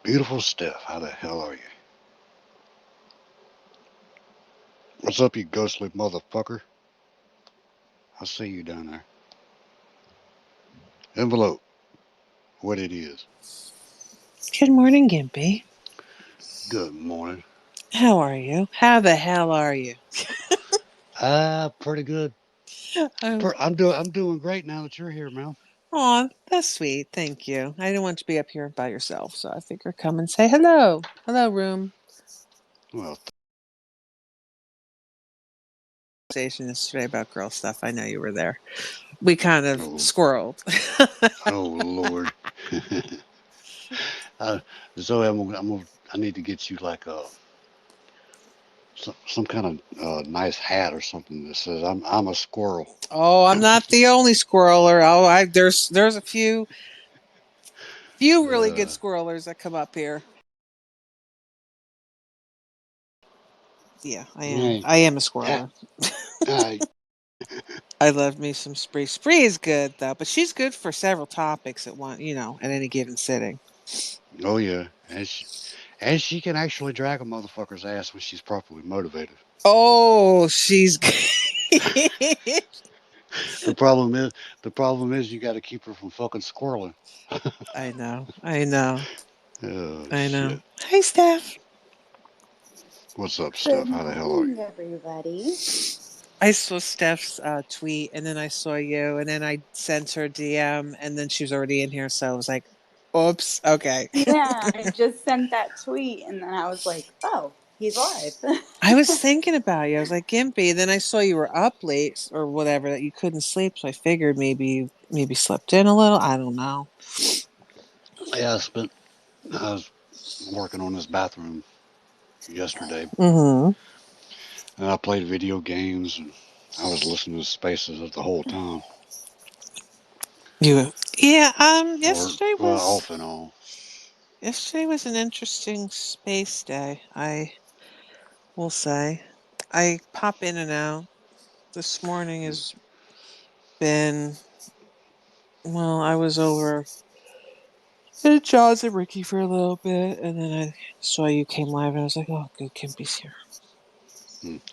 Beautiful Steph, how the hell are you? What's up, you ghostly motherfucker? I see you down there. Envelope, what it is. Good morning, Gimpy. Good morning. How are you? How the hell are you? Pretty good. Um, I'm doing great now that you're here, Mel. Aw, that's sweet. Thank you. I didn't want to be up here by yourself, so I figured come and say hello. Hello, room. Well, Station yesterday about girl stuff. I know you were there. We kind of oh, squirreled. oh Lord. uh, Zoe, I need to get you like some kind of nice hat or something that says I'm a squirrel. Oh, I'm not the only squirreler. Oh, there's a few really good Uh, squirrelers that come up here. Yeah, I am. hey, I am a ah, squirreler. ah, I love me some Spree. Spree is good though, but she's good for several topics at one, at any given sitting. oh yeah, and she can actually drag a motherfucker's ass when she's properly motivated. Oh, she's good. The problem is, the problem is you got to keep her from fucking squirreling. I know. I know. Oh I know. shit! Hey, Steph. What's up, Good Steph? How the hell are you? morning, everybody. I saw Steph's tweet, and then I saw you, and then I sent her DM, and then she was already in here, so I was like, "Oops, okay." Yeah, I just sent that tweet and then I was like, oh, he's live. I was thinking about you. I was like, Gimpy. Then I saw you were up late or whatever that you couldn't sleep, so I figured maybe slept in a little. I don't know. Yeah, I was working on this bathroom yesterday, Mm-hmm. and I played video games, and I was listening to Spaces the whole time, Yeah. or well, off and on. Yesterday was an interesting space day. I will say, I pop in and out. This morning has been well. I was over at Jaws and Ricky for a little bit, and then I saw you came live, and I was like, "Oh, good, Kimpy's here."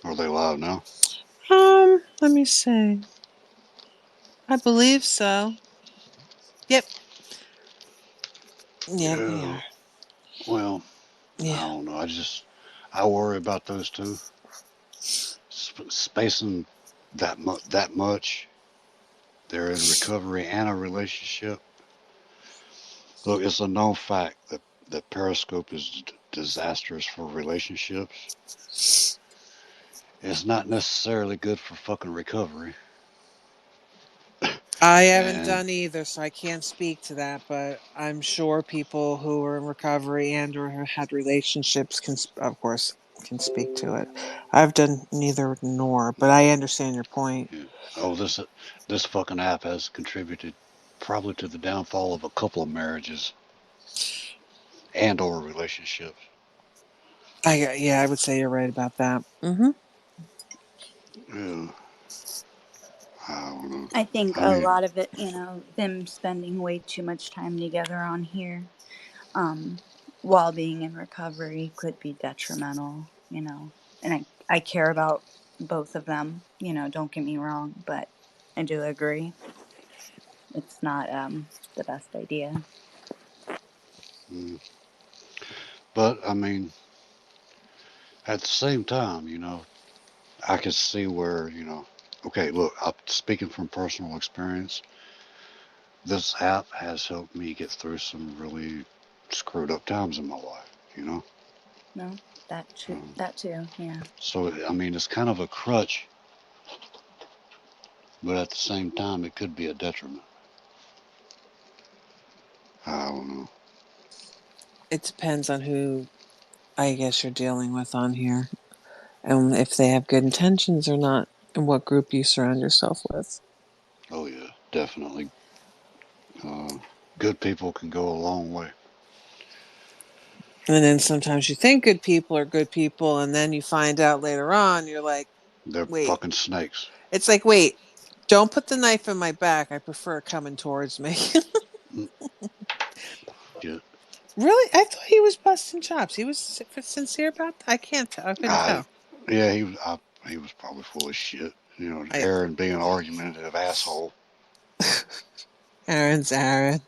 Are they live now? Let me see. I believe so. Yep. Yeah, they Yeah. are. Well, I Yeah. don't know. I worry about those two spacing that much. They're in recovery and a relationship. Look, it's a known fact that Periscope is disastrous for relationships. It's not necessarily good for fucking recovery. I haven't And done either, so I can't speak to that. But I'm sure people who are in recovery and or have had relationships can, of course, can speak to it. I've done neither nor, but I understand your point. yeah, oh, this fucking app has contributed probably to the downfall of a couple of marriages and or relationships. Yeah, I would say you're right about that. Mm-hmm. Yeah, I don't know. I think I a mean, lot of it, them spending way too much time together on here, um, while being in recovery could be detrimental. And I care about both of them, don't get me wrong, but I do agree it's not the best idea. mm, but I mean, at the same time, I can see where, okay, look, I'm speaking from personal experience. This app has helped me get through some really screwed up times in my life, you know? No, Um, that too, yeah. so, I mean, it's kind of a crutch, but at the same time, it could be a detriment. I don't know. It depends on who I guess you're dealing with on here, and if they have good intentions or not, and what group you surround yourself with. Oh, yeah, definitely. Uh, Good people can go a long way. And then sometimes you think good people are good people, and then you find out later on, you're like, They're wait. fucking snakes. It's like, wait, don't put the knife in my back. I prefer it coming towards me. Mm, shit. Really? I thought he was busting chops? He was sincere about that? I can't tell. I couldn't I, tell. yeah, he was probably full of shit. You know, I, Aaron being an argumentative asshole. Aaron's Aaron.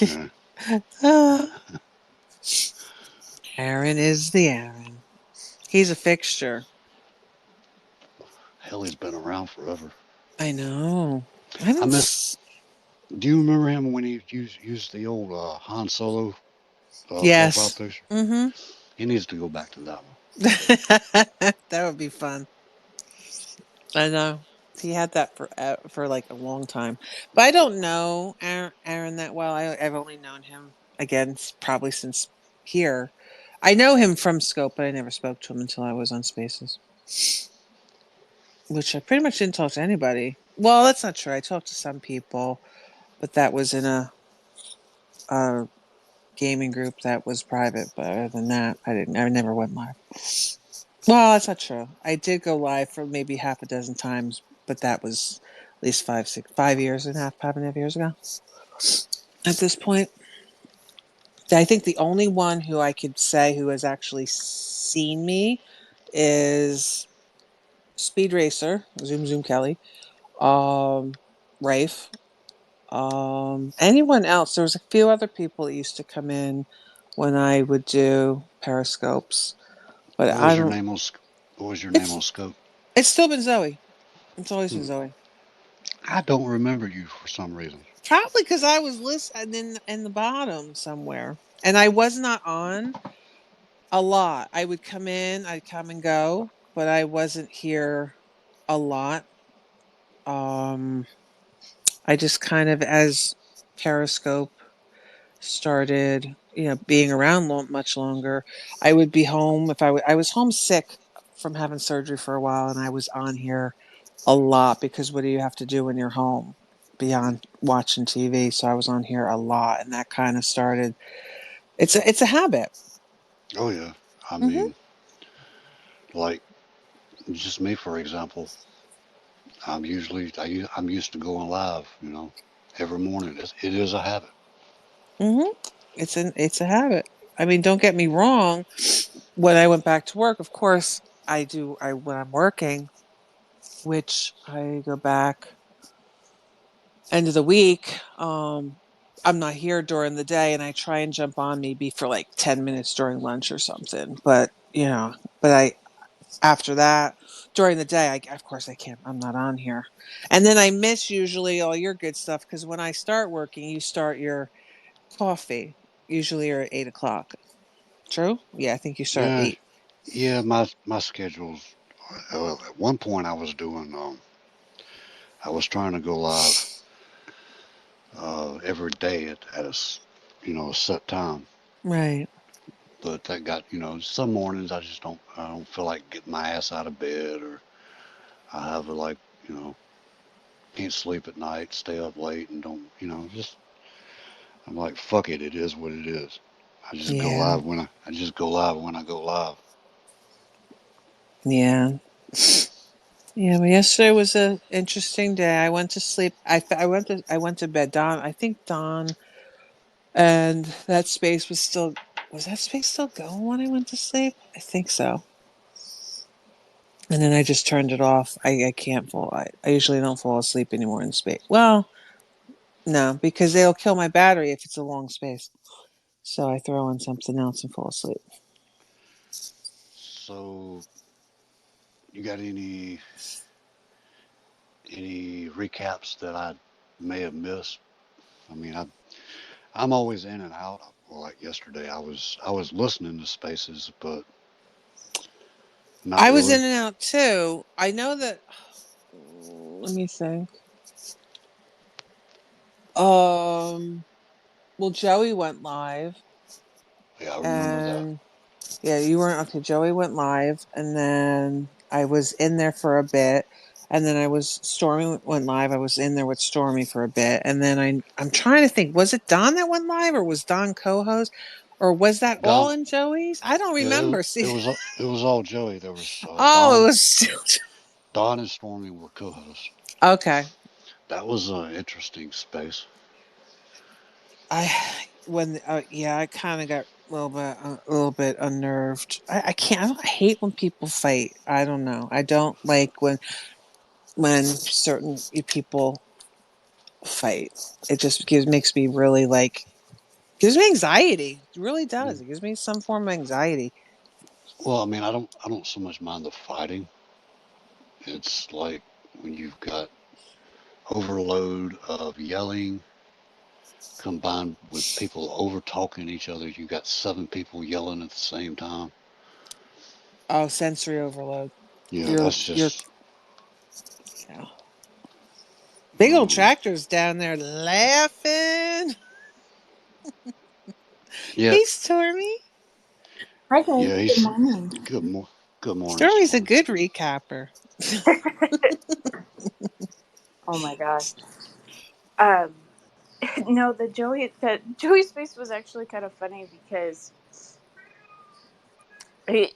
Yeah. Ah, Aaron is the Aaron. He's a fixture. Hell, he's been around forever. I know. I I haven't. miss. Do you remember him when he used the old Han Solo profile Yes. picture? Mm-hmm. He needs to go back to that one. That would be fun. I know. He had that for like a long time, but I don't know Aaron that well. I've only known him again probably since here. I know him from Scope, but I never spoke to him until I was on Spaces, which I pretty much didn't talk to anybody. Well, that's not true. I talked to some people, but that was in a gaming group that was private. But other than that, I didn't. I never went live. Well, that's not true. I did go live for maybe half a dozen times, but that was at least 5 years and a half, 5.5 years ago. At this point, I think the only one who I could say who has actually seen me is Speed Racer, Zoom Zoom Kelly, um, Rafe, anyone else. There was a few other people that used to come in when I would do periscopes, but What I was your don't. name on What was your name It's on Scope? it's still been Zoe. It's always been Hmm. Zoe. I don't remember you for some reason. Probably because I was listening in the bottom somewhere, and I was not on a lot. I would come in, I'd come and go, but I wasn't here a lot. Um, I just kind of, as Periscope started, being around much longer, I would be home if I was homesick from having surgery for a while, and I was on here a lot because what do you have to do when you're home beyond watching TV? So I was on here a lot, and that kind of started. It's a habit. Oh yeah. I Hmm. mean, like just me for example. I'm used to going live. You know, every morning. It is a habit. Hmm. It's a habit. I mean, don't get me wrong. When I went back to work, of course, I do. I when I'm working, which I go back end of the week. I'm not here during the day, and I try and jump on maybe for like 10 minutes during lunch or something. But but I after that during the day, of course I can't. I'm not on here, and then I miss usually all your good stuff because when I start working, you start your coffee usually are at 8 o'clock. True? Yeah, I think you start at Yeah, 8. yeah. My schedules. At one point, I was doing. I was trying to go live every day at a set time. Right. But that got some mornings I don't feel like getting my ass out of bed, or I have like you know can't sleep at night, stay up late, and don't just I'm like fuck it, it is what it is. Yeah. I just go live when I go live. Yeah. Yeah, but yesterday was a interesting day. I went to sleep. I went to bed. I think Don and that space was that space still going when I went to sleep? I think so. And then I just turned it off. I can't fall. I usually don't fall asleep anymore in space. Well, no, because they'll kill my battery if it's a long space. So I throw on something else and fall asleep. So you got any recaps that I may have missed? I mean, I'm always in and out. Well, like yesterday, I was listening to spaces, but not I was in really. and out too. I know that. Let me think. Well, Joey went live, Yeah, I remember that. and yeah, you weren't okay. Joey went live, and then I was in there for a bit, and then Stormy went live. I was in there with Stormy for a bit, and then I'm trying to think. Was it Don that went live, or was Don co-host, or was that all Don. in Joey's? I don't Yeah, remember. See, it was all Joey. There was oh, it was still Don and Stormy were co-hosts. okay. That was an interesting space. I when yeah, I kind of got. a little bit unnerved. I can't. I hate when people fight. I don't know. I don't like when certain people fight. It just makes me really gives me anxiety. It really does. It gives me some form of anxiety. Well, I mean, I don't so much mind the fighting. It's like when you've got overload of yelling combined with people over talking each other. You got 7 people yelling at the same time. Oh, sensory overload. Yeah, You're that's you're just yeah. Big old um, tractors down there laughing. yeah, Hey, Stormy. Hi guys, yeah. good He's morning. good. Good morning, Stormy's a Storm. good recapper. Oh my gosh. Um, no, the Joey Space was actually kind of funny because it,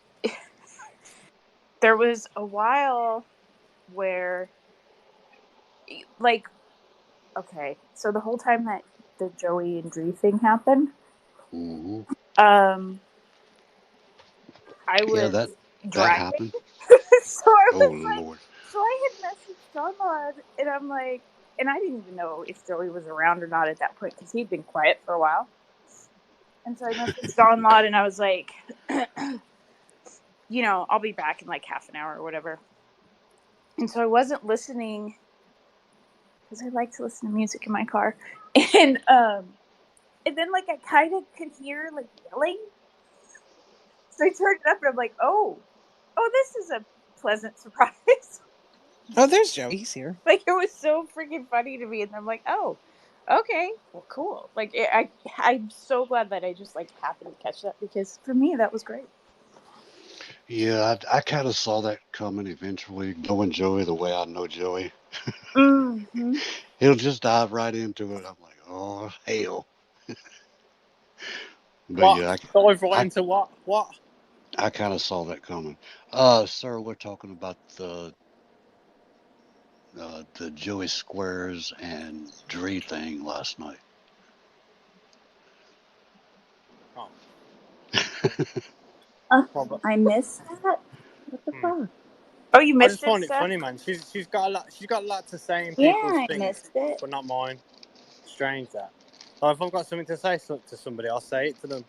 there was a while where, like, okay, so the whole time that the Joey and Dree thing happened, Hmm. um, I Yeah, was that driving, happened. so I Oh was like, Lord. so I had messaged Donlad, and I'm like, and I didn't even know if Joey was around or not at that point because he'd been quiet for a while. And so I messaged Donlad, and I was like, I'll be back in like half an hour or whatever. And so I wasn't listening because I like to listen to music in my car, and and then like I kind of could hear like yelling, so I turned it up, and I'm like, oh, this is a pleasant surprise. Oh, there's Joey. He's here. Like it was so freaking funny to me, and I'm like, oh, okay, well, cool. Like I'm so glad that I just like happened to catch that because for me that was great. Yeah, I kind of saw that coming eventually. Knowing Joey the way I know Joey, Mm-hmm. he'll just dive right into it. I'm like, oh hell. But What? yeah, Dive right I into what? What? I kind of saw that coming. Sir, we're talking about the Joey Squares and Dree thing last night. Oh, Uh, well, but, I missed that. What the hmm. fuck? Oh, you I just missed it, find it Steph? funny, man. She's got a lot. She's got a lot to say in Yeah, people's I things, missed it. but not mine. Strange that. Like, if I've got something to say to somebody, I'll say it to them.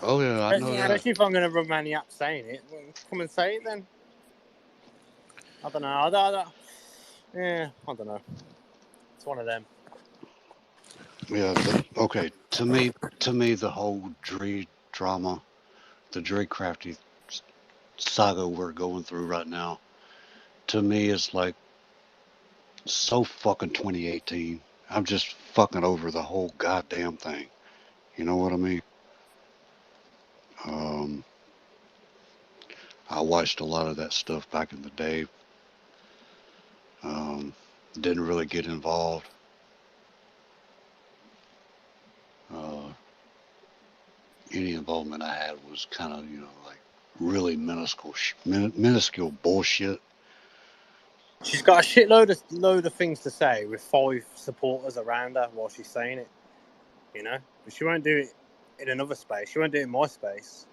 Oh yeah, I know that. Especially if I'm going to rub my up saying it. Well, come and say it then. I don't know. Yeah, I don't know. It's one of them. Yeah, but okay. To me, the whole Dree drama, the Dree Crafty saga we're going through right now, to me, is like so fucking 2018. I'm just fucking over the whole goddamn thing. You know what I mean? Um, I watched a lot of that stuff back in the day. Um, didn't really get involved. Uh, any involvement I had was kind of, like really minuscule bullshit. She's got a shitload of things to say with 5 supporters around her while she's saying it. But she won't do it in another space. She won't do it in my space.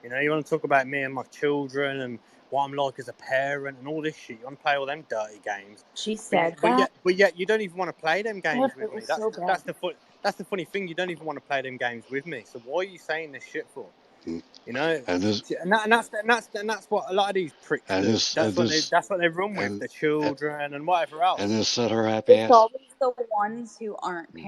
You want to talk about me and my children and what I'm like as a parent and all this shit. You want to play all them dirty games, She but said that. yet you don't even want to play them games Steph, with it me. was That's so the, bad. that's the that's the funny thing. You don't even want to play them games with me. So why are you saying this shit for? Mm. You know, And this, and that's what a lot of these pricks and do. this, and That's what they this, that's what they run with, and the children and whatever and else. this set her happy It's ass. always the ones who aren't Mm.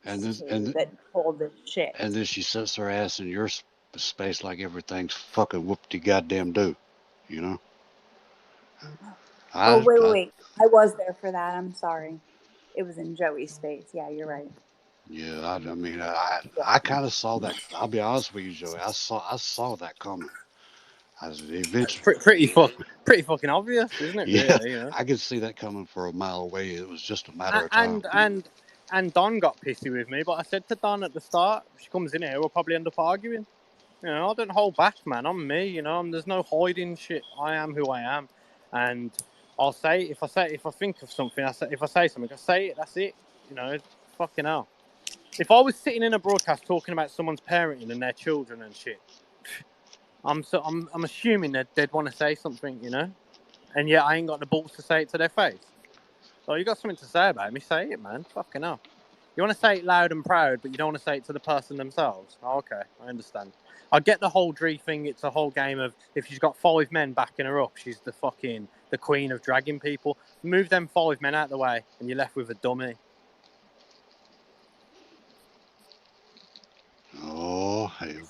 And parents this, too and that pull this shit. and then she sets her ass in your space like everything's fucking whoop de goddamn do. You know, Oh I, wait, wait, I, wait! I was there for that. I'm sorry. It was in Joey's space. Yeah, you're right. yeah, I mean, I Yeah. kind of saw that. I'll be honest with you, Joey. I saw that coming. I was It's eventually, pretty fucking obvious, isn't it? yeah, Really, I could see that coming for a mile away. It was just a matter A- of time. and and and Don got pissy with me, but I said to Don at the start, if she comes in here, we'll probably end up arguing. I don't hold back, man. I'm me. There's no hiding shit. I am who I am, and I'll say if I think of something, if I say something, I say it. That's it. Fucking hell. If I was sitting in a broadcast talking about someone's parenting and their children and shit, I'm assuming that they'd want to say something, you know, and yet I ain't got the balls to say it to their face. So you got something to say about me, say it, man. Fucking hell. You want to say it loud and proud, but you don't want to say it to the person themselves. Oh, okay, I understand. I get the whole Dree thing. It's a whole game of if she's got 5 men backing her up, she's the queen of dragging people. Move them 5 men out of the way, and you're left with a dummy. Oh, hell.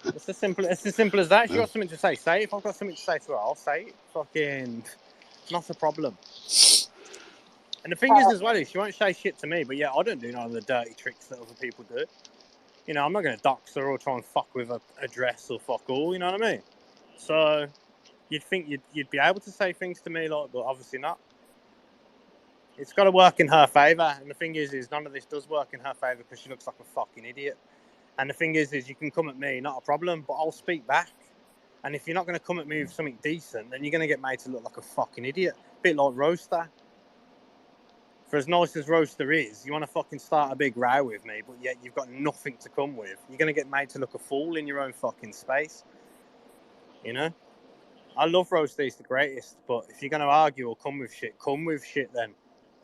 It's as simple as that. If you got something to say, say it. If I've got something to say to her, I'll say it. Fucking, not a problem. And the thing is, as well, is she won't say shit to me, but yeah, I don't do none of the dirty tricks that other people do. You know, I'm not going to dox her or try and fuck with a dress or fuck all. You know what I mean? So you'd think you'd be able to say things to me like, but obviously not. It's got to work in her favour. And the thing is none of this does work in her favour because she looks like a fucking idiot. And the thing is you can come at me, not a problem, but I'll speak back. And if you're not going to come at me with something decent, then you're going to get made to look like a fucking idiot. A bit like Roaster. For as nice as Roaster is, you want to fucking start a big row with me, but yet you've got nothing to come with. You're going to get made to look a fool in your own fucking space. You know? I love Roaster, he's the greatest, but if you're going to argue or come with shit then.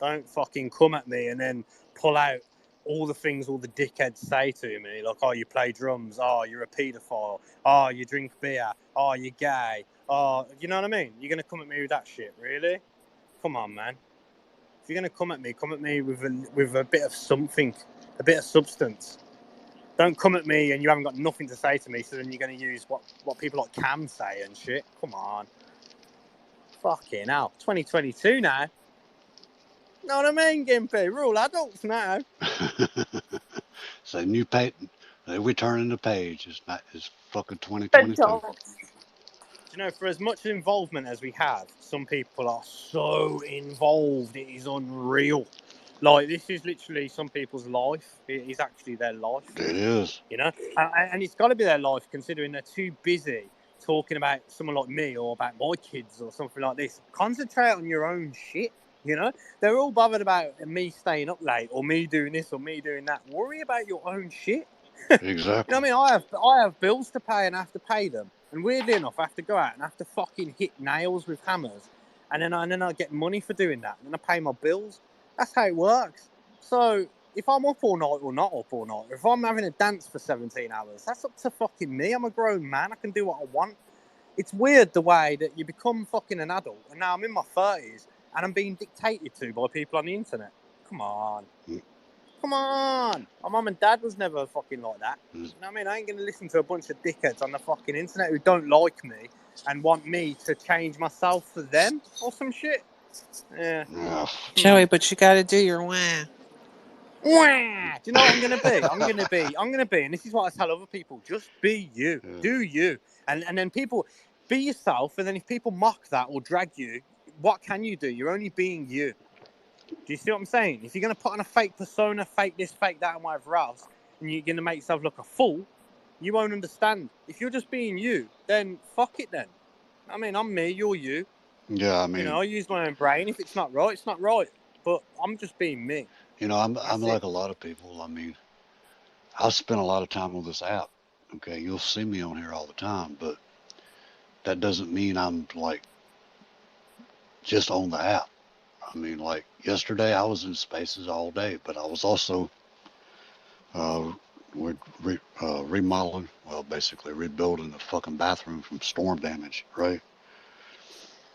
Don't fucking come at me and then pull out all the things all the dickheads say to me, like, oh, you play drums, oh, you're a paedophile, oh, you drink beer, oh, you're gay, oh, you know what I mean? You're going to come at me with that shit, really? Come on, man. If you're going to come at me with a bit of something, a bit of substance. Don't come at me and you haven't got nothing to say to me, so then you're going to use what people like Cam say and shit. Come on. Fucking hell. 2022 now. Know what I mean, Gimpy? We're all adults now. So new patent. We turning the page. It's fucking 2022. Adults. You know, for as much involvement as we have, some people are so involved. It is unreal. Like, this is literally some people's life. It is actually their life. It is. You know? And it's got to be their life, considering they're too busy talking about someone like me or about my kids or something like this. Concentrate on your own shit. You know, they're all bothered about me staying up late or me doing this or me doing that. Worry about your own shit. Exactly. You know what I mean? I have bills to pay and I have to pay them. And weirdly enough, I have to go out and I have to fucking hit nails with hammers. And then I get money for doing that. And then I pay my bills. That's how it works. So if I'm up all night or not up all night, if I'm having a dance for 17 hours, that's up to fucking me. I'm a grown man. I can do what I want. It's weird the way that you become fucking an adult. And now I'm in my 30s and I'm being dictated to by people on the internet. Come on. Come on. My mum and dad was never fucking like that. You know what I mean? I ain't going to listen to a bunch of dickheads on the fucking internet who don't like me and want me to change myself for them or some shit. Yeah. Joey, but you got to do your wah. Wah! Do you know what I'm going to be? I'm going to be, and this is what I tell other people, just be you. Yeah. Do you. And then people, be yourself, and then if people mock that or drag you, what can you do? You're only being you. Do you see what I'm saying? If you're going to put on a fake persona, fake this, fake that, and whatever else, and you're going to make yourself look a fool, you won't understand. If you're just being you, then fuck it then. I mean, I'm me, you're you. Yeah, I mean, You know, I use my own brain. If it's not right, it's not right. But I'm just being me. you know, I'm like a lot of people. I mean, I've spent a lot of time on this app. Okay, you'll see me on here all the time, but that doesn't mean I'm like just on the app. I mean, like yesterday, I was in spaces all day, but I was also remodeling, well, basically rebuilding the fucking bathroom from storm damage, right?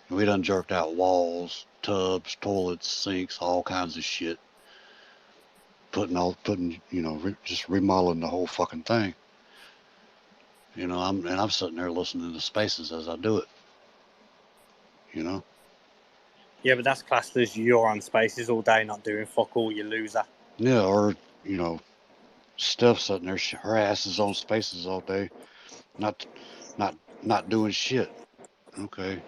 And we done jerked out walls, tubs, toilets, sinks, all kinds of shit. Putting, you know, just remodeling the whole fucking thing. You know, I'm sitting there listening to spaces as I do it. You know. Yeah, but that's classed as you're on spaces all day, not doing fuck all, you loser. Yeah, or you know, Steph sitting there, her ass is on spaces all day, not doing shit. Okay.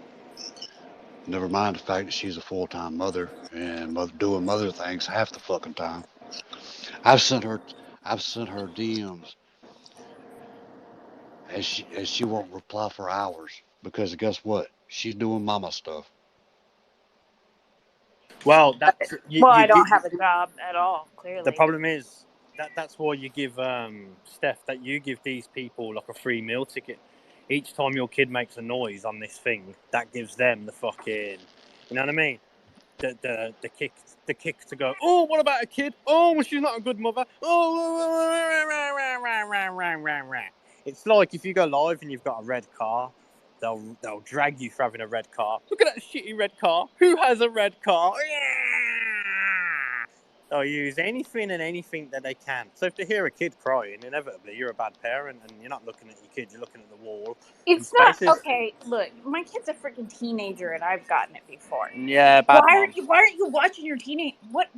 Never mind the fact that she's a full-time mother and doing mother things half the fucking time. I've sent her DMs as she won't reply for hours because guess what? She's doing mama stuff. Well, that's I don't have a job at all, clearly. the problem is that's why you give Steph, that you give these people like a free meal ticket. Each time your kid makes a noise on this thing, that gives them the fucking, you know what I mean? The kick to go. Oh, what about a kid? Oh, well, she's not a good mother. Oh, it's like if you go live and you've got a red car, they'll drag you for having a red car. Look at that shitty red car. Who has a red car? They'll use anything and anything that they can. So if they hear a kid crying, inevitably you're a bad parent and you're not looking at your kid, you're looking at the wall. It's and not spaces. okay. Look, my kid's a freaking teenager, and I've gotten it before. Yeah, bad Why mom. aren't you watching your teenage? What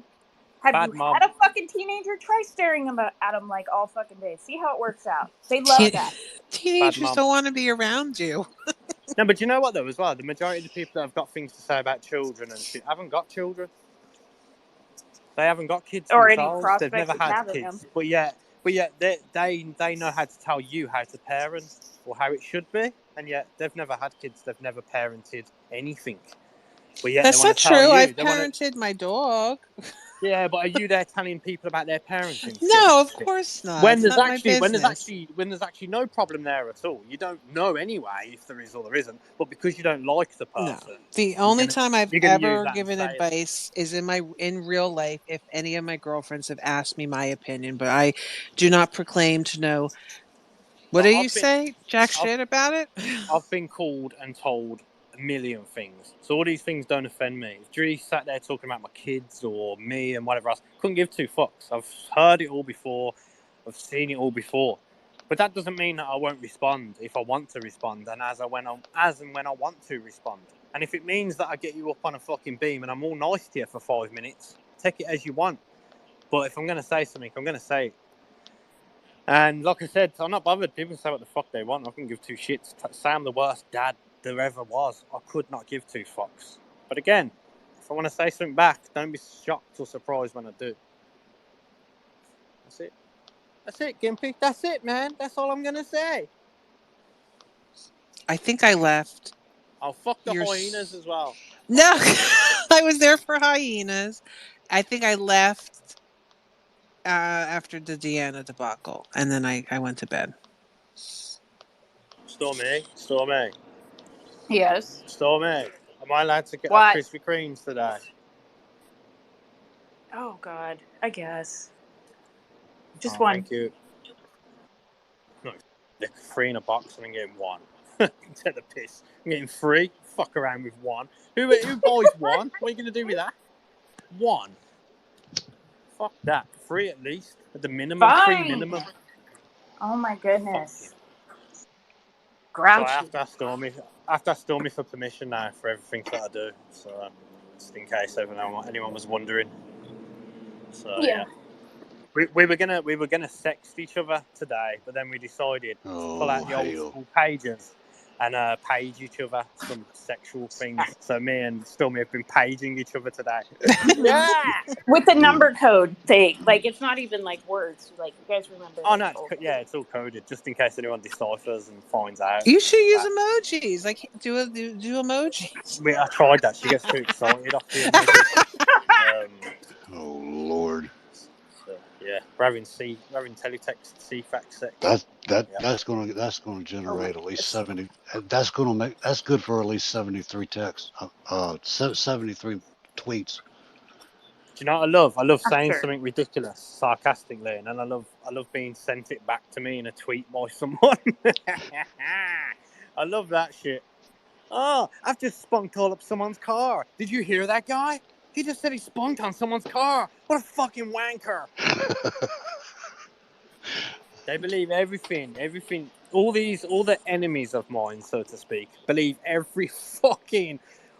have Bad you mom. had a fucking teenager? Try staring at them like all fucking day. See how it works out. They love that. Teenagers don't want to be around you. No, but you know what though as well? The majority of the people that have got things to say about children and shit haven't got children. They haven't got kids Or any themselves. They've prospects never of had having kids. them. But yet they know how to tell you how to parent or how it should be. And yet they've never had kids. They've never parented anything. But yet That's they want not to tell true. you. I've They want to. parented my dog. Yeah, but are you there telling people about their parenting skills? No, and of shit? course not. When It's there's not my actually business. when there's actually no problem there at all. You don't know anyway if there is or there isn't. But because you don't like the No. person, The only time I've you're gonna use ever that and given say it. advice is in real life if any of my girlfriends have asked me my opinion, but I do not proclaim to know. What do you say? Jack shit about it? I've been called and told a million things. So all these things don't offend me. If Dree sat there talking about my kids or me and whatever else, couldn't give two fucks. I've heard it all before. I've seen it all before. But that doesn't mean that I won't respond if I want to respond and as and when I want to respond. And if it means that I get you up on a fucking beam and I'm all nice to you for 5 minutes, take it as you want. But if I'm going to say something, I'm going to say it. And like I said, I'm not bothered. People say what the fuck they want. I can give two shits. Say I'm the worst dad there ever was. I could not give two fucks. But again, if I want to say something back, don't be shocked or surprised when I do. That's it. That's it, Gimpy. That's it, man. That's all I'm going to say. I think I left. I'll fuck the hyenas as well. No, I was there for hyenas. I think I left after the Deanna debacle, and then I went to bed. Stormy. Yes. Stormy. Am I allowed to get What? Krispy Kremes today? Oh God, I guess. Just one. Thank you. No, they're 3 in a box and I'm getting 1. Take the piss. I'm getting 3. Fuck around with 1. Who buys 1? What are you going to do with that? 1. Fuck that. 3 at least. At the minimum. Fine. 3 minimum. Oh my goodness. Grouchy. So I have to ask Stormy for permission now for everything that I do. So just in case anyone was wondering. So yeah. We were gonna sext each other today, but then we decided to pull out the old school pages and page each other some sexual things. So me and Stormy have been paging each other today. Yeah, with the number code thing. Like it's not even like words. Like you guys remember? Oh no, it's all coded just in case anyone deciphers and finds out. You should use emojis. Like do emojis. I tried that. She gets too excited off the emojis. Oh Lord. Yeah, we're having teletext CFAX sex. That's gonna generate at least 70. That's good for at least 73 texts. 73 tweets. Do you know what I love? I love saying something ridiculous sarcastically, and then I love being sent it back to me in a tweet by someone. I love that shit. Oh, I've just spunked all up someone's car. Did you hear that guy? He just said he spunked on someone's car. What a fucking wanker. They believe everything. All the enemies of mine, so to speak, believe every fucking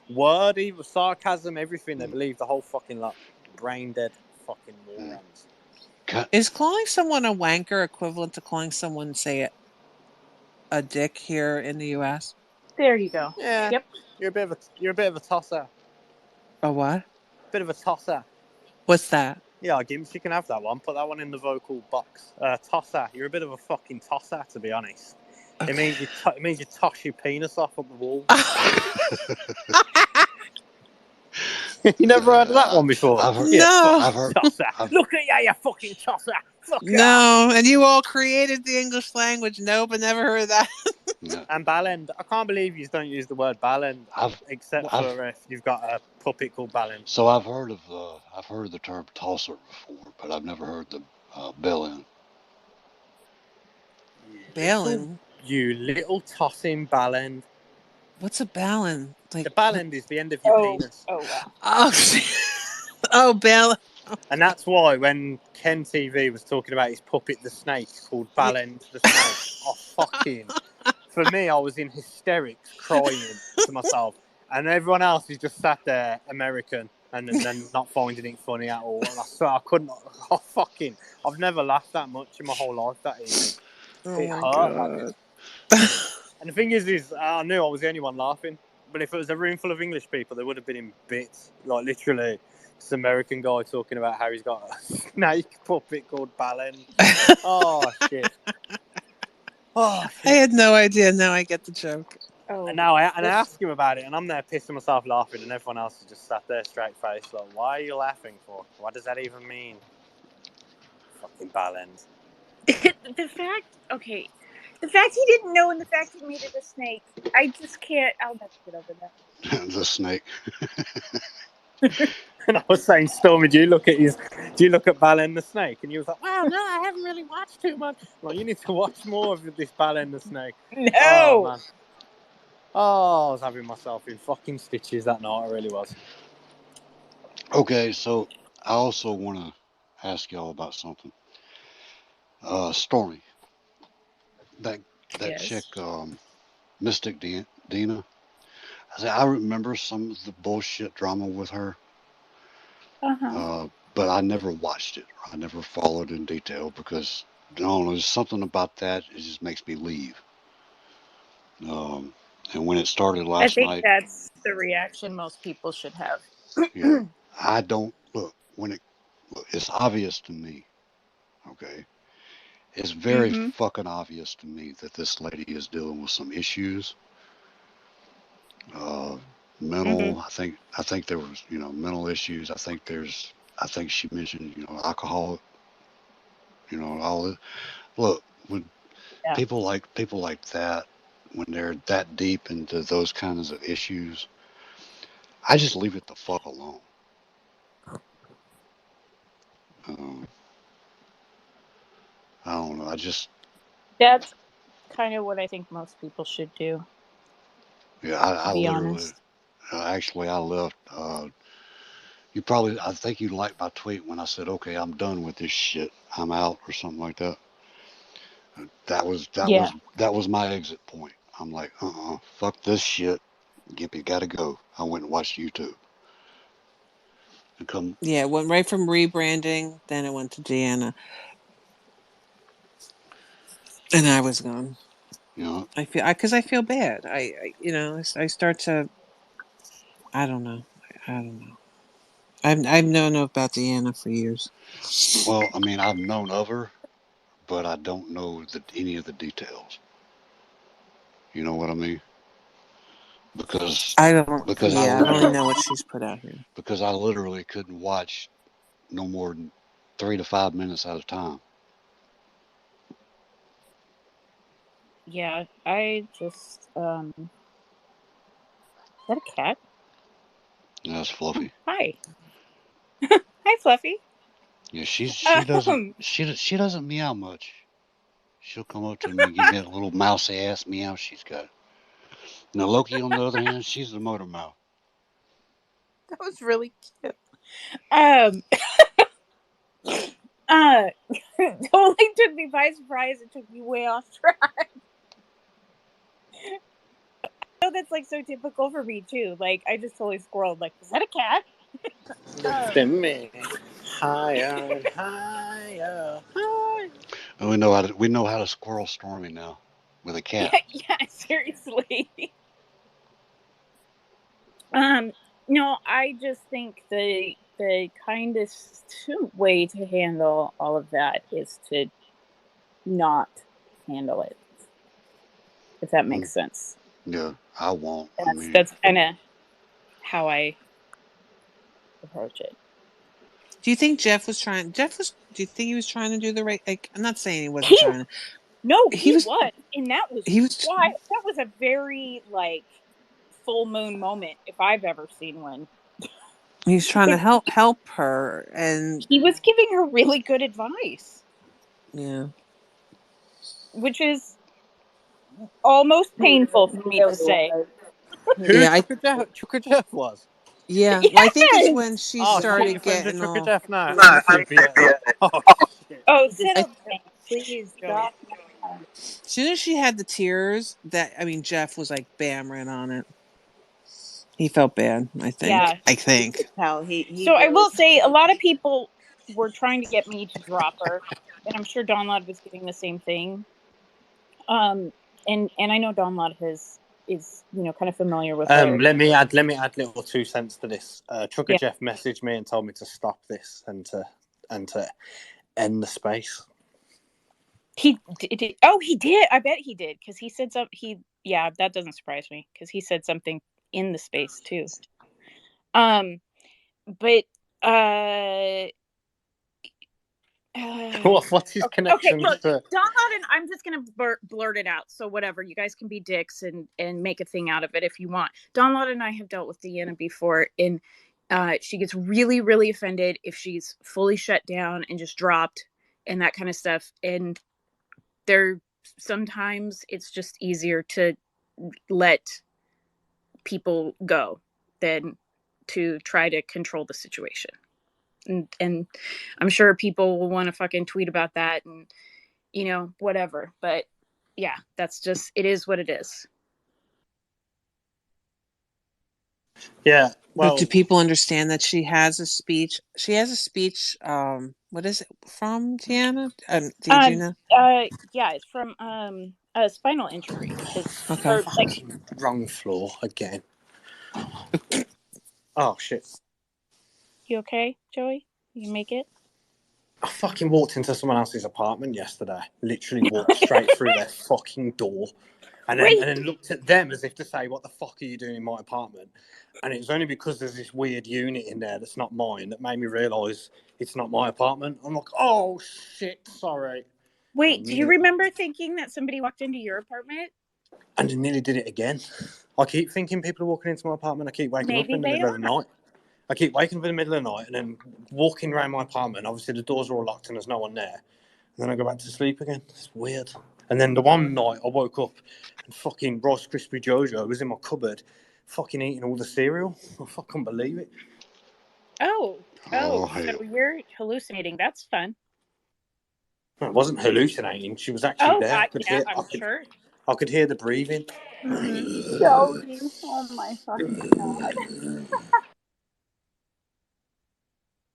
word, even sarcasm, everything. They believe the whole fucking lot. Brain dead fucking morons. Is calling someone a wanker equivalent to calling someone, say, a dick here in the U.S.? There you go. Yeah. Yep. You're a bit of a tosser. A what? Bit of a tosser. What's that? Yeah, Gims, you can have that one. Put that one in the vocal box. Tosser. You're a bit of a fucking tosser, to be honest. Okay. It means you toss your penis off up the wall. You never heard of that one before? I've heard. Yeah, No. I've heard. tosser. I've, Look at you, you fucking tosser. Fuck you. No, and you all created the English language. Nope, I never heard of that. no, And ballend. I can't believe you don't use the word ballend, I've, except I've. for if you've got a puppet called ballend. So I've heard of the term tosser before, but I've never heard the bellend. Balin. You little tossing ballend. What's a balin? Like The ballend is the end of your penis. Oh wow. oh, Balin. And that's why when Ken TV was talking about his puppet the snake called Ballend the snake, for me, I was in hysterics crying to myself. And everyone else is just sat there, American, and then not finding it funny at all. And I swear I couldn't, I've never laughed that much in my whole life that evening. Oh It my hurt. god. And the thing is I knew I was the only one laughing. But if it was a room full of English people, they would have been in bits. Like literally, this American guy talking about how he's got a snake puppet called Ballend. Oh shit! Oh I shit! had no idea. Now I get the joke. Oh. And now I ask him about it, and I'm there pissing myself laughing, and everyone else is just sat there straight faced, like, "Why are you laughing for? What does that even mean?" Fucking Ballend. The fact he didn't know, and the fact he made it a snake, I just can't. I'll never get over that. The snake. And I was saying, Stormy, do you look at Ballend the snake? And he was like, well, no, I haven't really watched too much. Well, you need to watch more of this Ballend the snake. No. Oh, man. Oh, I was having myself in fucking stitches that night. I really was. Okay, so I also want to ask y'all about something. Stormy, that Yes. chick, Mystic Dina. I remember some of the bullshit drama with her, but I never watched it. I never followed in detail because I don't know, there's something about that. It just makes me leave. And when it started I last think night, that's the reaction most people should have. yeah, I don't look it's obvious to me. Okay, it's very fucking obvious to me that this lady is dealing with some issues. Mental. I think there was mental issues. I think she mentioned alcohol. All this. Look, when Yeah. people like that, when they're that deep into those kinds of issues, I just leave it the fuck alone. Um, I don't know. That's kind of what I think most people should do. Yeah, To I be literally. honest. Actually, I left. I think you liked my tweet when I said, "Okay, I'm done with this shit. I'm out," or something like that. Yeah. That was my exit point. I'm like, fuck this shit. Gimpy gotta go. I went and watched YouTube. And come, Yeah, it went right from rebranding, then it went to Deanna. And I was gone. Because I feel bad. I start to, I don't know. I don't know. I've known about Deanna for years. well, I mean, I've known of her, but I don't know any of the details. You know what I mean? Because I don't, because I yeah, I only literally know what she's put out here. because I literally couldn't watch no more than 3 to 5 minutes at a time. Yeah. I just Is that a cat? And that's Fluffy. Hi. Hi, Fluffy. Yeah, she Um, doesn't meow much. She'll come up to me and give me that little mousy ass meow she's got. Now Loki, on the other hand, she's the motor mouth. that was really cute. Um, totally took me by surprise. It took me way off track. I know that's like so typical for me too. Like I just totally squirreled. Like, is that a cat? Lifting me higher and higher. High. And we know how to squirrel Stormy now with a cat. Yeah, seriously. No, I just think the kindest way to handle all of that is to not handle it. If that makes sense. Yeah, I won't. That's kind of how I approach it. Do you think Jeff was trying? Do you think he was trying to do the right? Like, I'm not saying he wasn't He- trying. No, He he was- was, and that was He was. why that was a very like full moon moment if I've ever seen one. He's trying to help her, and He was giving her really good advice, yeah. which is almost painful for me to say. Who Yeah, Chucker Jeff was? Yeah, well, I think it's Yes! when she Oh, started shit, you're friends with getting Chucker all. Jeff now. I'm creepy. Oh, shit. Oh, settle down, please, Joey. As soon as she had the tears, Jeff was like, bam, ran on it. He felt bad. I think. Yeah. I think. How he So I really- will say, a lot of people were trying to get me to drop her, and I'm sure Don Lod was doing the same thing. And I know Don Lod is kind of familiar with her. Let me add little 2 cents to this. Trucker Yeah. Jeff messaged me and told me to stop this and to end the space. He did. Oh, he did. I bet he did because he said something. That doesn't surprise me because he said something in the space too. But What's his connection look, to? Don Lod and I'm just gonna blurt it out. So whatever, you guys can be dicks and make a thing out of it if you want. Don Lod and I have dealt with Deanna before, and she gets really, really offended if she's fully shut down and just dropped and that kind of stuff. And sometimes it's just easier to let people go than to try to control the situation. And I'm sure people will want to fucking tweet about that and whatever, but yeah, that's just, it is what it is. Yeah, well, But do people understand that she has a speech? She has a speech. What is it from, Deanna? Did you know? Yeah, it's from a spinal injury. It's Okay. wrong floor again. Oh shit! You okay, Joey? You make it? I fucking walked into someone else's apartment yesterday. Literally walked straight through their fucking door, and then looked at them as if to say, "What the fuck are you doing in my apartment?" And it was only because there's this weird unit in there that's not mine that made me realise it's not my apartment. I'm like, "Oh shit, sorry." Wait, do you remember thinking that somebody walked into your apartment? And I nearly did it again. I keep thinking people are walking into my apartment. I keep waking up in the middle of the night. I keep waking up in the middle of the night and then walking around my apartment. Obviously, the doors are all locked and there's no one there. And then I go back to sleep again. It's weird. And then the one night I woke up and fucking Rice Krispie Jojo was in my cupboard, fucking eating all the cereal. I fucking believe it. Oh, Oh, so hell. you're hallucinating. That's fun. No, I wasn't hallucinating. She was actually there. I'm sure. I could hear the breathing. Joey, oh my fucking god.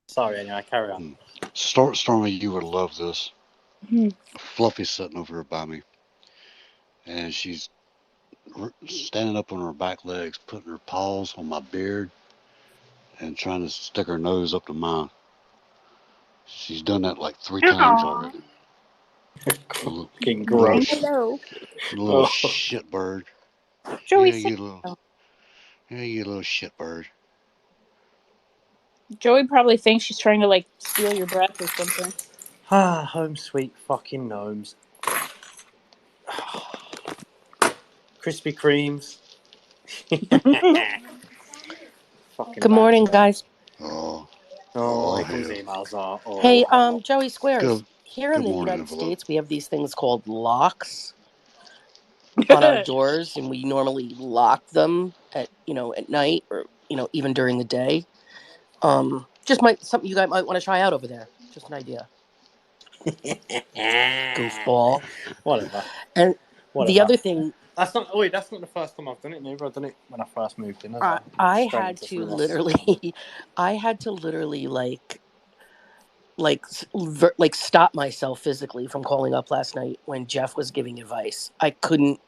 Sorry, anyway, carry on. Stormy, you would love this. Mhm. Fluffy's sitting over here by me, and she's standing up on her back legs, putting her paws on my beard, and trying to stick her nose up to mine. She's done that like 3 times already. Fucking gross. Hello. Little shit bird. Joey, you little shit bird. Joey probably thinks she's trying to like steal your breath or something. Home sweet fucking gnomes. Krispy Kremes. Good morning, guys. Oh, Here comes hell. emails. Hey, Joey Squares. Good- Here in good the morning, United Envelope. States, we have these things called locks on our doors, and we normally lock them at night or even during the day. Just something you guys might want to try out over there. Just an idea. Goofball. Whatever. And the other thing, that's not the first time I've done it. Neither I've done it when I first moved in as well. I had to literally like stop myself physically from calling up last night when Jeff was giving advice. I couldn't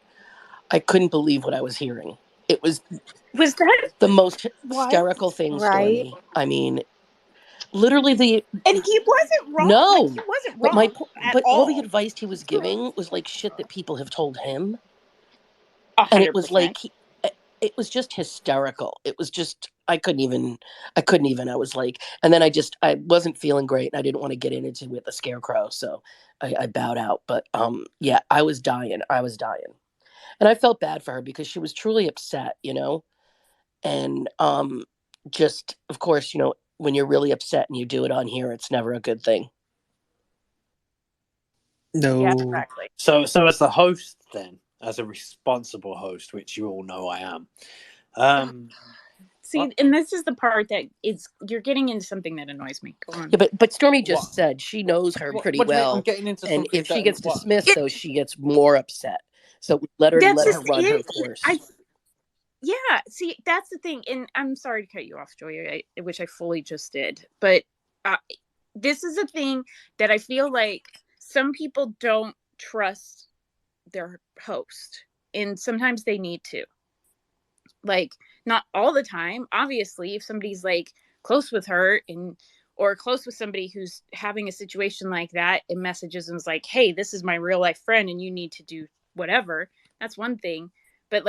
believe what I was hearing. It was that the most hysterical thing, Right? Stormy. I mean, literally and he wasn't wrong. No, Like, he wasn't wrong but all. all the advice he was giving was like shit that people have told him, 100%. and it was like it was just hysterical. It was just I couldn't even. I was like, and then I wasn't feeling great, and I didn't want to get into it with the scarecrow, so I bowed out. But yeah, I was dying. I was dying, and I felt bad for her because she was truly upset, and just of course, when you're really upset and you do it on here, it's never a good thing. Yeah, No. exactly. So as the host, then, as a responsible host, which you all know I am, See, what? and this is the part that is you're getting into something that annoys me. Go on. Yeah, but Stormy What? just said she knows her pretty What do you mean? I'm well, getting into and something if she that gets what? dismissed, It, though, she gets more upset. So that's let her just run her it. course. I Yeah, see, that's the thing, and I'm sorry to cut you off, Joy, which I fully just did, but uh, this is a thing that I feel like some people don't trust their host, and sometimes they need to. Like, not all the time. Obviously, if somebody's like close with her and or close with somebody who's having a situation like that and messages and is like, "Hey, this is my real life friend, and you need to do whatever." That's one thing, but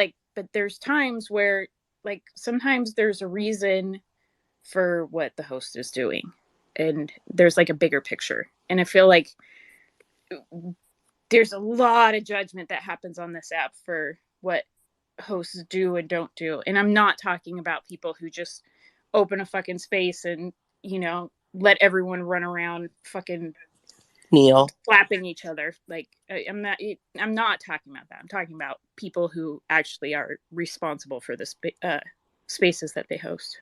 there's times where like sometimes there's a reason for what the host is doing, and there's like a bigger picture, and I feel like there's a lot of judgment that happens on this app for what hosts do and don't do. And I'm not talking about people who just open a fucking space and, let everyone run around fucking Neil. slapping each other. Like I'm not talking about that. I'm talking about people who actually are responsible for the spaces that they host.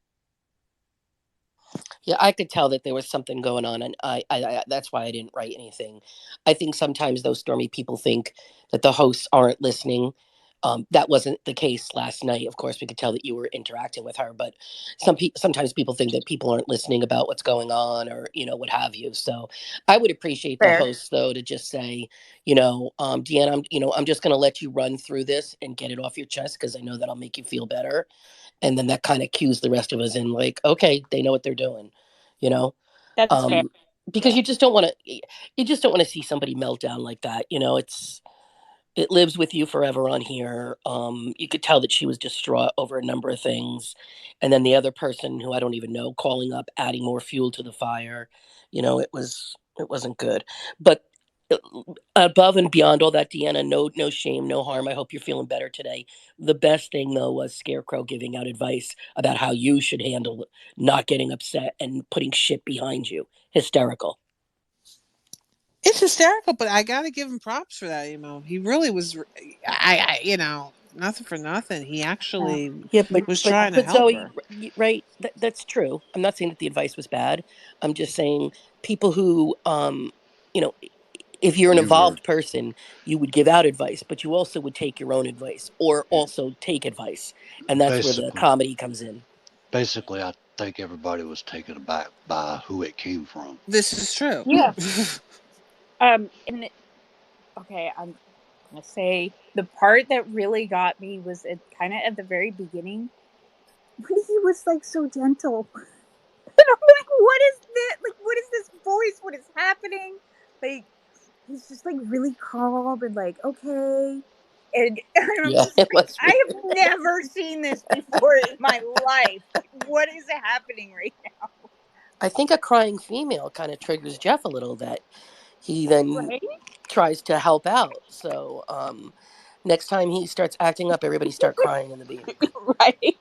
Yeah, I could tell that there was something going on, and I that's why I didn't write anything. I think sometimes those Stormy people think that the hosts aren't listening. That wasn't the case last night. Of course, we could tell that you were interacting with her, but sometimes people think that people aren't listening about what's going on, or what have you. So, I would appreciate the Fair. hosts though to just say, Deanna, I'm just going to let you run through this and get it off your chest because I know that'll make you feel better, and then that kind of cues the rest of us in, like, okay, they know what they're doing, you know That's fair. um because Yeah. you just don't want to see somebody melt down like that. It lives with you forever on here. You could tell that she was distraught over a number of things, and then the other person, who I don't even know, calling up, adding more fuel to the fire. It wasn't good. But uh, above and beyond all that, Deanna, no shame, no harm. I hope you're feeling better today. The best thing though was Scarecrow giving out advice about how you should handle not getting upset and putting shit behind you. Hysterical. It's hysterical, but I got to give him props for that. He really was. Nothing for nothing. He Yeah. actually Yeah, but was but trying to but help Zoe, her. right? That's true. I'm not saying that the advice was bad. I'm just saying people who, you know, if you're an You were evolved person, you would give out advice, but you also would take your own advice or yeah, also take advice, and that's where the basically, comedy comes in. basically, I think everybody was taken aback by who it came from. This is true. Yeah. And okay, I'm gonna say the part that really got me was kind of at the very beginning when he was like so gentle. And I'm like, what is this? Like, what is this voice? What is happening? Like, he's just like really calm and like, okay. And I'm Yeah, just it like, was I have never seen this before in my life. Like, what is happening right now? I think a crying female kind of triggers Jeff a little, that he then Right? tries to help out. So next time he starts acting up, everybody start crying in the beam. Right?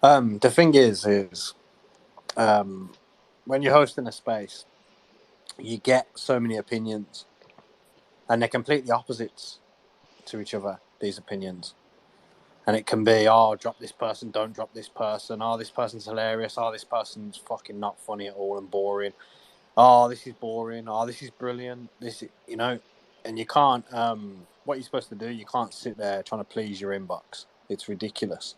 The thing is, when you're hosting a space, you get so many opinions, and they're completely opposites to each other. These opinions, and it can be, oh, drop this person, don't drop this person. Oh, this person's hilarious. Oh, this person's fucking not funny at all and boring. Oh, this is boring. Oh, this is brilliant. And you can't. What you're supposed to do, you can't sit there trying to please your inbox. It's ridiculous.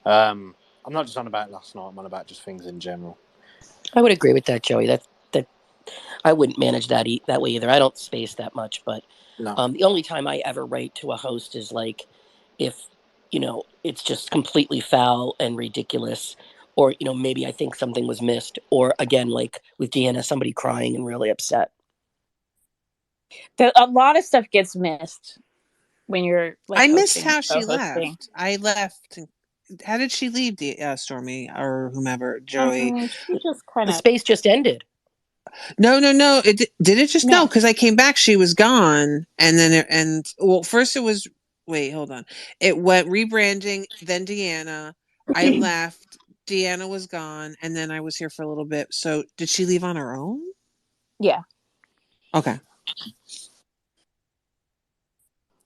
I'm not just on about last night. I'm on about just things in general. I would agree with that, Joey. That I wouldn't manage that way either. I don't space that much, but No. the only time I ever write to a host is like if it's just completely foul and ridiculous, or maybe I think something was missed, or again, like with Deanna, somebody crying and really upset. A lot of stuff gets missed. when you're like I missed hosting or how she co-hosting. left. I left. How did she leave, Stormy or whomever, Joey? She just kind The of space just ended. No. Did it just no? no. Because I came back, she was gone, and then well, first it was. Wait, hold on. It went rebranding, then Deanna. I left. Deanna was gone, and then I was here for a little bit. So, did she leave on her own? Yeah, Okay.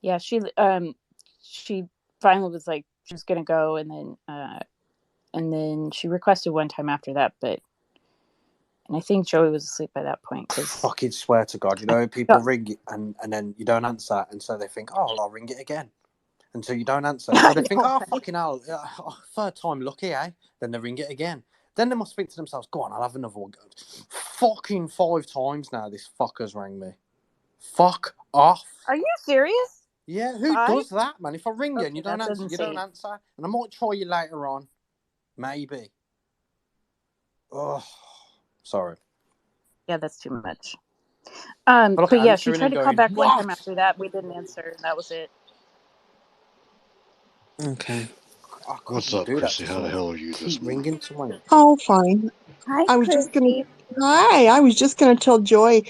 yeah. She finally was like she was gonna go, and then she requested one time after that, and I think Joey was asleep by that point because Fucking swear to God, you know, people ring it and then you don't answer, and so they think, oh, well, I'll ring it again. And so you don't answer. So I they think, know, oh, right? fucking hell, third time lucky, eh? Then they ring it again. Then they must think to themselves, go on, I'll have another one. Fucking 5 times now this fucker's rang me. Fuck off. Are you serious? Yeah, who 5? does that, man? If I ring you and Okay, you don't that's answer, you don't insane. answer. And I might try you later on. Maybe. Oh, sorry. Yeah, that's too much. I look at But yeah, she answering tried and to call going, back one time what? after that. We didn't answer, and that was it. Okay. I What's couldn't up, do that Chrissy? to How the someone. hell are you Keep this morning? ringing someone. Oh, fine. Hi, I was just gonna. Chrissy. Hi. I was just gonna tell Joy.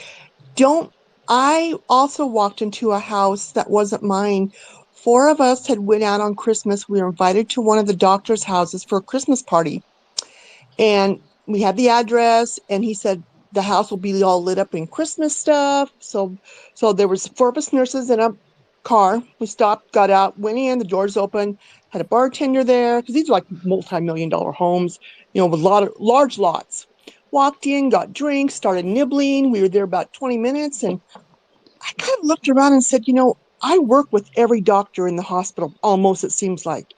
Don't. I also walked into a house that wasn't mine. 4 of us had went out on Christmas. We were invited to one of the doctor's houses for a Christmas party, and we had the address. And he said the house will be all lit up in Christmas stuff. So there was 4 of us nurses in a car. We stopped, got out, went in. The doors open. Had a bartender there because these are like multi-million-dollar homes, with a lot of large lots. Walked in, got drinks, started nibbling. We were there about 20 minutes, and I kind of looked around and said, I work with every doctor in the hospital, almost, it seems like.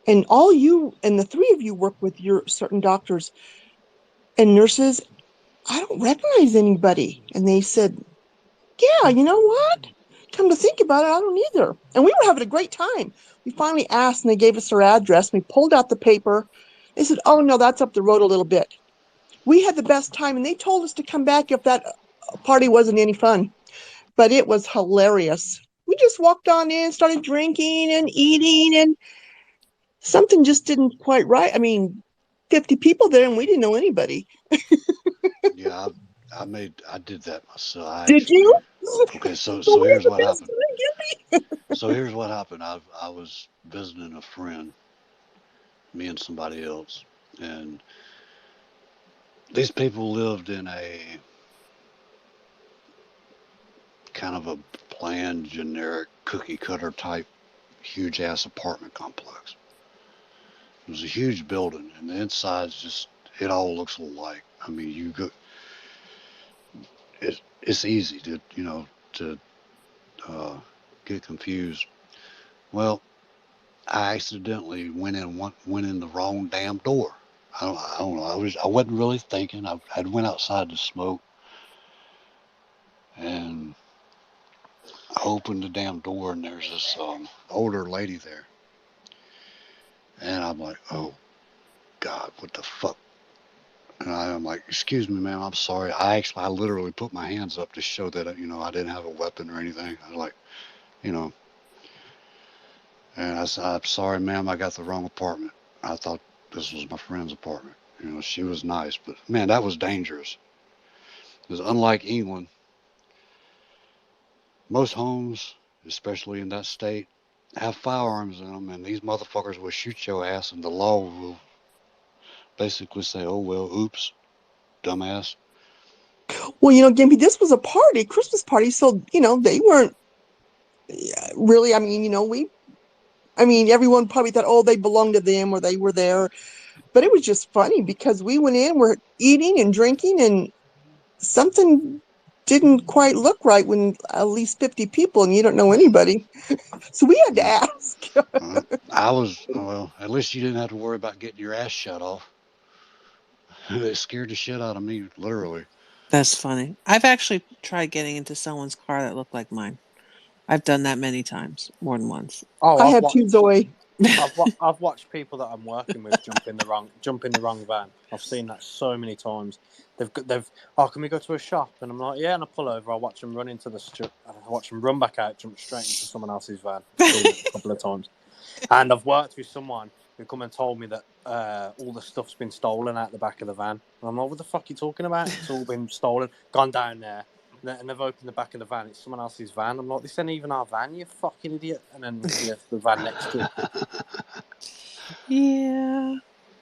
And all you and the 3 of you work with your certain doctors and nurses. I don't recognize anybody. And they said, yeah, you know what? Come to think about it, I don't either. And we were having a great time. We finally asked, and they gave us their address. We pulled out the paper. They said, oh, no, that's up the road a little bit. We had the best time, and they told us to come back if that party wasn't any fun. But it was hilarious. We just walked on in, started drinking and eating, and something just didn't quite right. I mean, 50 people there, and we didn't know anybody. Yeah, I did that myself. I Did actually. you? Okay, so But so we had here's the what best happened. time, Gimpy. So here's what happened. I was visiting a friend, me and somebody else, and these people lived in a kind of a bland, generic, cookie cutter type, huge ass apartment complex. It was a huge building, and the inside's just it all looks alike. I mean, you go, it's easy to to uh, get confused. Well, I accidentally went in the wrong damn door. I don't know. I wasn't really thinking. I went outside to smoke, and I opened the damn door, and there's this older lady there, and I'm like, oh God, what the fuck? And I'm like, excuse me, ma'am, I'm sorry. I literally put my hands up to show that I didn't have a weapon or anything. I was like, you know, and I said, I'm sorry, ma'am, I got the wrong apartment. I thought this was my friend's apartment. She was nice, but man, that was dangerous. Because unlike England, most homes, especially in that state, have firearms in them, and these motherfuckers will shoot your ass, and the law will basically say, "Oh well, oops, dumbass." Well, Gimpy, this was a party, Christmas party. So, they weren't really, everyone probably thought, oh, they belonged to them or they were there. But it was just funny because we went in, we're eating and drinking, and something didn't quite look right when at least 50 people and you don't know anybody. So we had to Yeah. ask. I was well. At least you didn't have to worry about getting your ass shut off. It scared the shit out of me, literally. That's funny. I've actually tried getting into someone's car that looked like mine. I've done that many times, more than once. Oh, I I've have two, watched. Zoe. I've watched people that I'm working with jump in the wrong van. I've seen that so many times. They've oh, can we go to a shop? And I'm like, yeah, and I pull over. I watch them run into I watch them run back out, jump straight into someone else's van. I've seen that a couple of times. And I've worked with someone who come and told me that all the stuff's been stolen out the back of the van. And I'm like, what the fuck are you talking about? It's all been stolen, gone down there. And they've opened the back of the van. It's someone else's van. I'm like, this ain't even our van, you fucking idiot. And then there's the van next to it. Yeah.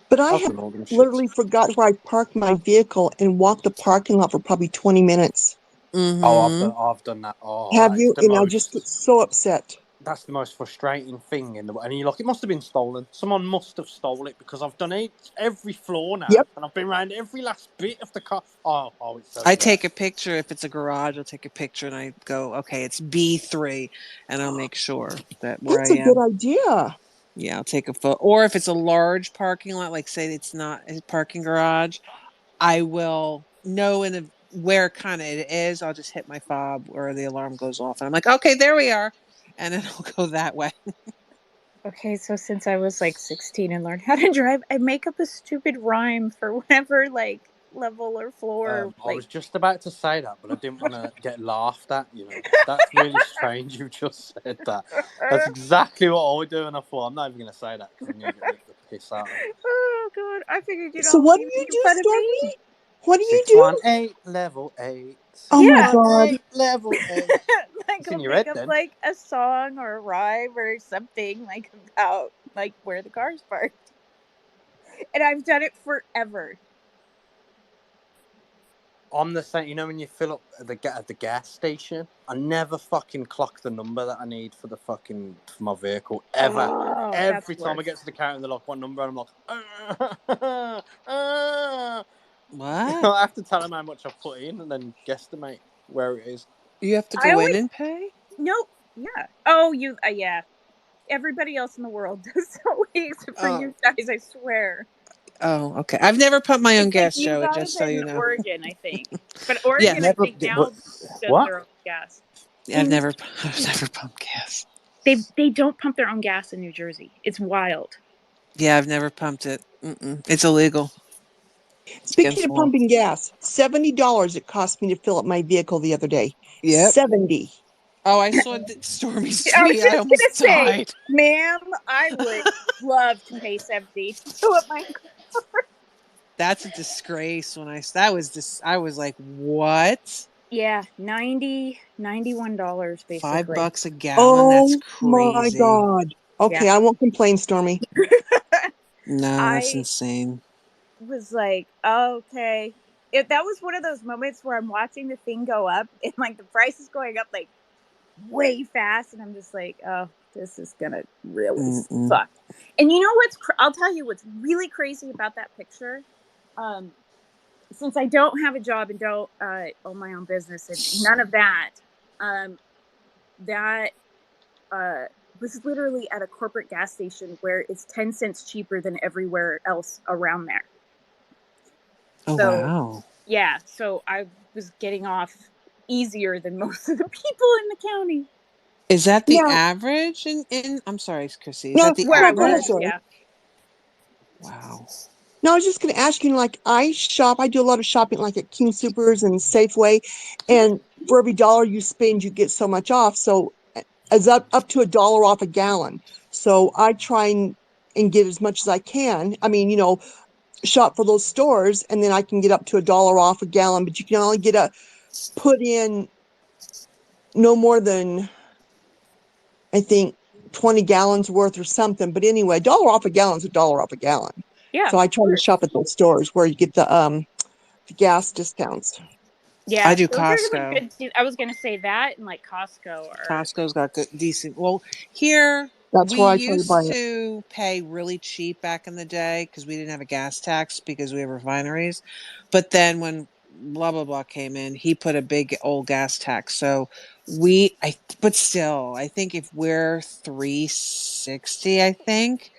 But I I've have done all them shits. literally forgot where I parked my vehicle and walked the parking lot for probably 20 minutes. Mm-hmm. I've done that. Oh, Have that is you? the And I just get most. so upset. That's the most frustrating thing in the. And you're like, it must have been stolen. Someone must have stole it because I've done every floor now, Yep. and I've been around every last bit of the car. Oh, it's so I bad. take a picture if it's a garage. I'll take a picture and I go, okay, it's B3, and I'll make sure that where I That's a good am. idea. Yeah, I'll take a photo. Or if it's a large parking lot, like say it's not a parking garage, I will know where kind of it is. I'll just hit my fob where the alarm goes off, and I'm like, okay, there we are, and then I'll go that way. Okay, so since I was like 16 and learned how to drive, I make up a stupid rhyme for whatever like level or floor I like was just about to say that, but I didn't want to get laughed at. You know, that's really strange. You just said that. That's exactly what I would do, and I thought I'm not even going to say that because I'm going to get the piss out of it. Oh god, I figured you'd So all what be do you making do, fun of Stormy? me. What do you do? 618 level 8. Oh my Yeah. 618 God. level 8. Like It's in I'll your make head up then. like a song or a rhyme or something like about like where the car's parked. And I've done it forever. I'm the same. You know when you fill up at the gas station, I never fucking clock the number that I need for my vehicle ever. Oh, that's Every time I worse. get to the counter, they're like, "What number?" And I'm like, What? I have to tell them how much I've put in and then guesstimate where it is. You have to I go in always and pay? nope. Yeah. Oh, you. Yeah. Everybody else in the world does so except for Oh, you guys. I swear. oh, okay. I've never pumped my own It's like gas, you Joey. guys Just so in you know. Oregon, I think. But Yeah, Oregon, I Never. think now does What? their own gas. I've never pumped gas. They don't pump their own gas in New Jersey. It's wild. Yeah, I've never pumped it. It's illegal. It's Speaking against of the law. pumping gas, $70 it cost me to fill up my vehicle the other day. Yep. 70. Oh, I saw Stormy's I was tweet. I just gonna almost say, died. ma'am, I would love to pay 70 to fill up my. That's a disgrace. That was just, I was like, what? Yeah, $91 basically. $5 a gallon? That's Oh my crazy. God. Yeah. Okay, I won't complain, Stormy. No, that's I insane. was like, oh, okay. That was one of those moments where I'm watching the thing go up and like the price is going up like way fast, and I'm just like, oh, this is gonna really Mm-mm. suck. And you know what's? I'll tell you what's really crazy about that picture. Um, since I don't have a job and don't own my own business and none of that, um, that uh, was literally at a corporate gas station where it's 10 cents cheaper than everywhere else around there. Oh, So wow. yeah, so I was getting off easier than most of the people in the county Is that the Now, average I'm sorry, Chrissy. Is no, that the where I no, go ahead, average? was. Joy. Yeah, Wow. No, I was just going to ask you, like, I shop, I do a lot of shopping, like at King Supers and Safeway, and for every dollar you spend, you get so much off. So it's up to $1 off a gallon. So I try and get as much as I can. I mean, shop for those stores, and then I can get up to $1 off a gallon, but you can only put in no more than, I think, 20 gallons worth or something. But anyway, $1 off a gallon is $1 off a gallon. yeah, So of I try to course. shop at those stores where you get the gas discounts. I Yeah, do those are like Costco. good. I was gonna say that and like Costco or Costco's got good, decent. Well, here That's we where I try to buy used it. to pay really cheap back in the day because we didn't have a gas tax because we have refineries. But then when blah blah blah came in, he put a big old gas tax. So but still, I think if we're 360, I think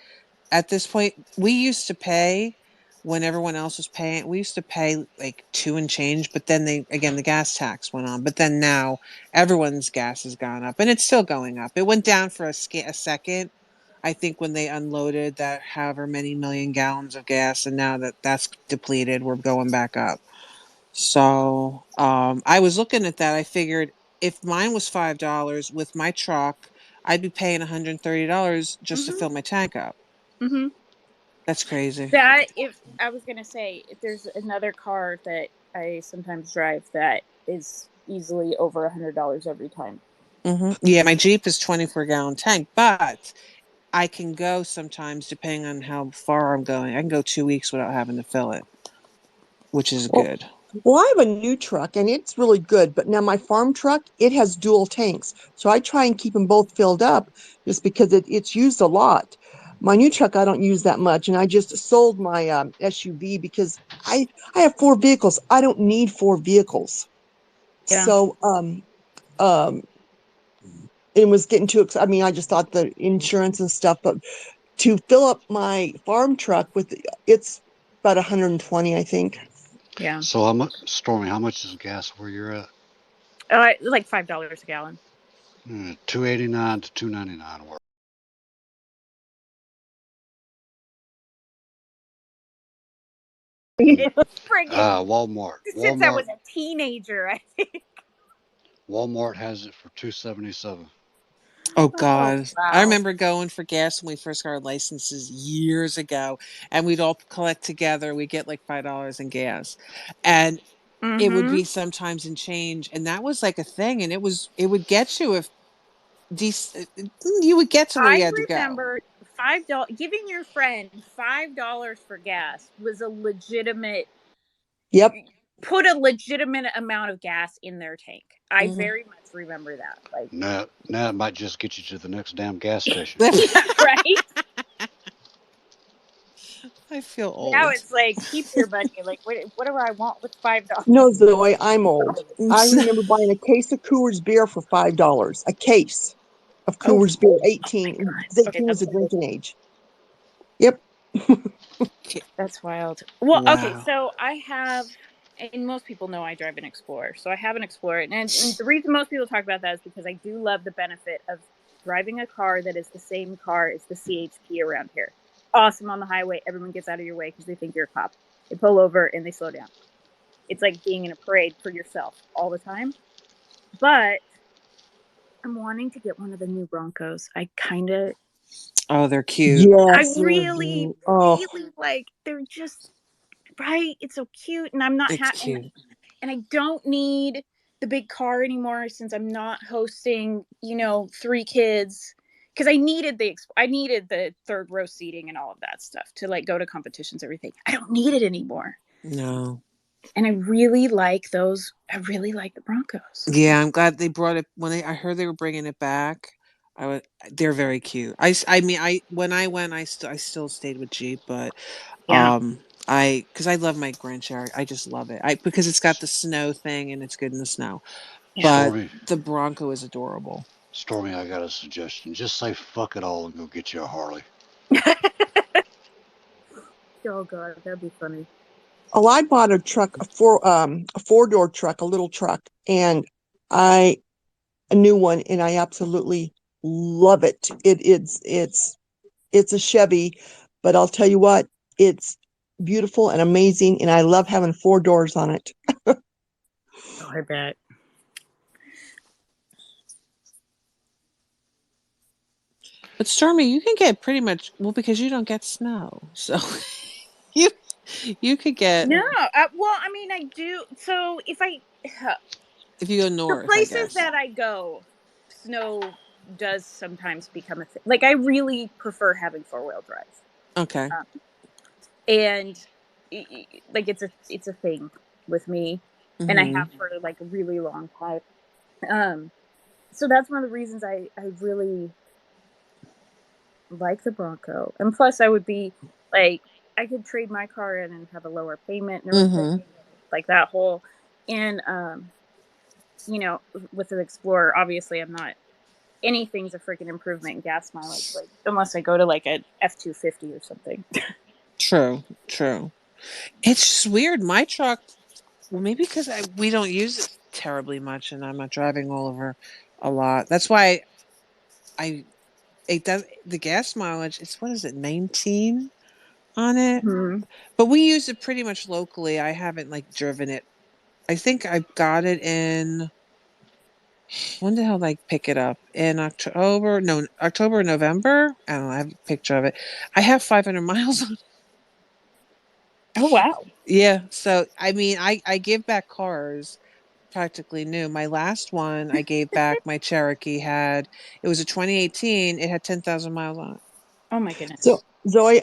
at this point we used to pay when everyone else was paying, we used to pay like two and change, but then the gas tax went on, but then now everyone's gas has gone up and it's still going up. It went down for a second, I think when they unloaded that however many million gallons of gas, and now that that's depleted, we're going back up. So I was looking at that. I figured if mine was $5 with my truck, I'd be paying $130 just to Mhm. fill my tank up. Mhm. That's crazy. That if I was gonna say, if there's another car that I sometimes drive that is easily over $100 every time. Yeah, my Jeep is 24-gallon tank, but I can go sometimes depending on how far I'm going. I can go 2 weeks without having to fill it, which is Well, good. well, I have a new truck and it's really good, but now my farm truck, it has dual tanks. So I try and keep them both filled up just because it's used a lot. My new truck, I don't use that much. And I just sold my SUV because I have four vehicles. I don't need four vehicles. Yeah. So, um, it was getting too, I mean, I just thought the insurance and stuff, but to fill up my farm truck with, it's about 120, I think. Yeah. So how much, Stormy? How much is gas where you're at? Like $5 a gallon. 289 to 299. Friggin' Walmart. since I was a teenager, I think. Walmart has it for 277. Oh Oh God. I wow. remember going for gas when we first got our licenses years ago, and we'd all collect together. We get like $5 in gas. And it would Mm-hmm. be sometimes in change, and that was like a thing, and it would get you if you would get to where I you had to go. remember $5 giving your friend $5 for gas was a legitimate Yep. put a legitimate amount of gas in their tank. I Hmm. very much remember that. Like Now it might just get you to the next damn gas station. right? I feel Now old. it's like keep your money. Like what do I want with $5? No, Zoe, I'm old. I remember buying a case of Coors beer for $5. A case of Oh, Coors beer, oh my 18, god. because Okay, 18 was that's the wild. drinking age. Yep. That's wild. Well, okay, Wow. so I have, and most people know I drive an Explorer. So I have an Explorer, and the reason most people talk about that is because I do love the benefit of driving a car that is the same car as the CHP around here. Awesome on the highway. Everyone gets out of your way because they think you're a cop. They pull over and they slow down. It's like being in a parade for yourself all the time. But I'm wanting to get one of the new Broncos. Oh, they're cute. I Yes. really, Oh, really like. They're just right. It's so cute, and I'm not It's cute. and I don't need the big car anymore since I'm not hosting, three kids. Because I needed the third row seating and all of that stuff to like go to competitions, everything. I don't need it anymore, No. and I really like those. I really like the Broncos. Yeah, I'm glad they brought it when I heard they were bringing it back. I was they're very cute. I mean I when I went I still stayed with Jeep, but Yeah, I because I love my Grand Cherokee. I just love it. I because it's got the snow thing and it's good in the snow. yeah. But Stormy, the Bronco is adorable. Stormy, I got a suggestion. Just say fuck it all and go get you a Harley. Oh god, that'd be funny. oh, I bought a truck, a four-door truck, a little truck, and I, a new one, and I absolutely love it. It's a Chevy, but I'll tell you what, it's beautiful and amazing, and I love having four doors on it. Oh, I bet. But Stormy, you can get pretty much well because you don't get snow. So you you could get No, well, I mean, I do. So if I if you go the north, I places guess. that I go, snow does sometimes become a thing. Like I really prefer having four-wheel drive, Okay. um, and like it's a thing with me, and I Mhm. have for like a really long time. Um, so that's one of the reasons I really like the Bronco, and plus I would be like I could trade my car in and have a lower payment and everything, Mhm. like that whole and you know with the Explorer, obviously I'm not anything's a freaking improvement in gas mileage, like unless I go to like a F-250 or something. True. True. It's just weird. My truck, well, maybe because we don't use it terribly much, and I'm not driving all over a lot. That's why I it does the gas mileage. It's what is it, 19 on it? Hmm. But we use it pretty much locally. I haven't like driven it. I think I got it in when the hell did I pick it up? In October? No, October, November? I don't know. I have a picture of it. I have 500 miles on it. Oh wow. Yeah. So, I mean, I give back cars practically new. My last one I gave back, my Cherokee had, it was a 2018. It had 10,000 miles on Oh my So goodness. Zoe,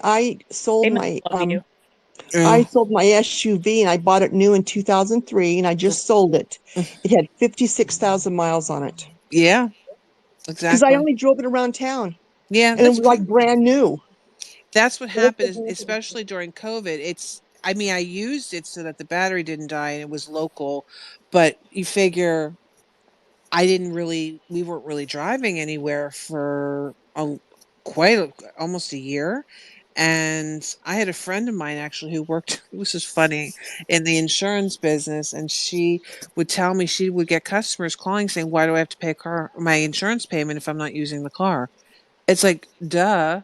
They must love you. I it. sold my SUV and I bought it new in 2003 and I just sold it. It had 56,000 miles on it Yeah, because I exactly. only drove it around town Yeah, and it was like brand new. that's what happened, especially during COVID. I mean, I used it so that the battery didn't die and it was local, but you figure we weren't really driving anywhere for almost a year. And I had a friend of mine actually who worked, it was just funny, in the insurance business. And she would tell me she would get customers calling saying, why do I have to pay my insurance payment if I'm not using the car? It's like, duh.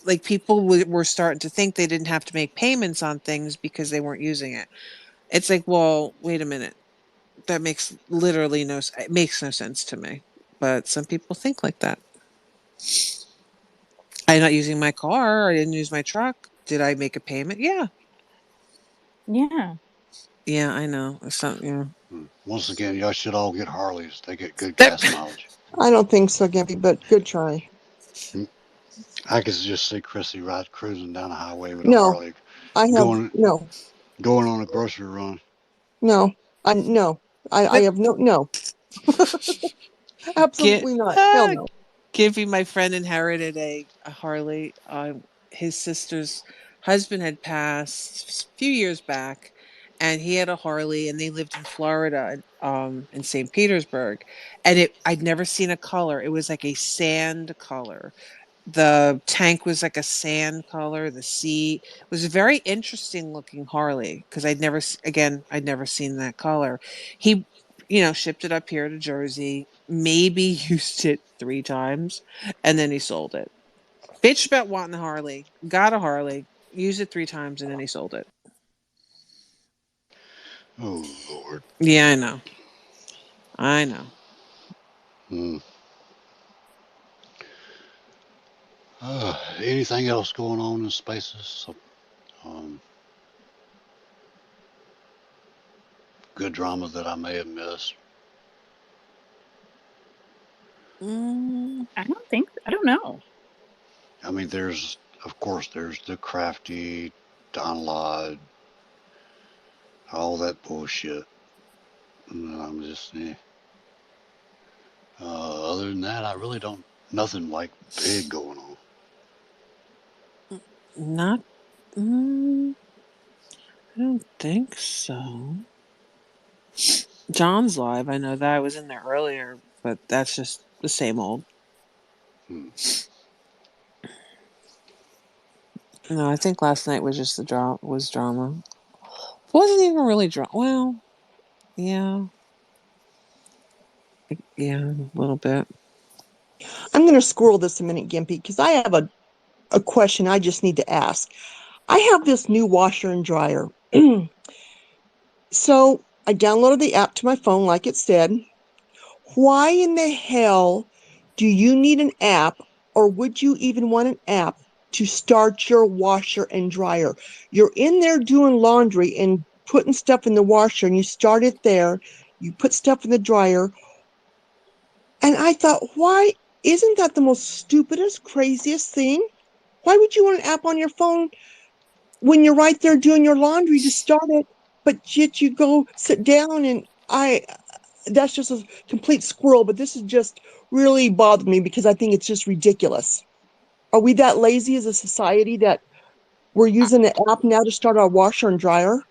Like people were starting to think they didn't have to make payments on things because they weren't using it. It's like, well, wait a minute. That makes literally it makes no sense to me. But some people think like that. I'm not using my car. I didn't use my truck. Did I make a payment? Yeah. Yeah. Yeah, I know. Yeah. Once again, y'all should all get Harleys. They get good gas mileage. I don't think so, Gimpy, but good try. I could just see Chrissy ride cruising down the highway with a No, Harley, I have going no, going on a grocery run. no, no. I have no, Get absolutely not. Hell no. Gimpy, my friend, inherited a Harley. His sister's husband had passed a few years back, and he had a Harley, and they lived in Florida, in St. Petersburg. And I'd never seen a color. It was like a sand color. The tank was like a sand color. The seat was a very interesting looking Harley because I'd never seen that color. He, shipped it up here to Jersey, maybe used it 3 times, and then he sold it. Bitch about wanting a Harley, got a Harley, used it 3 times, and then he sold it. Oh Lord. Yeah, I know. I know. Hmm. Anything else going on in spaces? Um, Good drama that I may have missed. Mm, I don't know. I mean, of course, there's the crafty, Don Lod, all that bullshit. I'm just, other than that, I really don't, nothing like big going on. not. Mm, I don't think so. John's live. I know that I was in there earlier, but that's just the same old. Hmm. No, I think last night was just drama. It wasn't even really drama. Well, yeah, yeah, a little bit. I'm going to squirrel this a minute, Gimpy, because I have a question I just need to ask. I have this new washer and dryer. So I downloaded the app to my phone, like it said. Why in the hell do you need an app, or would you even want an app to start your washer and dryer? You're in there doing laundry and putting stuff in the washer, and you start it there. You put stuff in the dryer. And I thought, why isn't that the most stupidest, craziest thing? Why would you want an app on your phone when you're right there doing your laundry to start it? But yet you go sit down and that's just a complete squirrel, but this is just really bothered me because I think it's just ridiculous. Are we that lazy as a society that we're I, using an app now to start our washer and dryer?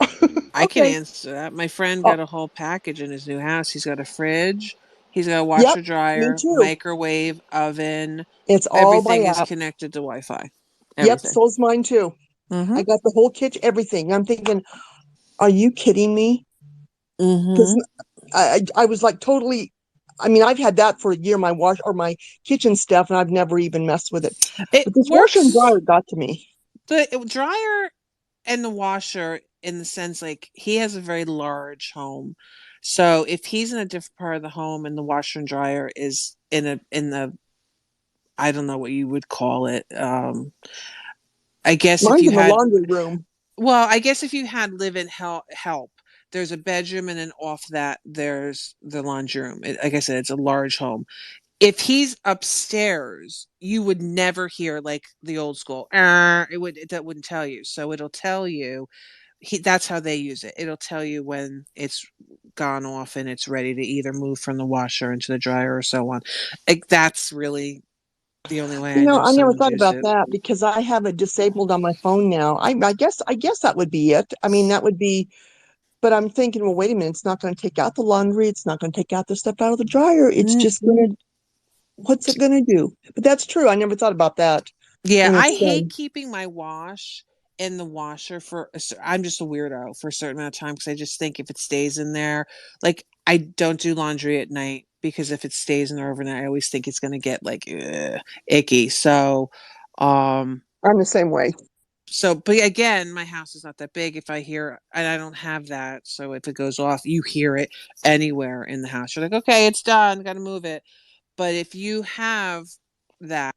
Hmm. I can Okay. answer that. My friend Oh, got a whole package in his new house. He's got a fridge, he's got a yep. washer Me dryer, too. microwave, oven. It's all by Everything is app. connected to Wi-Fi. Yep. Everything. So's mine too. Mm-hmm. I got the whole kitchen, everything. I'm thinking, are you kidding me? Because Mm-hmm. I was like totally. I mean, I've had that for a year, my wash or my kitchen stuff, and I've never even messed with it. It But this washer and works. dryer got to me. The dryer and the washer, in the sense, like, he has a very large home. So if he's in a different part of the home and the washer and dryer is in the, I don't know what you would call it. I guess if Mine's you in the had, laundry room. well, I guess if you had live-in help, there's a bedroom, and then off that there's the laundry room. Like I said, it's a large home. If he's upstairs, you would never hear like the old school. That wouldn't tell you. So it'll tell you. That's how they use it. It'll tell you when it's gone off and it's ready to either move from the washer into the dryer or so on. Like, that's really the only way You I know, know I never someone's thought used about it. that because I have it disabled on my phone now. I guess that would be it. I mean, that would be. But I'm thinking, well, wait a minute. It's not going to take out the laundry. It's not going to take out the stuff out of the dryer. It's N- just going to. What's it going to do? But that's true. I never thought about that Yeah, when I it's hate done. keeping my wash in the washer for I'm just a weirdo for a certain amount of time, because I just think if it stays in there, like, I don't do laundry at night because if it stays in there overnight, I always think it's going to get like icky. Um, I'm the same way. but again, my house is not that big. If I hear, and I don't have that, so if it goes off, you hear it anywhere in the house. You're like, okay, it's done, got to move it. But if you have that,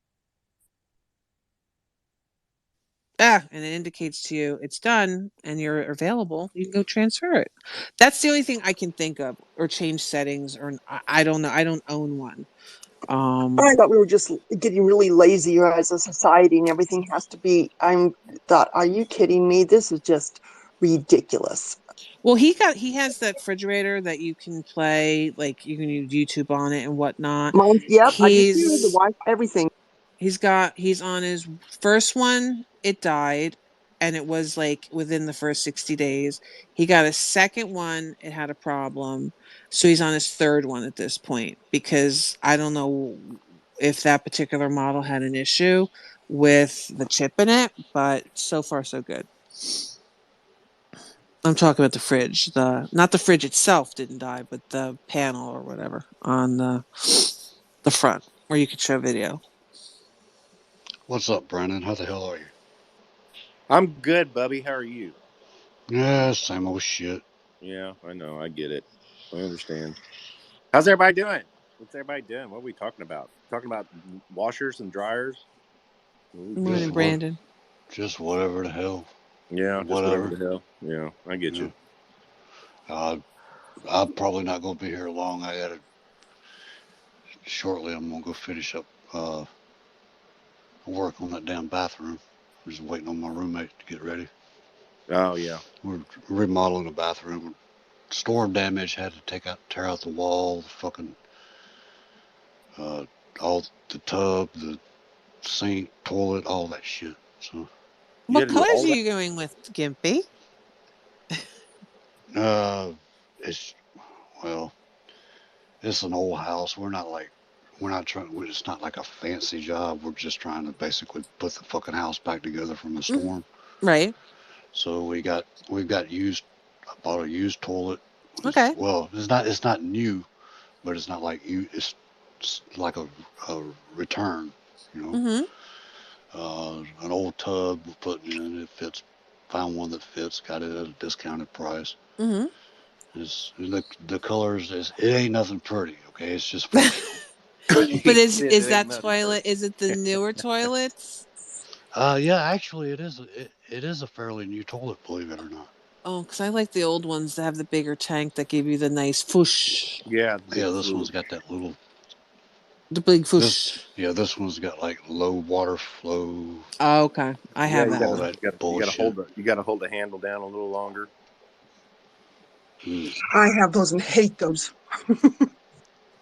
and it indicates to you it's done and you're available, you can go transfer it. That's the only thing I can think of, or change settings, or I don't know. I don't own one. I thought we were just getting really lazy as a society, and everything has to be. I'm thought, are you kidding me? This is just ridiculous. Well, he has that refrigerator that you can play, like, you can use YouTube on it and whatnot. Mine's, yep, I do too. The He's wife, everything. he's on his first one, it died, and it was like within the first 60 days. He got a second one, it had a problem. So he's on his third one at this point, because I don't know if that particular model had an issue with the chip in it, but so far so good. I'm talking about the fridge. The Not the fridge itself didn't die, but the panel or whatever on the front where you could show video. What's up, Brandon? How the hell are you? I'm good, Bubby. How are you? Yeah, same old shit. Yeah, I know. I get it. I understand. How's everybody doing? What's everybody doing? What are we talking about? Talking about washers and dryers? What are we Just Morning, doing? what, Brandon. just whatever the hell, Yeah, just whatever whatever. the hell. Yeah, I get Yeah. you. Uh, I'm probably not gonna be here long. I got to shortly. I'm gonna go finish up work on that damn bathroom. I'm just waiting on my roommate to get ready. Oh, yeah. We're remodeling the bathroom. Storm damage, had to tear out the wall, the fucking, uh, all the tub, the sink, toilet, all that shit. So, You What had to do colors all are that? you going with, Gimpy? uh, it's, well, it's an old house. We're not trying, it's not like a fancy job. We're just trying to basically put the fucking house back together from the Mhm. storm. Right. So we've got I bought a used toilet. Okay. Well, it's not new, but it's not like it's like a return, you know. Mm-hmm. An old tub we're putting in. It fits. Found one that fits. Got it at a discounted price. Mm-hmm. The colors it ain't nothing pretty. Okay, it's just functional. He But said is it ain't that nothing for toilet, is it the newer toilets? Yeah, actually, it is a fairly new toilet, believe it or not. Oh, because I like the old ones that have the bigger tank that give you the nice foosh. Yeah, the Yeah, big this one's fluke. got that little The big this. foosh. Yeah, this one's got like low water flow, Oh, okay. I Yeah, have you that all gotta one. that you gotta bullshit. hold the handle down a little longer. Mm. I have those and hate those.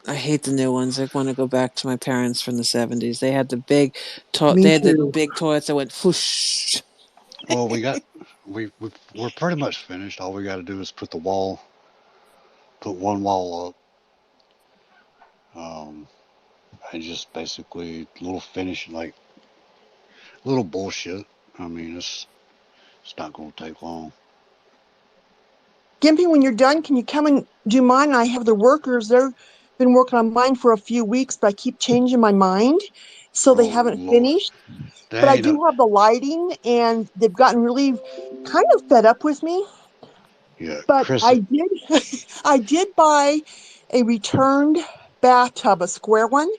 I hate the new ones. I want to go back to my parents from the 70s. They had Me they had the too. big toilets that went whoosh. Well, we're pretty much finished. All we got to do is put one wall up, and just basically little finish, like little bullshit. I mean, it's not gonna take long. Gimpy, when you're done, can you come and do mine? I have the workers. been working on mine for a few weeks, but I keep changing my mind, so they Oh haven't Lord, finished. they But I ain't do no. have the lighting, and they've gotten really kind of fed up with me. Yeah, But Chris. I did, I did buy a returned bathtub, a square one,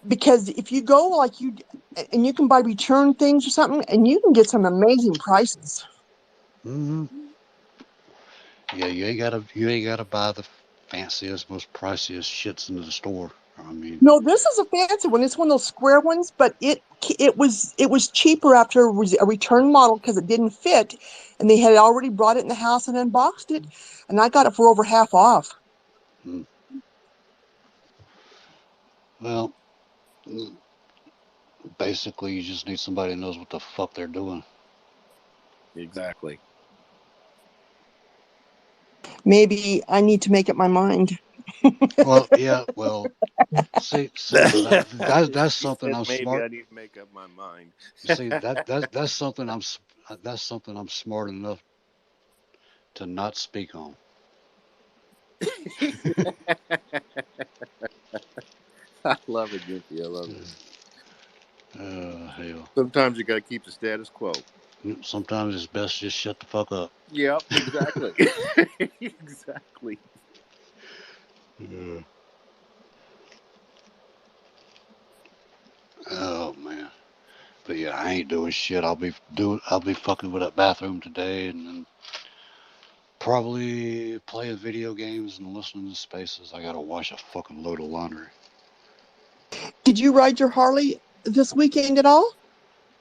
because if you go like you, and you can buy return things or something, and you can get some amazing prices. Hmm. Yeah, you ain't gotta buy the fanciest, most priciest shits in the store. I mean, No, this is a fancy one. It's one of those square ones, but it was cheaper after a return model because it didn't fit, and they had already brought it in the house and unboxed it, and I got it for over half off. mm, well, basically, you just need somebody who knows what the fuck they're doing. Exactly. Maybe I need to make up my mind. Well, yeah, well, see now that's She something said I'm maybe smart. I need to make up my mind. You see that's something that's something I'm smart enough to not speak on. I love it, Gimpy. I love it. Hell, Sometimes you got to keep the status quo. sometimes it's best just shut the fuck up. Yep, exactly. Exactly. Yeah. Oh man. But yeah, I ain't doing shit. I'll be fucking with that bathroom today, and then probably playing video games and listening to Spaces. I gotta wash a fucking load of laundry. Did you ride your Harley this weekend at all?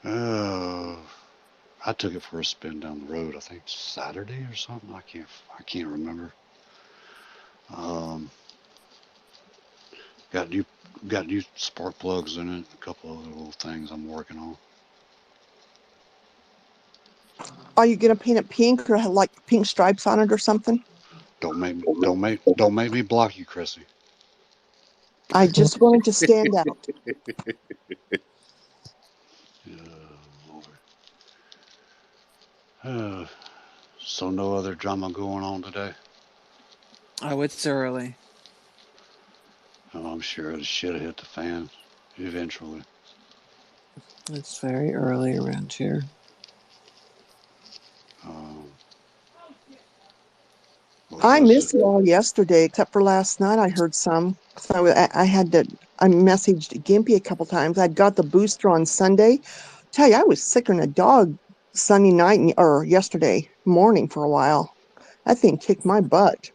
Uh, I took it for a spin down the road. I think Saturday or something. I can't remember. Um, got new got new spark plugs in it. A couple other little things I'm working on. Are you gonna paint it pink or have like pink stripes on it or something? Don't make me block you, Chrissy. I just wanted to stand out. Lord. Uh, so no other drama going on today. Oh, it's early. Oh, I'm sure the shit hit the fan eventually. It's very early around here. Um, what I was it? missed it all yesterday, except for last night. I heard some. So I had to. I messaged Gimpy a couple times. I got the booster on Sunday. Tell you, I was sicker than a dog Sunday night or yesterday morning for a while. That thing kicked my butt.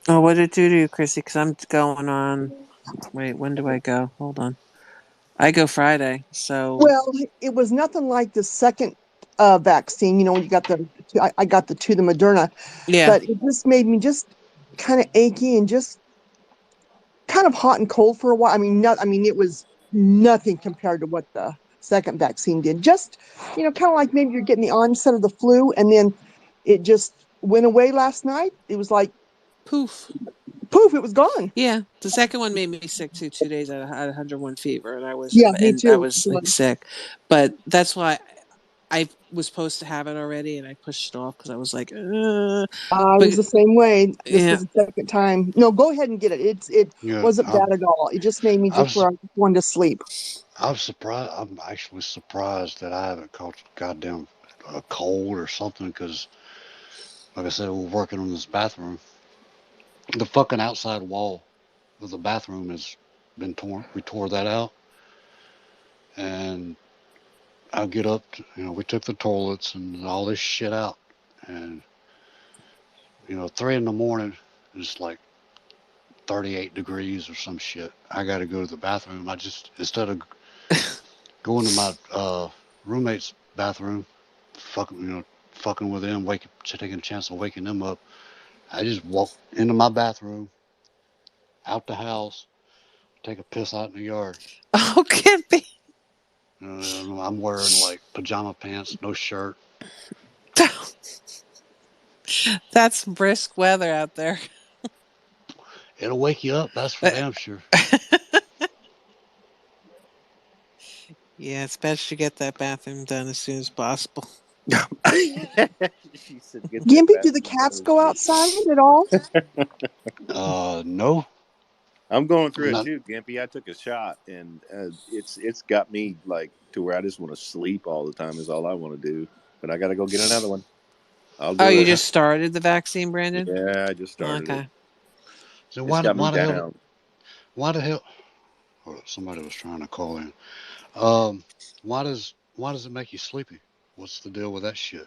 Oh, what did it do to you, Chrissy? Because I'm going on. Wait, when do I go? Hold on. I go Friday. So, Well, it was nothing like the second vaccine. You know, when you got I got the Moderna, yeah, but it just made me just kind of achy and just kind of hot and cold for a while. I mean, not. I mean, it was nothing compared to what the second vaccine did. Just, kind of like maybe you're getting the onset of the flu, and then it just went away last night. It was like poof. poof, it was gone. Yeah, the second one made me sick too. 2 days I had 101 fever, and I was Yeah, me and I too. was like sick. But that's why I was supposed to have it already, and I pushed it off because I was like, I was but the same way. This yeah, was the second time. No, go ahead and get it. It Yeah, wasn't bad at all. It just made me I'm just where I wanted to sleep. I'm surprised. I'm actually surprised that I haven't caught goddamn a cold or something. Because, like I said, we're working on this bathroom. The fucking outside wall of the bathroom has been torn. We tore that out, and I get up. We took the toilets and all this shit out, and 3 in the morning. It's like 38 degrees or some shit. I got to go to the bathroom. I just instead of going to my roommate's bathroom, fucking with them, taking a chance of waking them up. I just walk into my bathroom, out the house, take a piss out in the yard. oh, can't be. I'm wearing like pajama pants, no shirt. That's brisk weather out there. It'll wake you up. That's for damn sure. Yeah, it's best you get that bathroom done as soon as possible. She said, "Get that Gimpy, do the bathroom cats done." go outside at all? No, I'm going through I'm it not. too, Gimpy. I took a shot, and it's got me like to where I just want to sleep all the time. Is all I want to do. But I got to go get another one. I'll Oh, do you it. just started the vaccine, Brandon? Yeah, I just started it. Okay. So It's why? got me Why the hell? down. Why the hell? Hold up, somebody was trying to call in. Why does it make you sleepy? What's the deal with that shit?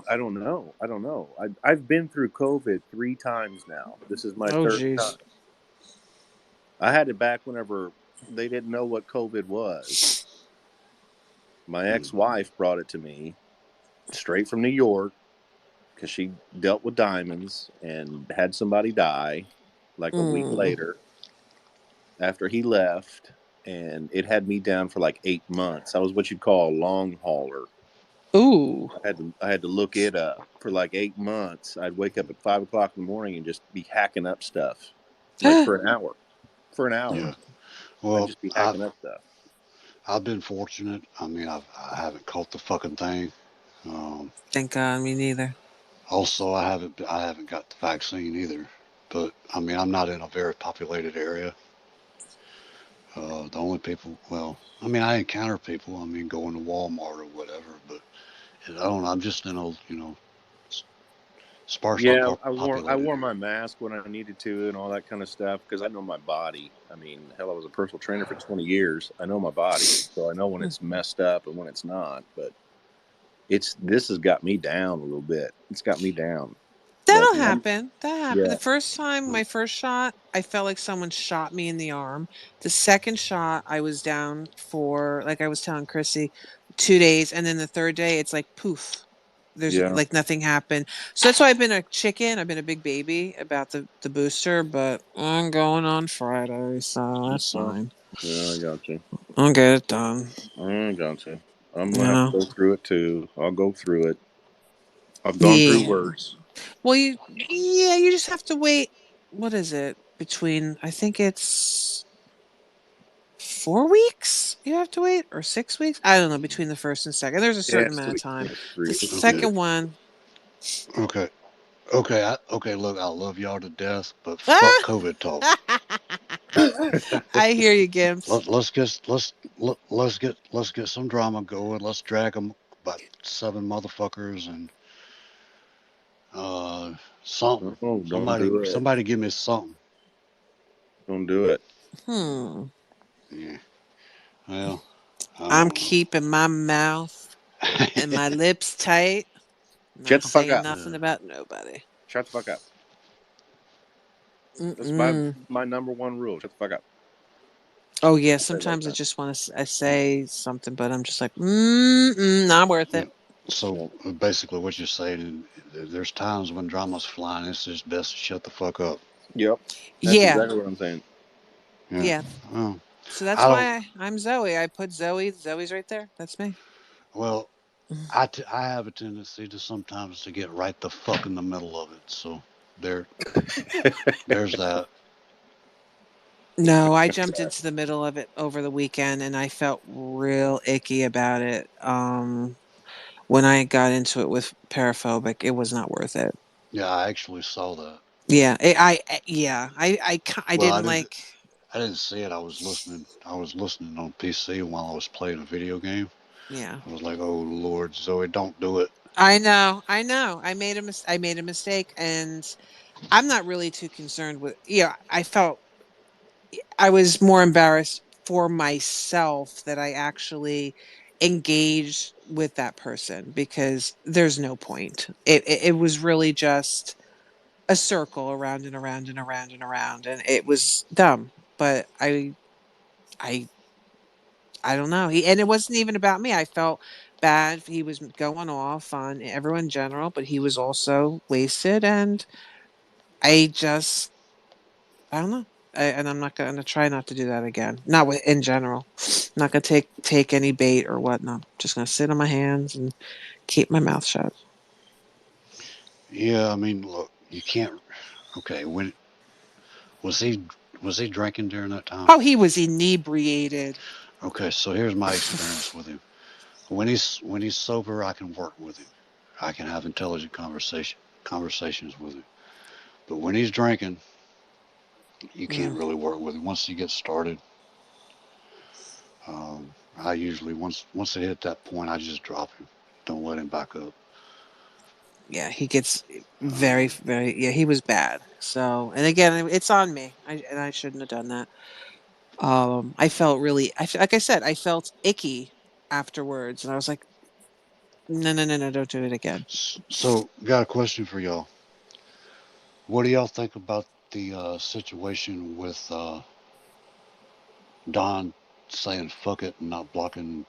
I don't know. I don't know. I've been through COVID 3 times now. This is my Oh, third time. geez. I had it back whenever they didn't know what COVID was. My Hmm. ex-wife brought it to me straight from New York because she dealt with diamonds and had somebody die like a week Mm. later after he left, and it had me down for like 8 months. I was what you'd call a long hauler. Ooh. I had to look it up for like 8 months. I'd wake up at 5 o'clock in the morning and just be hacking up stuff, like for an hour. For an hour, Yeah. I'd Well, just be I've hacking up stuff. I've been fortunate. I mean, I haven't caught the fucking thing. Um, Thank God, me neither. Also, I haven't got the vaccine either. But I mean, I'm not in a very populated area. The only people, well, I mean, I encounter people. I mean, going to Walmart or whatever. But I don't know. I'm just in a sparsely Yeah, I wore populated my area. mask when I needed to and all that kind of stuff because I know my body. I mean, hell, I was a personal trainer for 20 years. I know my body, so I know when Hmm. it's messed up and when it's not. But this has got me down a little bit. It's got me down. But That'll happen. That happened. The yeah, first time, Uh, my first shot, I felt like someone shot me in the arm. The second shot, I was down for, like I was telling Chrissy, 2 days. And then the third day, it's like poof. There's yeah, like nothing happened. So that's why I've been a chicken. I've been a big baby about the booster, but I'm going on Friday, so that's yeah, fine. yeah. I got you. I'll get it done. I got you. I'm You gonna have to know? go through it too. I'll go through it. I've gone through Yeah. worse. Well, yeah, you just have to wait. What is it? Between, I think it's 4 weeks you have to wait, or 6 weeks. I don't know, between the first and second. There's a Yeah, certain it's amount of three. time. Yeah, it's The three. It's okay. 3 weeks. second one. Okay. Okay. Look, I love y'all to death, but fuck COVID talk. I hear you, Gimps. Let's get some drama going. Let's drag them about 7 motherfuckers and something. Oh, don't Somebody do it. somebody give me something. Don't do it. Hmm. Yeah. Well, I I'm don't know. keeping my mouth and my lips tight. Shut Not the fuck saying up. nothing about nobody. Shut the fuck up. That's my Mm-mm. my number one rule. Shut the fuck up. Oh yeah, I say it all sometimes the I time. just want to I say something, but I'm just like, not worth Yeah. it. So Yeah. basically, what you're saying, there's times when drama's flying. It's just best to shut the fuck up. Yep. That's Yeah, exactly what I'm saying. Yeah. yeah. Well, So that's I don't. why I'm Zoe. I put Zoe. Zoe's right there. That's me. Well, I have a tendency to sometimes to get right the fuck in the middle of it. So there there's that. No, I jumped into the middle of it over the weekend and I felt real icky about it. When I got into it with paraphobic, it was not worth it. Yeah, I actually saw that. Yeah, yeah, I Well, didn't like. I didn't see it. I was listening on PC while I was playing a video game. Yeah, I was like, "Oh Lord, Zoe, don't do it." I know, I know. I made a mistake, and I'm not really too concerned with. Yeah, I felt I was more embarrassed for myself that I actually engaged with that person because there's no point. It was really just a circle around and around and around and around, and it was dumb. But I I don't know. And it wasn't even about me. I felt bad. He was going off on everyone in general, but he was also wasted, and I just I don't know. And I'm not going to try not to do that again. Not with in general. I'm not going to take any bait or whatnot. Just going to sit on my hands and keep my mouth shut. Yeah, I mean, look, you can't. Okay, when was he was he drinking during that time? Oh, he was inebriated. Okay, so here's my experience with him. When he's sober, I can work with him. I can have intelligent conversations with him. But when he's drinking, You can't Mm, really work with him once he gets started. I usually once they hit that point, I just drop him. Don't let him back up. yeah, he gets very, Um, very. Yeah, he was bad. So, and again, it's on me. I shouldn't have done that. I felt really. Like I said, I felt icky afterwards, and I was like, no, no, no, no, don't do it again. so, got a question for y'all. What do y'all think about the situation with Don saying "fuck it" and not blocking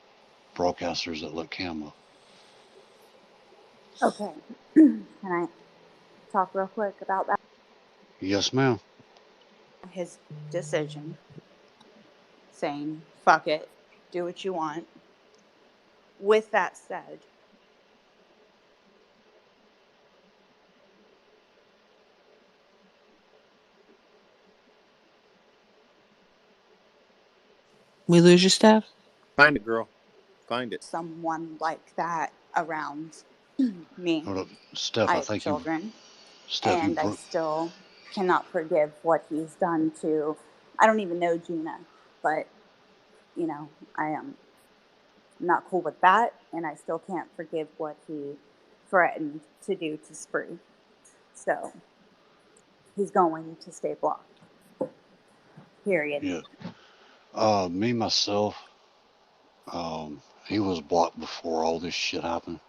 broadcasters that look camera? Okay. Can I talk real quick about that? Yes, ma'am. His decision, saying, fuck it, do what you want. With that said, We lose you, Steph. Find it, girl. Find it. someone like that around me, Hold up, Steph. I I have think you, children, Steph, you and I broke. still cannot forgive what he's done to, I don't even know Gina, but, you know, I am not cool with that, and I still can't forgive what he threatened to do to Spree. So he's going to stay blocked. Period. Yeah. Me myself. He was blocked before all this shit happened.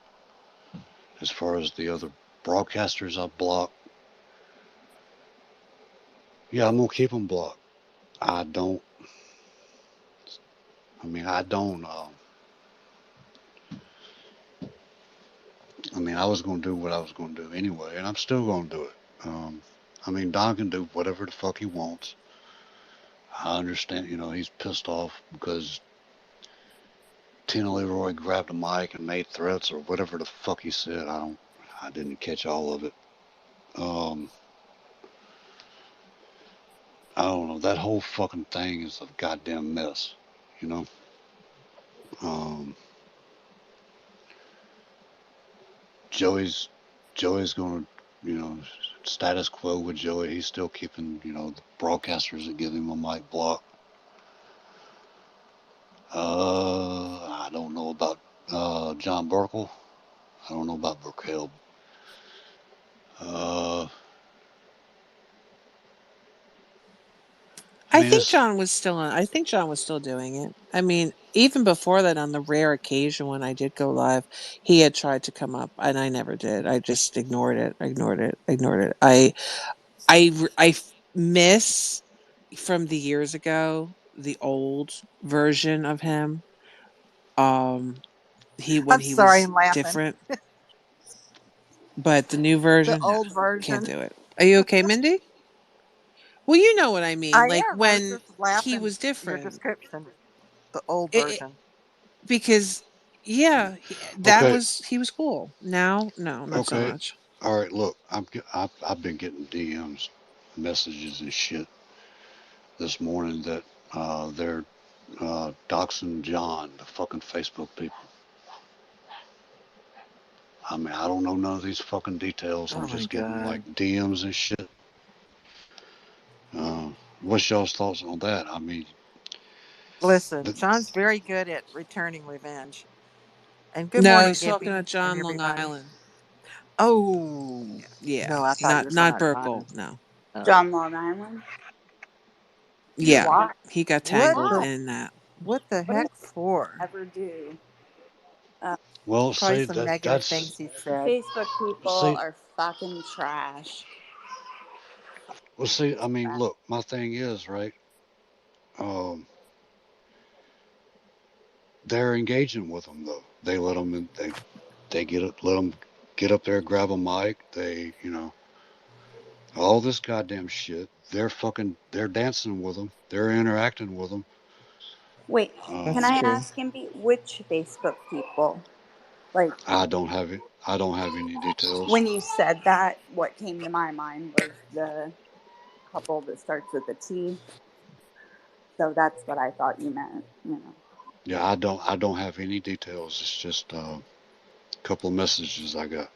As far as the other broadcasters I blocked, yeah, I'm gonna keep them blocked. I don't. I mean, I don't. I mean, I was gonna do what I was gonna do anyway, and I'm still gonna do it. Um, I mean, Don can do whatever the fuck he wants. I understand. He's pissed off because Tina Leroy grabbed a mic and made threats or whatever the fuck he said. I don't. I didn't catch all of it. Um, I don't know. That whole fucking thing is a goddamn mess. You know. Um, Joey's Joey's gonna, you know, status quo with Joey. He's still keeping, the broadcasters that give him a mic block. I don't know about John Burkle. I don't know about Burkell. Uh, I I mean, think it's John was still on. I think John was still doing it. I mean, even before that, on the rare occasion when I did go live, he had tried to come up, and I never did. I just ignored it, ignored it, ignored it. Miss from the years ago the old version of him. Um, he when I'm he sorry, was I'm laughing. different, but the new The version, no, old can't version. do it. Are you okay, Mindy? Well, you know what I mean. I Like am. I was when just he laughing was your different. description. The old It, version. because yeah, that okay. was he was cool. Now, no, not so Okay. much. All right. Look, I've been getting DMs, messages and shit this morning that they're doxing John, the fucking Facebook people. I mean, I don't know none of these fucking details. I'm Oh my just getting god. like DMs and shit. Uh, what's y'all's thoughts on that? I mean, Listen, the, John's very good at returning revenge. And good No, morning, he's talking Gimpy about and John Long everybody. Island. Oh Yeah, no, I thought you not were talking not about Burkle. Don. No. John Oh, Long Island. yeah. Yeah, Why? he got what tangled the in that. What did heck for? I ever do? Well, Probably see some that negative that's things he said. Facebook people see are fucking trash. well see. I mean, Trash. look, my thing is right. Um, they're engaging with them though. They let them in, they get it, let them get up there, grab a mic. All this goddamn shit. They're dancing with them. They're interacting with them. Wait, can That's Um, I true. ask Gimpy which Facebook people? Like, I don't have it. I don't have any details. when you said that, what came to my mind was the couple that starts with a T. So that's what I thought you meant, you know. Yeah, I don't have any details. It's just a couple of messages I got.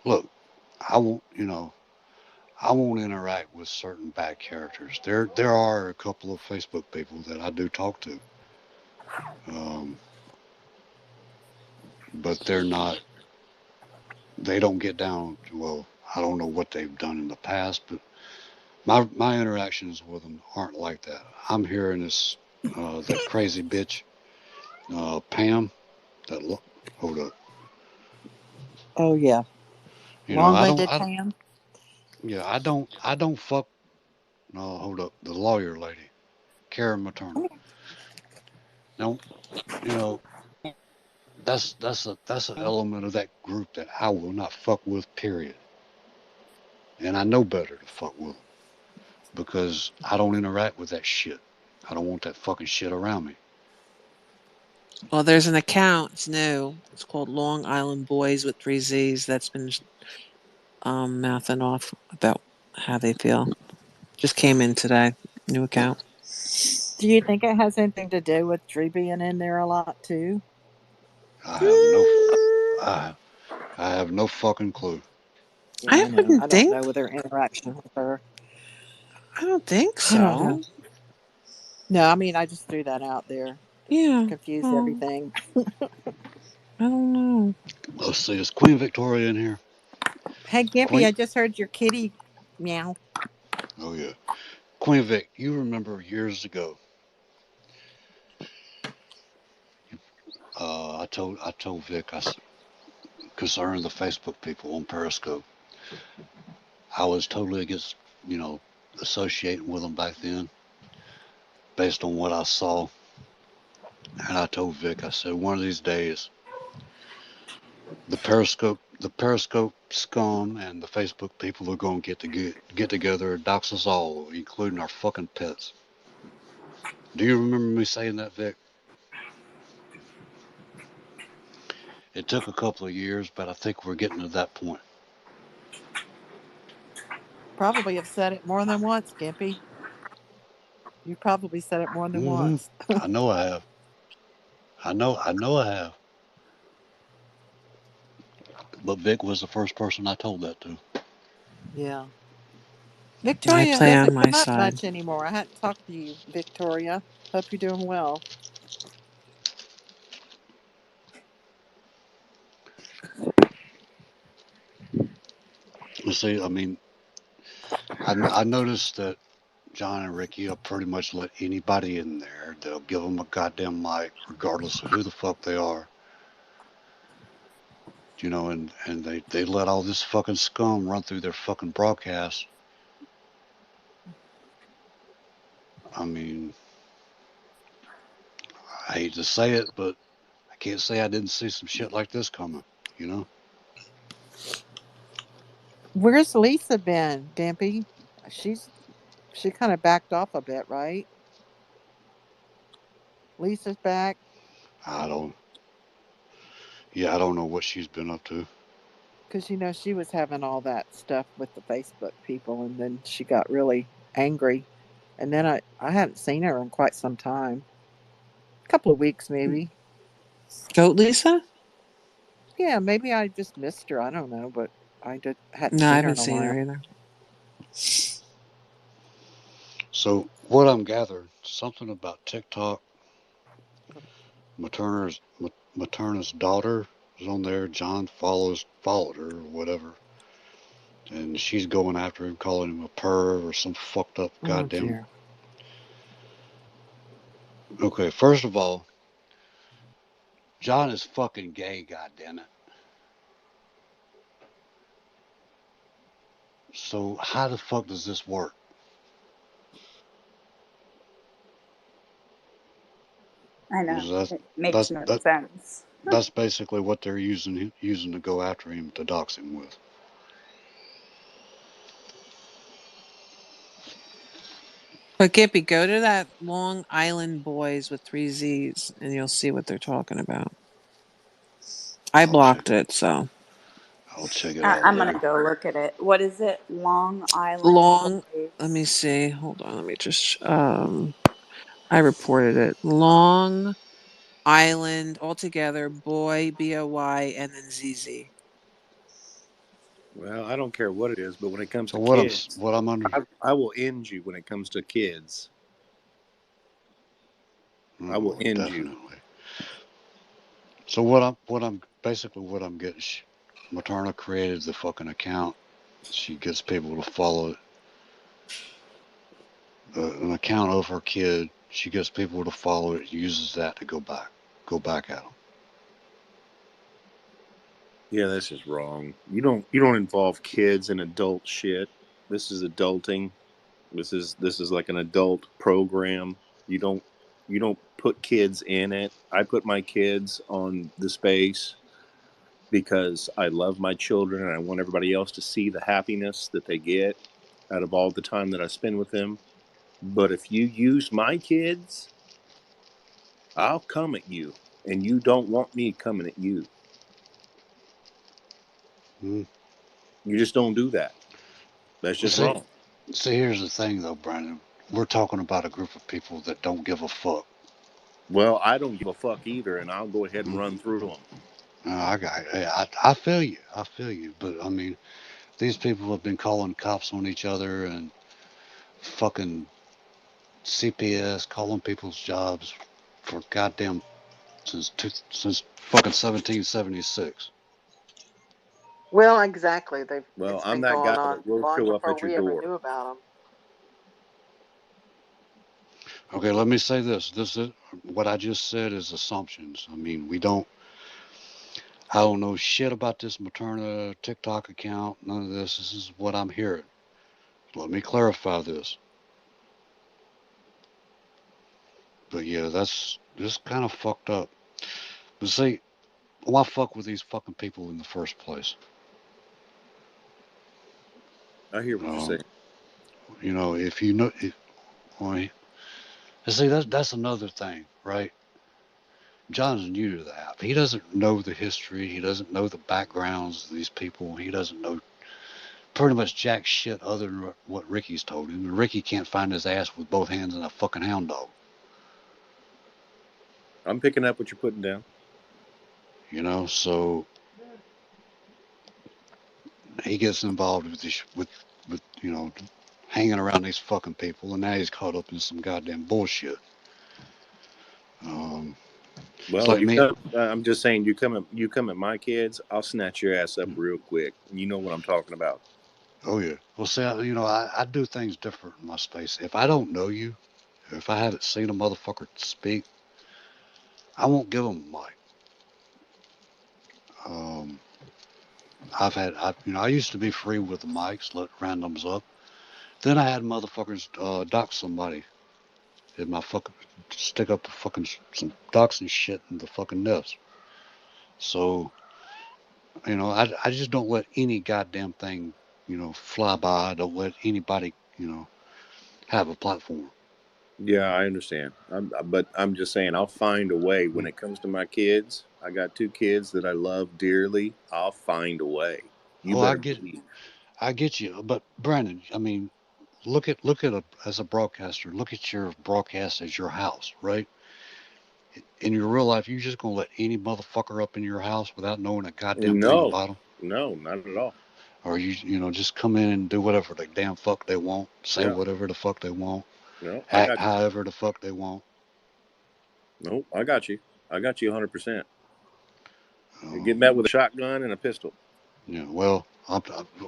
Look, I won't. I won't interact with certain bad characters. There are a couple of Facebook people that I do talk to, um, but they're not. They don't get down. Well, I don't know what they've done in the past, but my interactions with them aren't like that. I'm hearing this that crazy bitch Pam. That look. Hold up. Oh yeah, You know I don't. long-winded I Pam. Yeah, I don't fuck. No, hold up. The lawyer lady, Karen Maternal. Now, you know, that's an element of that group that I will not fuck with. Period. And I know better to fuck with them because I don't interact with that shit. I don't want that fucking shit around me. Well, there's an account. It's new. It's called Long Island Boys with three Z's. That's been mouthing off about how they feel. Just came in today. New account. Do you think it has anything to do with Dree being in there a lot too? I have no, I, I have no fucking clue. Yeah, I I know. I wouldn't don't think. know with their interaction with her. I don't think I don't know. so. No, I mean I just threw that out there to Yeah. confuse Well, everything. I don't know. Let's see, is Queen Victoria in here? Hey Gimpy, Queen, I just heard your kitty meow. oh yeah, Queen Vic. You remember years ago? I told Vic concerning the Facebook people on Periscope. I was totally against associating with them back then based on what I saw. And I told Vic, I said, one of these days, the Periscope scum and the Facebook people are going to get together and dox us all, including our fucking pets. Do you remember me saying that, Vic? It took a couple of years, but I think we're getting to that point. Probably have said it more than once, Gimpy. You probably said it more than Mm-hmm. once. I know I have. I know I have. But Vic was the first person I told that to. Yeah. I Victoria play on doesn't my come up side. much anymore. I hadn't talked to you, Victoria. Hope you're doing well. You see, I mean, I noticed that John and Ricky will pretty much let anybody in there. They'll give them a goddamn mic, regardless of who the fuck they are. And they let all this fucking scum run through their fucking broadcast. I mean, I hate to say it, but I can't say I didn't see some shit like this coming. You know, Where's Lisa been, Gimpy? She's she kind of backed off a bit, right? Lisa's back I don't. Yeah, I don't know what she's been up to. because she was having all that stuff with the Facebook people, and then she got really angry, and then I hadn't seen her in quite some time, a couple of weeks maybe. Goat Lisa? Yeah, maybe I just missed her. I don't know, but hadn't No, I seen her haven't in a seen while. her either. So what I'm gathering, something about TikTok. Materna's daughter is on there. John followed her or whatever, and she's going after him, calling him a perv or some fucked up Oh goddamn. dear. Okay, first of all, John is fucking gay. Goddamn it. So how the fuck does this work? I know. Because that's It makes that's no that sense. that's basically what they're using to go after him to dox him with. But Gippy, go to that Long Island Boys with three Z's and you'll see what they're talking about. I I'll check blocked it, so I'll check it out I'm gonna later. go look at it. What is it? Long Island long let me Boys. see. Hold on, let me just I reported it. Long Island altogether, boy, BOY, and then ZZ. Well, I don't care what it is, but when it comes So to kids, what I'm under. I will end you when it comes to kids. I will Oh, end you. definitely. So what I'm getting. Materna created the fucking account. She gets people to follow an account of her kid. She gets people to follow it. Uses that to go back at them. Yeah, that's just wrong. You don't involve kids in adult shit. This is adulting. This is like an adult program. You don't put kids in it. I put my kids on the space because I love my children and I want everybody else to see the happiness that they get out of all the time that I spend with them. But if you use my kids, I'll come at you, and you don't want me coming at you. Hmm. You just don't do that. That's Well, just wrong. see, here's the thing though, Brandon. We're talking about a group of people that don't give a fuck. Well, I don't give a fuck either, and I'll go ahead and Hmm. run through them. I feel you. I feel you. But I mean, these people have been calling cops on each other and fucking CPS, calling people's jobs for goddamn since fucking 1776. Well, exactly. They've Well, it's I'm been that going guy on that will long show up before at your we ever door. knew about them. Okay, let me say this. This is what I just said is assumptions. I mean, I don't know shit about this Materna TikTok account. None of this. This is what I'm hearing. Let me clarify this. But yeah, that's just kind of fucked up. But see, why fuck with these fucking people in the first place? I hear what you're Um, saying. if you know, well, see, that's another thing, right? John's new to the app. He doesn't know the history. He doesn't know the backgrounds of these people. He doesn't know pretty much jack shit other than what Ricky's told him. And Ricky can't find his ass with both hands in a fucking hound dog. I'm picking up what you're putting down. So he gets involved with hanging around these fucking people, and now he's caught up in some goddamn bullshit. Um, it's Well, like you me. come. I'm just saying, you come at my kids, I'll snatch your ass up real quick. You know what I'm talking about. Oh yeah. Well, see, I do things different in my space. If I don't know you, if I haven't seen a motherfucker speak, I won't give them a mic. Um, I used to be free with the mics, let randoms up. Then I had motherfuckers dox somebody in my fucking stick up the fucking some doxing shit in the fucking nest. So I just don't let any goddamn thing fly by. I don't let anybody have a platform. Yeah, I understand. But I'm just saying, I'll find a way. When it comes to my kids, I got two kids that I love dearly. I'll find a way. You Oh, better believe. I get you. But Brandon, I mean, look at as a broadcaster, look at your broadcast as your house, right? In your real life, you just gonna let any motherfucker up in your house without knowing a goddamn thing No, about them, no, not at all. or just come in and do whatever the damn fuck they want, say Yeah, whatever the fuck they want, no, I act got you. however the fuck they want. No, I got you. I got you 100%. You get Um, met with a shotgun and a pistol. well,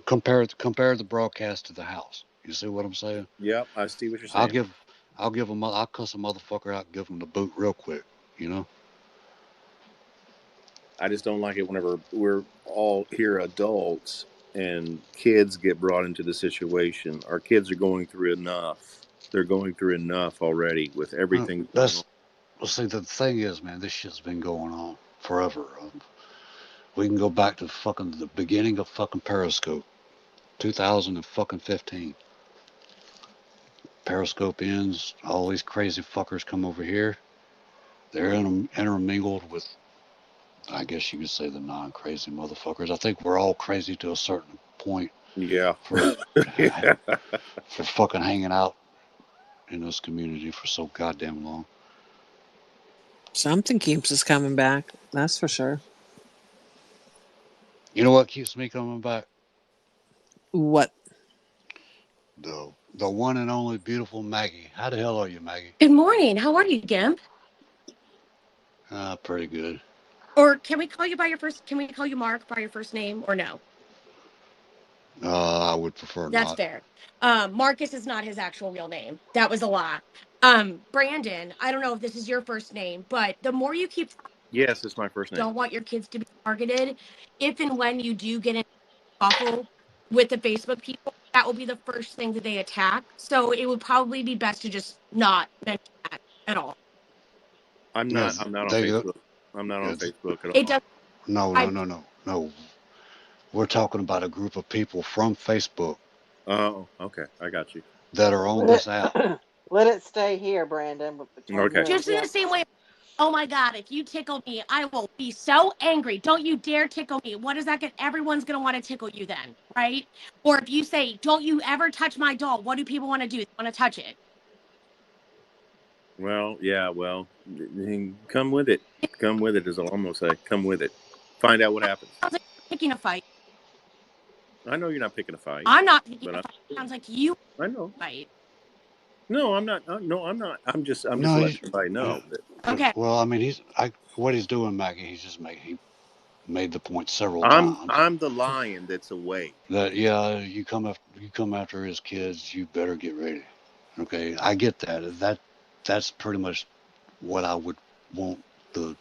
compare the broadcast to the house. You see what I'm saying? Yep, I see what you're I'll saying. give I'll cuss a motherfucker out, and give him the boot real quick. You know? I just don't like it whenever we're all here adults and kids get brought into the situation. Our kids are going through enough. They're going through enough already with everything going on. That's Well, see, the thing is, man, this shit's been going on forever. We can go back to fucking the beginning of fucking Periscope, 2015. Periscope ends. All these crazy fuckers come over here. They're intermingled with, I guess you could say, the non-crazy motherfuckers. I think we're all crazy to a certain point Yeah. for Yeah. for fucking hanging out in this community for so goddamn long. Something keeps us coming back. That's for sure. You know what keeps me coming back? What? The one and only beautiful Maggie. How the hell are you, Maggie? Good morning. How are you, Gimp? Pretty good. Or can we call you by your first? Can we call you Mark by your first name or no? I would prefer That's not. fair. Marcus is not his actual real name. That was a lie. Brandon, I don't know if this is your first name, but the more you keep Yes, it's my first name. don't want your kids to be targeted, if and when you do get in awful with the Facebook people, that will be the first thing that they attack. So it would probably be best to just not mention that at all. I'm not. Yes, I'm not on they go. Facebook. I'm not on It's, Facebook at It all. does. no, no, I no, no, no. We're talking about a group of people from Facebook Oh, okay. I got you. that are on Let this app. it let it stay here, Brandon, between Okay. you and just in the Gimp. same way. Oh my God, if you tickle me, I will be so angry. Don't you dare tickle me. What is that? Everyone's going to want to tickle you then, right? Or if you say, don't you ever touch my doll, what do people want to do? They want to touch it. Well, yeah. Well, come with it. Come with it is all I'm gonna say. Come with it. Find out what happens. Sounds like you're picking a fight. I know you're not picking a fight, I'm not picking but a fight. Sounds like you I know. fight. No, I'm not. No, I'm not. I'm just No, letting he's. everybody Uh, know that Okay. well, I mean, what he's doing, Maggie. He's just making. He made the point several I'm times I'm the lion that's awake. that yeah, you come after his kids, you better get ready. Okay, I get that. That's pretty much what I would want the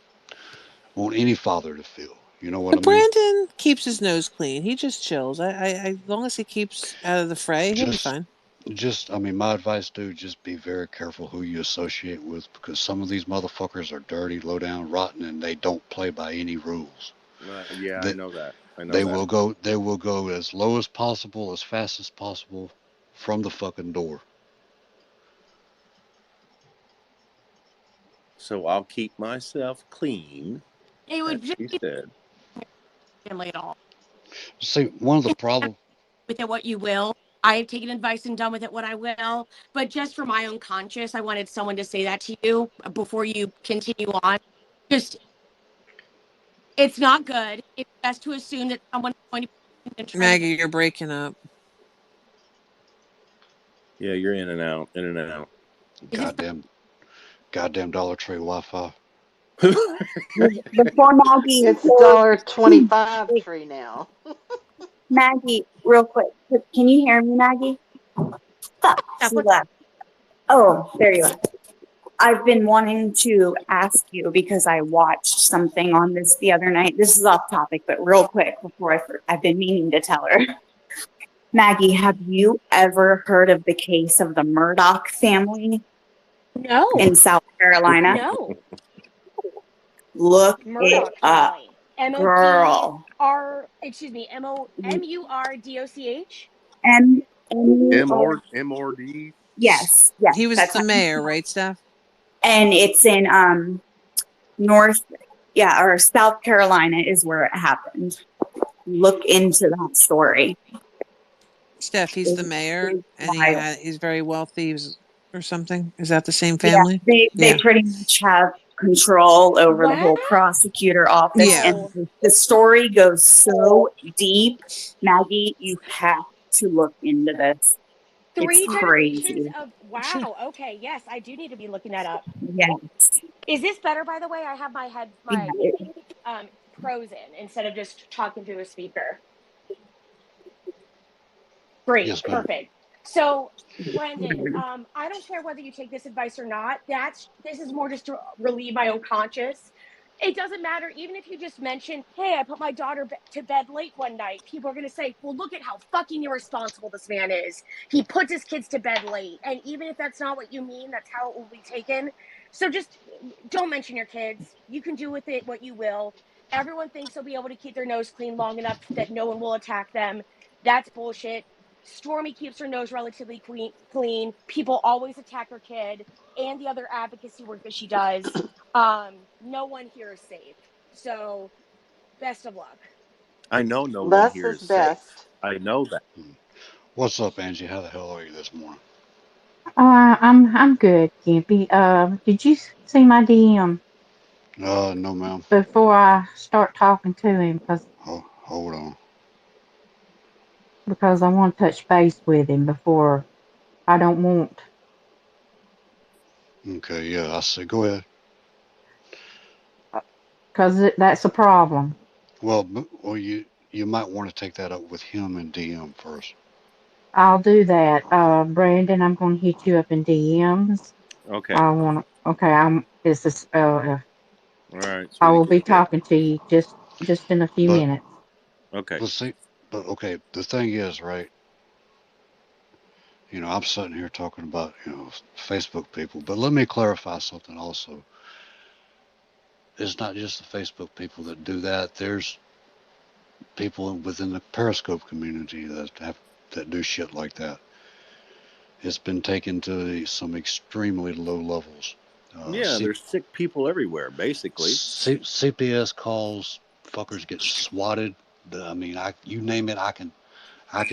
want any father to feel. You know what I But mean? Brandon keeps his nose clean. He just chills. As long as he keeps out of the fray, he'll be Just fine. just I mean, my advice, dude, just be very careful who you associate with because some of these motherfuckers are dirty, low down, rotten, and they don't play by any rules. Yeah, I They know that. I know they that. will go as low as possible, as fast as possible from the fucking door. So I'll keep myself clean, It as would just she be said. family at all. See, one of the problems. With it what you will. I've taken advice and done with it what I will. But just for my own conscience, I wanted someone to say that to you before you continue on. Just, it's not good. It's best to assume that someone's going to be trying to get. Maggie, you're breaking up. Yeah, you're in and out, in and out. Is this Goddamn Dollar Tree Wi-Fi. Before Maggie It's goes, $1.25 tree now. Maggie, real quick, can you hear me, Maggie? Fuck, stuff? she left. Oh, there you are. I've been wanting to ask you because I watched something on this the other night. This is off topic, but real quick before I've been meaning to tell her. Maggie, have you ever heard of the case of the Murdoch family No, in South Carolina? no. Look it Murdoch up, family. girl. MURDOCH. M M M O. or MRD. Yes, yes, He was that's the how. mayor, right, Steph? And it's in North, yeah, or South Carolina is where it happened. Look into that story. Steph, he's the It mayor, is and wild. he's very wealthy, or something. Is that the same Yeah, family? they Yeah. pretty much have control over the Wow. whole prosecutor office, Yeah. and the story goes so deep. Maggie, you have to look into this. It's Three generations crazy. of wow. Okay, yes, I do need to be looking that up. Yeah, Is this better, by the way? I have yeah. my pros in instead of just talking through a speaker. Great, Yes, ma'am. perfect. So, Brendan, I don't care whether you take this advice or not. This is more just to relieve my own conscience. It doesn't matter, even if you just mention, "Hey, I put my daughter to bed late one night." People are going to say, "Well, look at how fucking irresponsible this man is. He puts his kids to bed late." And even if that's not what you mean, that's how it will be taken. So just don't mention your kids. You can do with it what you will. Everyone thinks they'll be able to keep their nose clean long enough that no one will attack them. That's bullshit. Stormy keeps her nose relatively clean. People always attack her kid and the other advocacy work that she does. No one here is safe. So, best of luck. I know no one Less here is is safe. best. I know that. Hmm. What's up, Angie? How the hell are you this morning? I'm good, Gimpy. Did you see my DM No, ma'am. before I start talking to him? Because Hold on. because I want to touch base with him before. I don't want, Okay, yeah, I see. Go ahead. because that's a problem. Well, you might want to take that up with him in DM first. I'll do that. Brandon, I'm going to hit you up in DMs. Okay. I want to, okay, this is, All right, I sweetie will be cake. talking to you just in a few But minutes. Okay. let's see. But okay, the thing is, right? I'm sitting here talking about Facebook people, but let me clarify something also. It's not just the Facebook people that do that. There's people within the Periscope community that do shit like that. It's been taken to some extremely low levels. Yeah, there's sick people everywhere, basically. CPS calls, fuckers get swatted. I mean, you name it, I can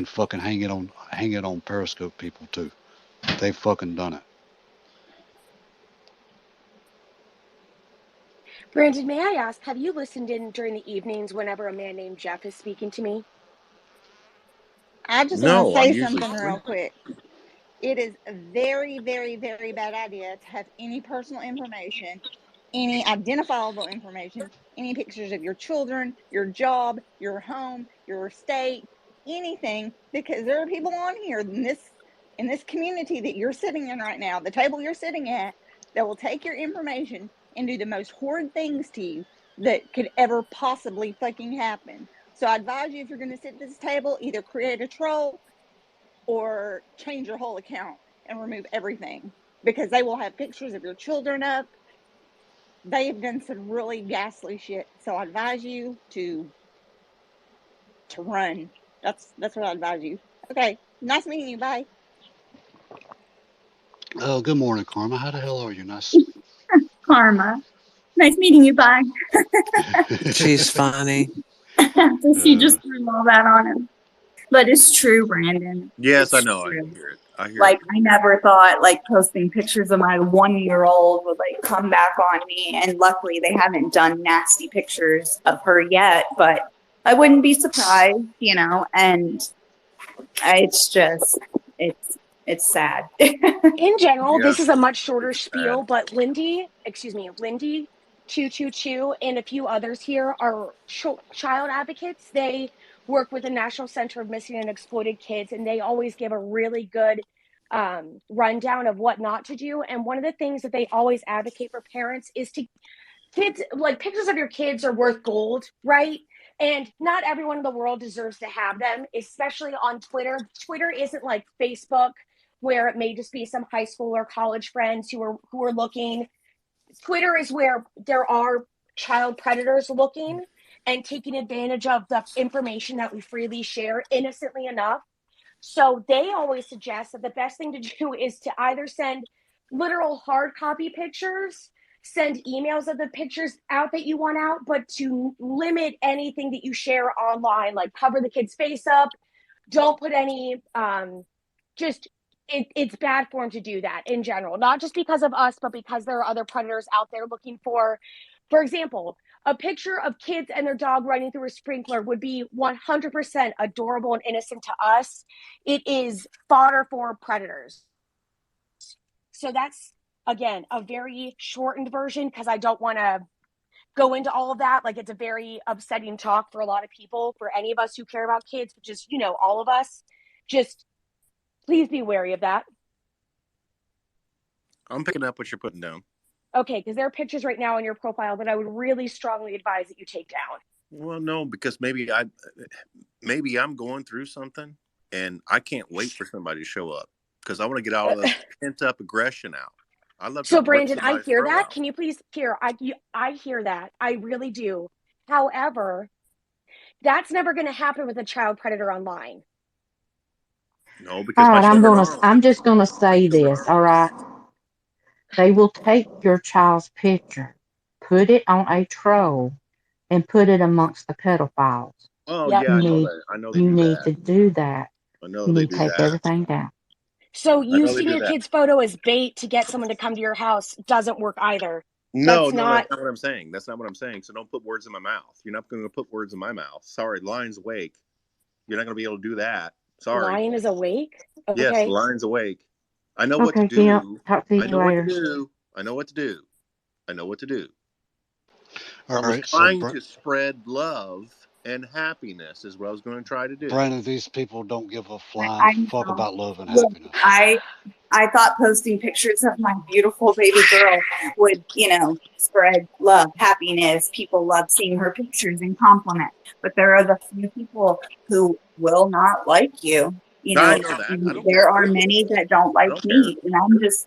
fucking hang it on Periscope people too. They fucking done it. Brandon, may I ask, have you listened in during the evenings whenever a man named Jeff is speaking to me? I just want to No, I'm say usually something real sleeping. quick. It is a very, very, very bad idea to have any personal information, any identifiable information, any pictures of your children, your job, your home, your state, anything, because there are people on here in this community that you're sitting in right now, the table you're sitting at, that will take your information and do the most horrid things to you that could ever possibly fucking happen. So I advise you, if you're going to sit at this table, either create a troll or change your whole account and remove everything, because they will have pictures of your children up. They have done some really ghastly shit. So I advise you to run. That's what I advise you. Okay. Nice meeting you. Bye. Oh, good morning, Karma. How the hell are you? Nice. Karma. Nice meeting you. Bye. She's funny. So she uh, just threw all that on him. But it's true, Brandon. Yes, I It's know. I true. hear it. I hear it. Like, I never thought like posting pictures of my 1 year old would like come back on me. And luckily they haven't done nasty pictures of her yet, but I wouldn't be surprised. And it's just it's sad. In general, this is Yes, a much shorter it's sad. spiel, but Lindy 222 and a few others here are child advocates. They work with the National Center of Missing and Exploited Kids, and they always give a really good rundown of what not to do. And one of the things that they always advocate for parents is to kids, like, pictures of your kids are worth gold, right? And not everyone in the world deserves to have them, especially on Twitter. Twitter isn't like Facebook, where it may just be some high school or college friends who are looking. Twitter is where there are child predators looking and taking advantage of the information that we freely share innocently enough. So they always suggest that the best thing to do is to either send literal hard copy pictures, send emails of the pictures out that you want out, but to limit anything that you share online, like cover the kid's face up. Don't put any, just, it's bad form to do that in general, not just because of us, but because there are other predators out there looking for example, a picture of kids and their dog running through a sprinkler would be 100% adorable and innocent to us. It is fodder for predators. So that's, again, a very shortened version because I don't want to go into all of that. Like, it's a very upsetting talk for a lot of people, for any of us who care about kids, which is, all of us. Just please be wary of that. I'm picking up what you're putting down. Okay, because there are pictures right now on your profile that I would really strongly advise that you take down. Well, no, because maybe I'm going through something, and I can't wait for somebody to show up because I want to get all this pent up aggression out. I love to So, rip Brandon, I somebody's hear throat that. out. Can you please hear? I hear that. I really do. However, that's never going to happen with a child predator online. No, because All my right, children are I'm online. just gonna say this, all right? They will take your child's picture, put it on a troll, and put it amongst the pedophiles. Oh Yep. yeah, You I know need that. I know they you do need that. to do that. I know You they need to do take that. everything down. So I know they using do your that. kid's photo as bait to get someone to come to your house doesn't work either. No, That's no, that's not. not what I'm saying. That's not what I'm saying. So don't put words in my mouth. You're not going to put words in my mouth. Sorry, lion's wake. You're not going to be able to do that. Sorry. Lion is awake. Yes, the Okay. lion's awake. I know what to Okay, Gimp. do. Talk to I you know what to later. do. I know what to do. I know what to do. All I was right, so trying to spread love and happiness is what I was going to try to do. Brandon, these people don't give a flying I fuck know. about love and Look, happiness. I thought posting pictures of my beautiful baby girl would, spread love, happiness. People love seeing her pictures and compliment. But there are the few people who will not like you. I know that. I And don't there care. are many that don't I like don't care. me.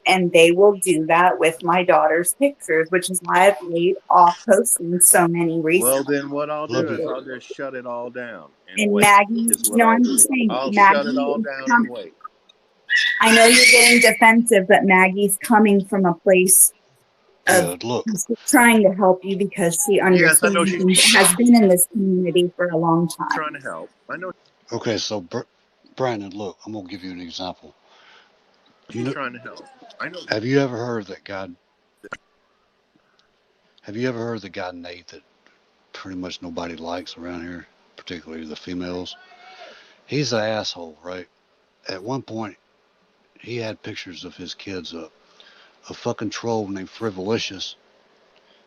And they will do that with my daughter's pictures, which is why I've laid off posting so many Well, recently. then what I'll Look, do is I'll just shut it all down and And wait. Maggie, Is what I'll I'm do. just saying, I'll shut it Maggie all is down and wait. I know you're getting defensive, but Maggie's coming from a place of yeah, look, trying to help you because she Yes, I know understands she's and has been in this community for a long time. trying to help. I know okay, so Brandon, look, I'm gonna give you an example. You she's know, trying to help. I know. have you ever heard that God? Have you ever heard the guy Nate that pretty much nobody likes around here, particularly the females? He's an asshole, right? At one point, he had pictures of his kids up. A fucking troll named Frivolicious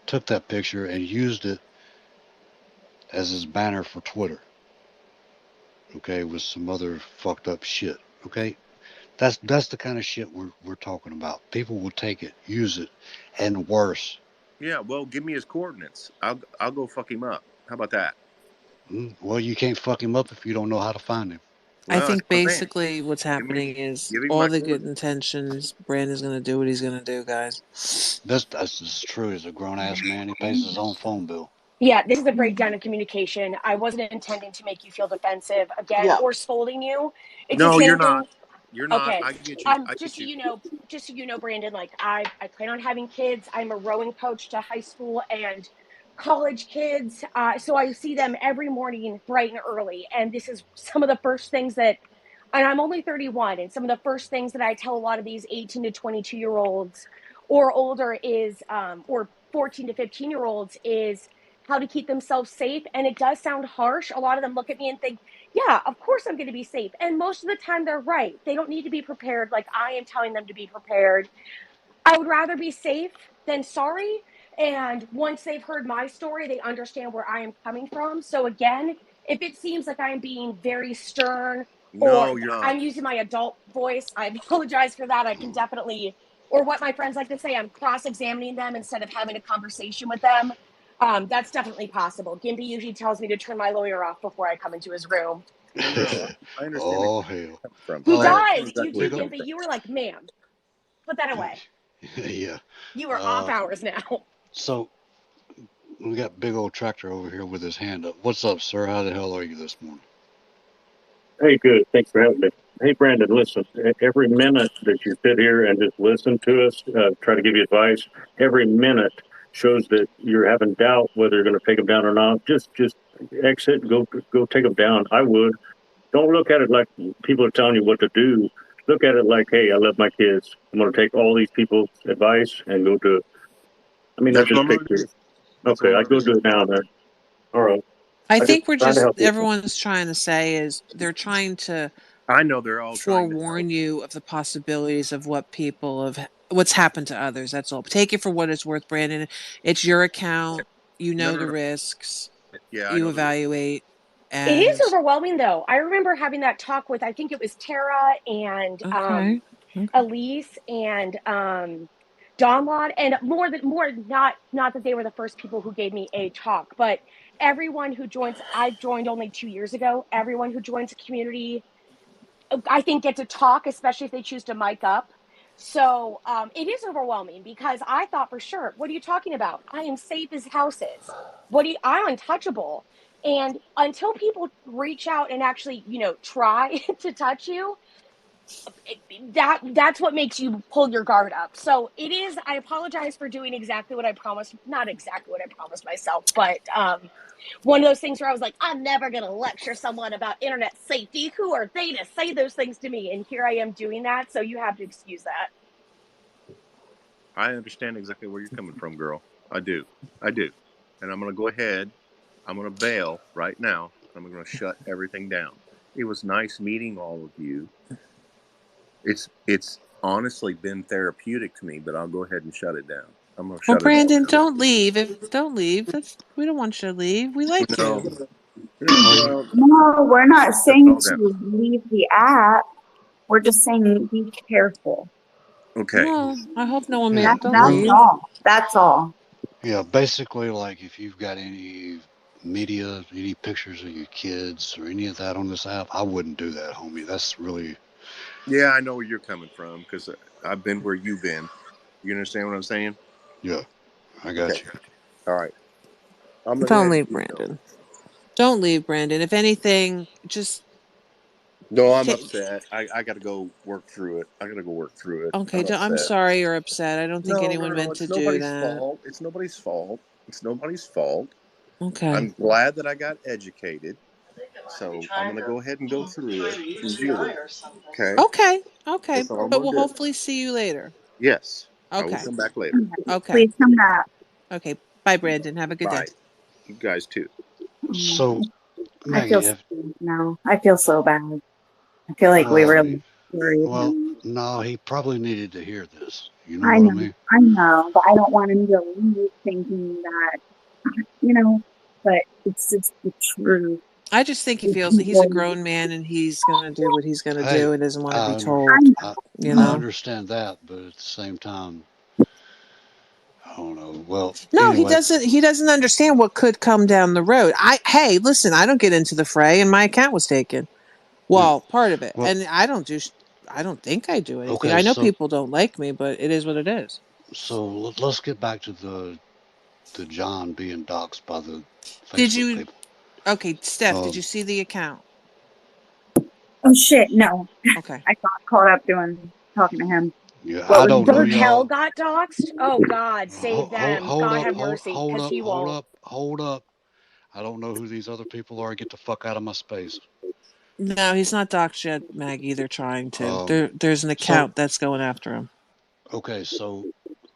took that picture and used it as his banner for Twitter. Okay, with some other fucked up shit. Okay, that's the kind of shit we're talking about. People will take it, use it, and worse. Yeah, well, give me his coordinates. I'll go fuck him up. How about that? Well, you can't fuck him up if you don't know how to find him. I Well, that's think what I'm saying. basically what's Give me happening is give him all my the good coordinates. intentions. Brandon's gonna do what he's gonna do, guys. That's as true as a grown ass man. He pays his own phone bill. Yeah, this is a breakdown in communication. I wasn't intending to make you feel defensive again Yeah. or scolding you. It's the No, you're same not. thing. You're not. Okay. I get you. I Just get so you. you know, Brandon, like I plan on having kids. I'm a rowing coach to high school and college kids. So I see them every morning bright and early. And this is some of the first things that, and I'm only 31, and some of the first things that I tell a lot of these 18 to 22-year-olds or older is, or 14 to 15-year-olds is how to keep themselves safe. And it does sound harsh. A lot of them look at me and think, yeah, of course I'm going to be safe. And most of the time they're right. They don't need to be prepared like I am telling them to be prepared. I would rather be safe than sorry. And once they've heard my story, they understand where I am coming from. So again, if it seems like I'm being very stern or No, you're not. I'm using my adult voice, I apologize for that. I can definitely, or what my friends like to say, I'm cross-examining them instead of having a conversation with them. That's definitely possible. Gimpy usually tells me to turn my lawyer off before I come into his room. No. I understand Oh exactly hell. where you're coming from. He I Uh, does. understand You exactly where do, big you're old. coming Gimpy. from. You were like, ma'am, put that away. Yeah. You are off Uh, hours now. so we got big old tractor over here with his hand up. What's up, sir? How the hell are you this morning? Hey, good. Thanks for having me. Hey, Brandon, listen, every minute that you sit here and just listen to us, try to give you advice, every minute shows that you're having doubt whether you're going to take them down or not. Just exit and go take them down. I would. Don't look at it like people are telling you what to do. Look at it like, hey, I love my kids. I'm going to take all these people's advice and go do it. I mean, they're That's what just I'm gonna do. pictures. That's what Okay, I'm I gonna go do. do it now, then. All right. I I just think we're trying to just help people. everyone's trying to say is they're trying to I know they're all trying to help. forewarn you of the possibilities of what's happened to others. That's all. Take it for what it's worth, Brandon. It's your account. You No, know no, the no. risks. Yeah, I You know the risk. evaluate, It is and overwhelming, though. I remember having that talk with, I think it was Tara and okay. Okay. Elise and Donlot, and not that they were the first people who gave me a talk, but everyone who joins. I joined only 2 years ago. Everyone who joins a community, I think, get to talk, especially if they choose to mic up. So it is overwhelming because I thought for sure, what are you talking about? I am safe as houses. I'm untouchable. And until people reach out and actually, try to touch you, that's what makes you pull your guard up. So it is. I apologize for doing exactly what I promised. Not exactly what I promised myself, but one of those things where I was like, I'm never going to lecture someone about internet safety. Who are they to say those things to me? And here I am doing that. So you have to excuse that. I understand exactly where you're coming from, girl. I do. I do. And I'm gonna go ahead. I'm gonna bail right now. I'm gonna shut everything down. It was nice meeting all of you. It's honestly been therapeutic to me, but I'll go ahead and shut it down. I'm gonna Well, shut it all Brandon, down. don't leave. Don't leave. We don't want you to leave. We like No, you. Well, well, No, we're not shut it saying all down. to leave the app. We're just saying be careful. Okay. No, I hope no one yeah, don't That's leave. all. That's all. yeah. Basically, like if you've got any media, any pictures of your kids or any of that on this app, I wouldn't do that, homie. That's really, Yeah, I know where you're coming from because I've been where you've been. You understand what I'm saying? yeah. I Okay. got you. All right. I'm gonna go Don't ahead and leave, do so. Brandon. Don't leave, Brandon. If anything, just No, I'm take. upset. I got to go work through it. I got to go work through it. Okay, I'm I'm upset. sorry you're upset. I don't think No, no, anyone no. meant to It's do nobody's that. fault. It's nobody's fault. It's nobody's fault. Okay. I'm glad that I got educated. So I'm gonna go ahead and go through it and deal with it. Okay, Okay. Okay. that's all I'm But gonna we'll do. hopefully see you later. Yes, I will Okay. come back later. Okay. Please come back. Okay. Bye, Brandon. Have a good day. Bye. You guys too. So, I feel Maggie, so if bad now. I feel so bad. I feel like we well, I really mean, worried well, him. no, he probably needed to hear this. You know I what I know, mean? I know, but I don't want him to leave thinking that, you know, but it's just the truth. I just think he The feels that he's a people, grown man and he's going to do what he's going to Hey, do and doesn't want to I be under, I told, I, you I know? understand that, but at the same time, I don't know. Well, No, anyway, he doesn't understand what could come down the road. Hey, listen, I don't get into the fray and my account was taken. yeah. Well, part of it. Well, And I don't think I do anything. okay, I know people don't like me, but it is what it is. let's get back to the John being doxxed by the Did Facebook you people. Okay, Steph, did you Um, see the account? oh shit, no. Okay. I got caught up talking to him. yeah, What I was he don't know, doing? Berkel y'all. got doxxed. Oh God, save them. Hold God up, have mercy, because he won't. hold up. I don't know who these other people are. Get the fuck out of my space. No, he's not doxed yet, Maggie. They're trying to. Um, There's an so account that's going after him. okay, so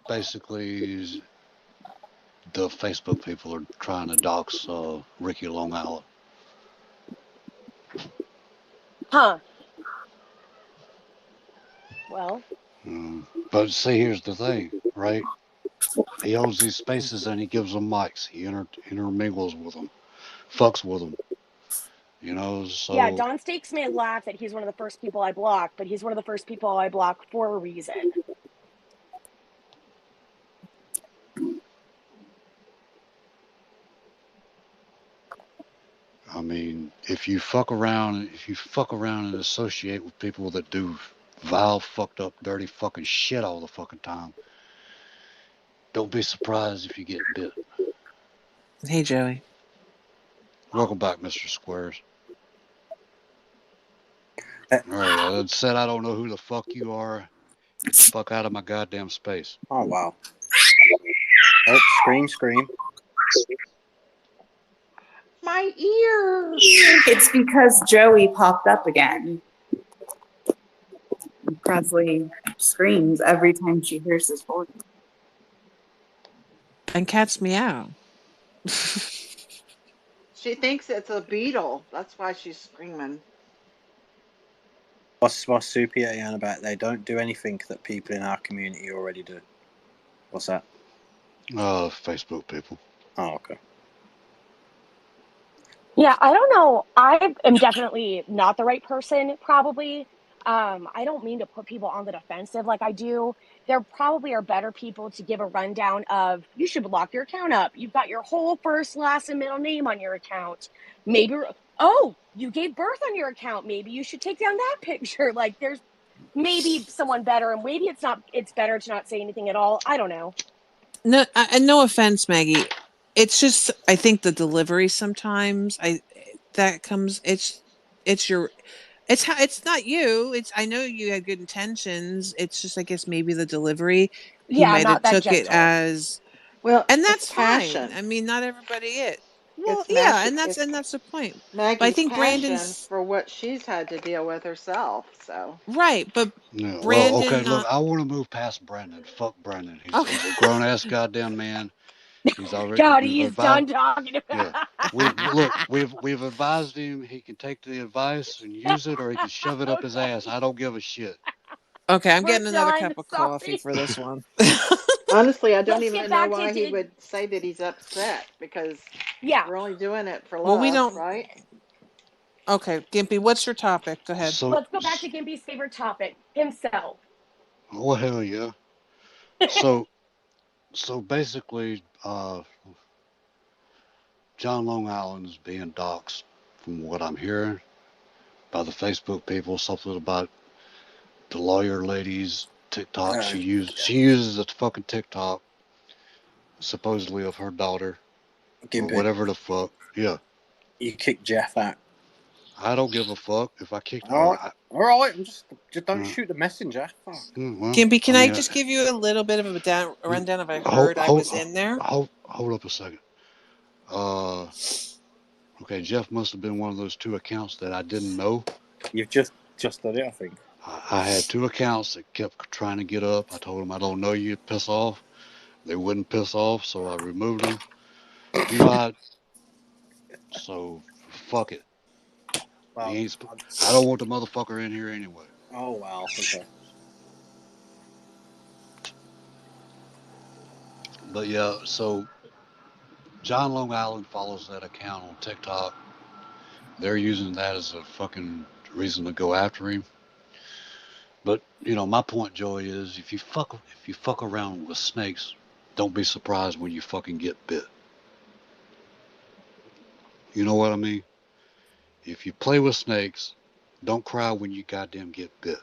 basically, the Facebook people are trying to dox Ricky Long Island. Huh. Well, But see, here's the thing, right? He owns these spaces and he gives them mics. He intermingles with them, fucks with them. You know, yeah, so Don Stakes may laugh that he's one of the first people I block, but he's one of the first people I block for a reason. I mean, if you fuck around and associate with people that do vile, fucked up, dirty fucking shit all the fucking time, don't be surprised if you get bit. Hey, Joey. Welcome back, Mr. Squares. Uh, All right, I said I don't know who the fuck you are. Get the fuck out of my goddamn space. oh wow. Oh, scream, scream. My ear. It's because Joey popped up again. Presley screams every time she hears his voice. And cats meow. She thinks it's a beetle. That's why she's screaming. What's Super Yeti on about? They don't do anything that people in our community already do. What's that? Facebook people. Oh, okay. Yeah, I don't know. I am definitely not the right person, probably. I don't mean to put people on the defensive like I do. There probably are better people to give a rundown of you should lock your account up. You've got your whole first, last, and middle name on your account. Maybe, oh, you gave birth on your account. Maybe you should take down that picture. Like there's maybe someone better, and maybe it's better to not say anything at all. I don't know. No, and no offense, Maggie. It's just I think the delivery sometimes I that comes. It's your it's how it's not you. It's I know you had good intentions. It's just I guess maybe the delivery. He Yeah, might not have that took it gentle. as, Well, and it's that's fine. passion. I mean, not everybody is. Well, It's yeah, Mash. and It's that's the point. But I Maggie's think passion Brandon's for what she's had to deal with herself. So right. But Yeah. Well, okay. Brandon, Look, I want to move past Brandon. Fuck Brandon. He's okay. he's a grown ass goddamn man. He's already God, we've he is advised. done talking Yeah, about. we've advised him. He can take the advice and use it, or he can shove it up his ass. Okay, I don't give a shit. Okay, I'm we're getting another done. cup of coffee Sorry. for this one. Honestly, I don't Let's get even know back to why he would say that he's upset because yeah. we're only doing it for Well, we laughs, don't. right? Okay, Gimpy, what's your topic? Go ahead. So, Let's go back to Gimpy's favorite topic, himself. oh hell yeah. So, so basically, John Long Island is being doxxed, from what I'm hearing, by the Facebook people. Something about the lawyer lady's TikTok. She uses a fucking TikTok, supposedly of her daughter or Gimpy, whatever the fuck. Yeah, you kicked Jeff out. I don't give a fuck if I kicked. All right, all right. I'm just don't Uh, shoot the messenger. Fuck. well, Gimpy, I can I mean, just give you a little bit of a rundown if I hold, heard I hold, was in there? hold up a second. Uh, okay, Jeff must have been one of those two accounts that I didn't know. You've just done it, I think. I had two accounts that kept trying to get up. I told them I don't know you, piss off. They wouldn't piss off, so I removed them. You know, so fuck it. Well, I don't want the motherfucker in here anyway. oh well. Okay. But yeah, so John Long Island follows that account on TikTok. They're using that as a fucking reason to go after him. But my point, Joey, is if you fuck around with snakes, don't be surprised when you fucking get bit. You know what I mean? If you play with snakes, don't cry when you goddamn get bit.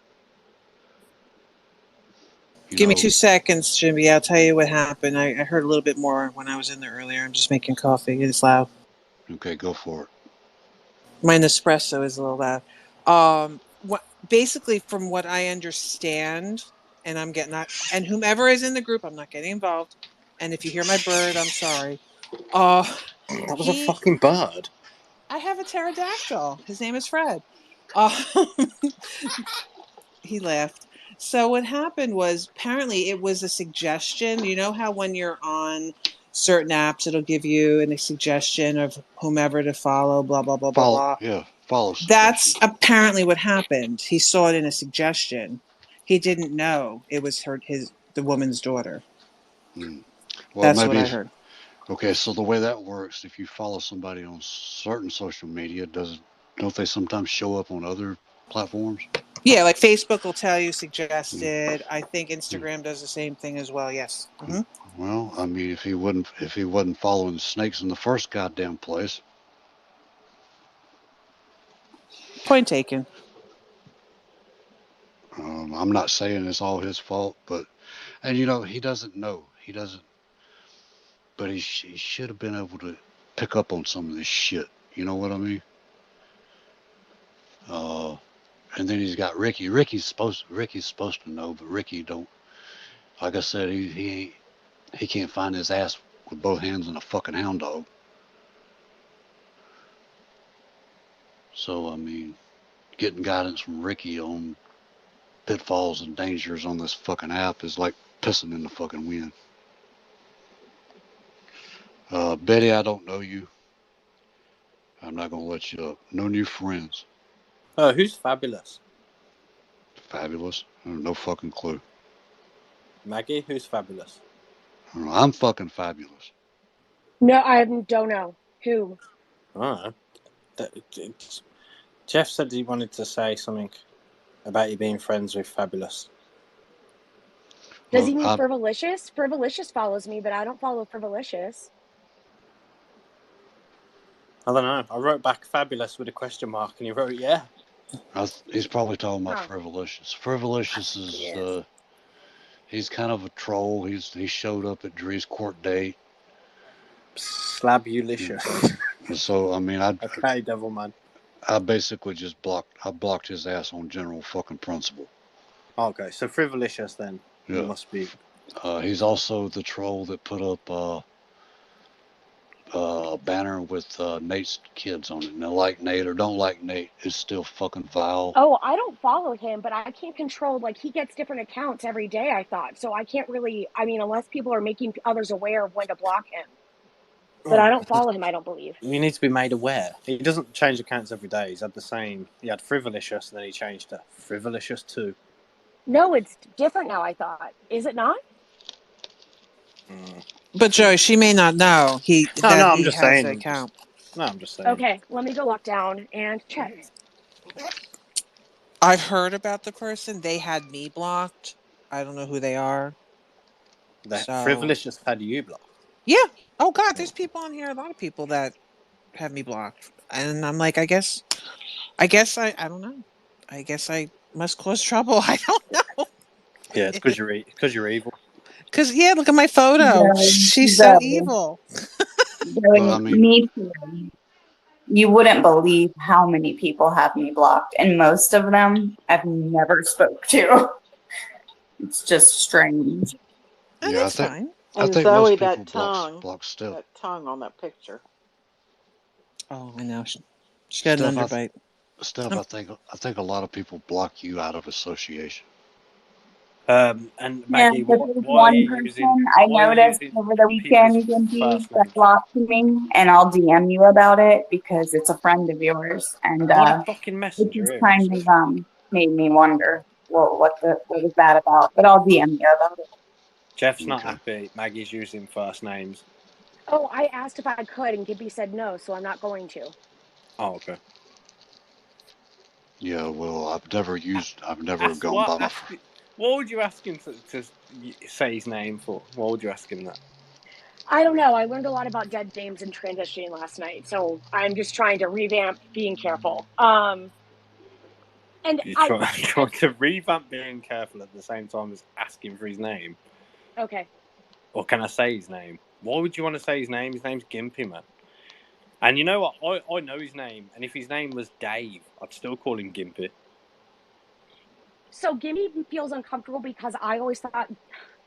You Give me know, 2 seconds, Jimmy. I'll tell you what happened. I heard a little bit more when I was in there earlier. I'm just making coffee. It's loud. okay, go for it. My Nespresso is a little loud. Basically, from what I understand, and I'm getting not, and whomever is in the group, I'm not getting involved. And if you hear my bird, I'm sorry. Uh, That was a he, fucking bird. I have a pterodactyl. His name is Fred. Uh, he laughed. So what happened was apparently it was a suggestion. You know how when you're on certain apps, it'll give you a suggestion of whomever to follow, blah blah blah blah blah. Follow That's suggestions. apparently what happened. He saw it in a suggestion. He didn't know it was the woman's daughter. Hmm. Well, That's what maybe I if heard. okay, so the way that works, if you follow somebody on certain social media, don't they sometimes show up on other platforms? Yeah, like Facebook will tell you Hmm. suggested. I think Hmm. Instagram does the same thing as well. Yes. Hmm. Well, I mean, if he wasn't following snakes in the first goddamn place, Point taken. I'm not saying it's all his fault, but and he doesn't know. He doesn't, but he should have been able to pick up on some of this shit. You know what I mean? Uh, and then he's got Ricky. Ricky's supposed to know, but Ricky don't. Like I said, he can't find his ass with both hands in a fucking hound dog. So I mean, getting guidance from Ricky on pitfalls and dangers on this fucking app is like pissing in the fucking wind. Betty, I don't know you. I'm not gonna let you up. No new friends. Oh, who's fabulous? Fabulous. No fucking clue. Maggie, who's fabulous? I don't know. I'm fucking fabulous. No, I don't know who. Oh, Jeff said he wanted to say something about you being friends with Fabulous. Does he Look, mean Frivolicious? Frivolicious follows me, but I don't follow Frivolicious. I don't know. I wrote back Fabulous with a question mark, and he wrote, yeah. he's probably talking about Huh. Frivolicious. Frivolicious is he's kind of a troll. He showed up at Dree's court date. Slabulicious. So I mean, Okay, Devilman. I basically just blocked his ass on general fucking principle. Okay, so Frivolicious then. Yeah. Must be. He's also the troll that put up banner with Nate's kids on it. And they like Nate or don't like Nate, it's still fucking vile. Oh, I don't follow him, but I can't control, like, he gets different accounts every day, I thought. So I can't really, I mean, unless people are making others aware of when to block him. But I don't follow him, I don't believe. You need to be made aware. He doesn't change accounts every day. He's had the same. He had Frivolicious, and then he changed to Frivolicious 2. No, it's different now, I thought. Is it not? But Joey, she may not know No, I'm he just has saying. the account. I'm just saying. Okay, let me go look down and check. I've heard about the person. They had me blocked. I don't know who they are. The So Frivolicious had you blocked. yeah. Oh God, there's people on here. A lot of people that have me blocked, and I'm like, I guess I don't know. I guess I must cause trouble. I don't know. Yeah, it's because you're evil. Cause yeah, look at my photo. She's so Joey, evil. But I Joey, mean, me too. You wouldn't believe how many people have me blocked, and most of them I've never spoke to. It's just strange. And yeah, that's fine. I And think most Zoe, people that tongue, block Steph. that tongue on that picture. Oh, I know. She got an underbite. Steph, I think a lot of people block you out of association. And Yeah, Maggie, but there's why are one you using person I noticed using over the people's weekend, Gimpy, first that names? blocked me, and I'll DM you about it because it's a friend of yours, and What a fucking it messenger just here kind is. of made me wonder what was that about. But I'll DM you about it. Jeff's not Okay. happy. Maggie's using first names. Oh, I asked if I could, and Gimpy said no, so I'm not going to. Oh, okay. Yeah, well, I've never Ask gone what? by my. What would you ask him to say his name for? What would you ask him that? I don't know. I learned a lot about dead names and transitioning last night, so I'm just trying to revamp being careful. And You're I trying to revamp being careful at the same time as asking for his name. okay. Or can I say his name? Why would you want to say his name? His name's Gimpy, man. And you know what? I know his name, and if his name was Dave, I'd still call him Gimpy. So Gimpy feels uncomfortable because I always thought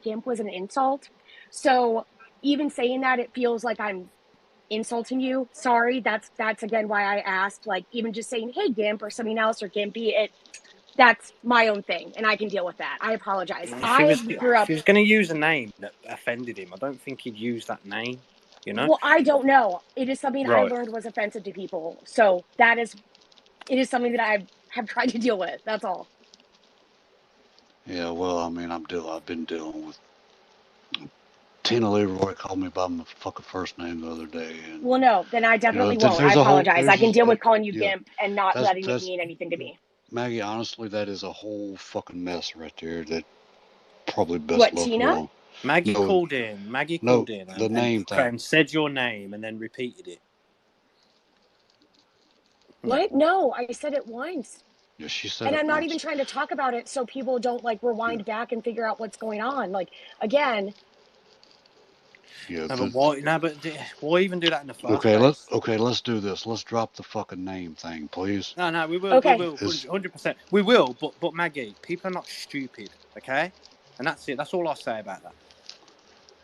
Gimp was an insult. So even saying that, it feels like I'm insulting you. Sorry, that's again why I asked. Like even just saying, "Hey, Gimp" or something else or Gimpy, that's my own thing, and I can deal with that. I apologize. If he I was grew up. going to use a name that offended him, I don't think he'd use that name. You know? Well, I don't know. It is something I Right. learned was offensive to people. So it is something that I have tried to deal with. That's all. Yeah, well, I mean, I've been dealing with. Tina Leroy called me by my fucking first name the other day, and Well, no, then I definitely won't. I there's a whole apologize. I can deal with calling you yeah. Gimp and not letting it That's mean anything to me. Maggie. Honestly, that is a whole fucking mess right there. That probably best What, left Tina? alone. Maggie No, called in. Maggie no, called in the name thing. and said your name and then repeated it. What? No, I said it once. Yeah, she said And it I'm not even once. trying to talk about it so people don't like Yeah, rewind back and figure out what's going on. Like, again. yeah. No, but why? No, but why even do that in the first Okay, place? let's do this. Let's drop the fucking name thing, please. No, we will, Okay. 100%. We will, but Maggie, people are not stupid, okay? And that's it. That's all I'll say about that.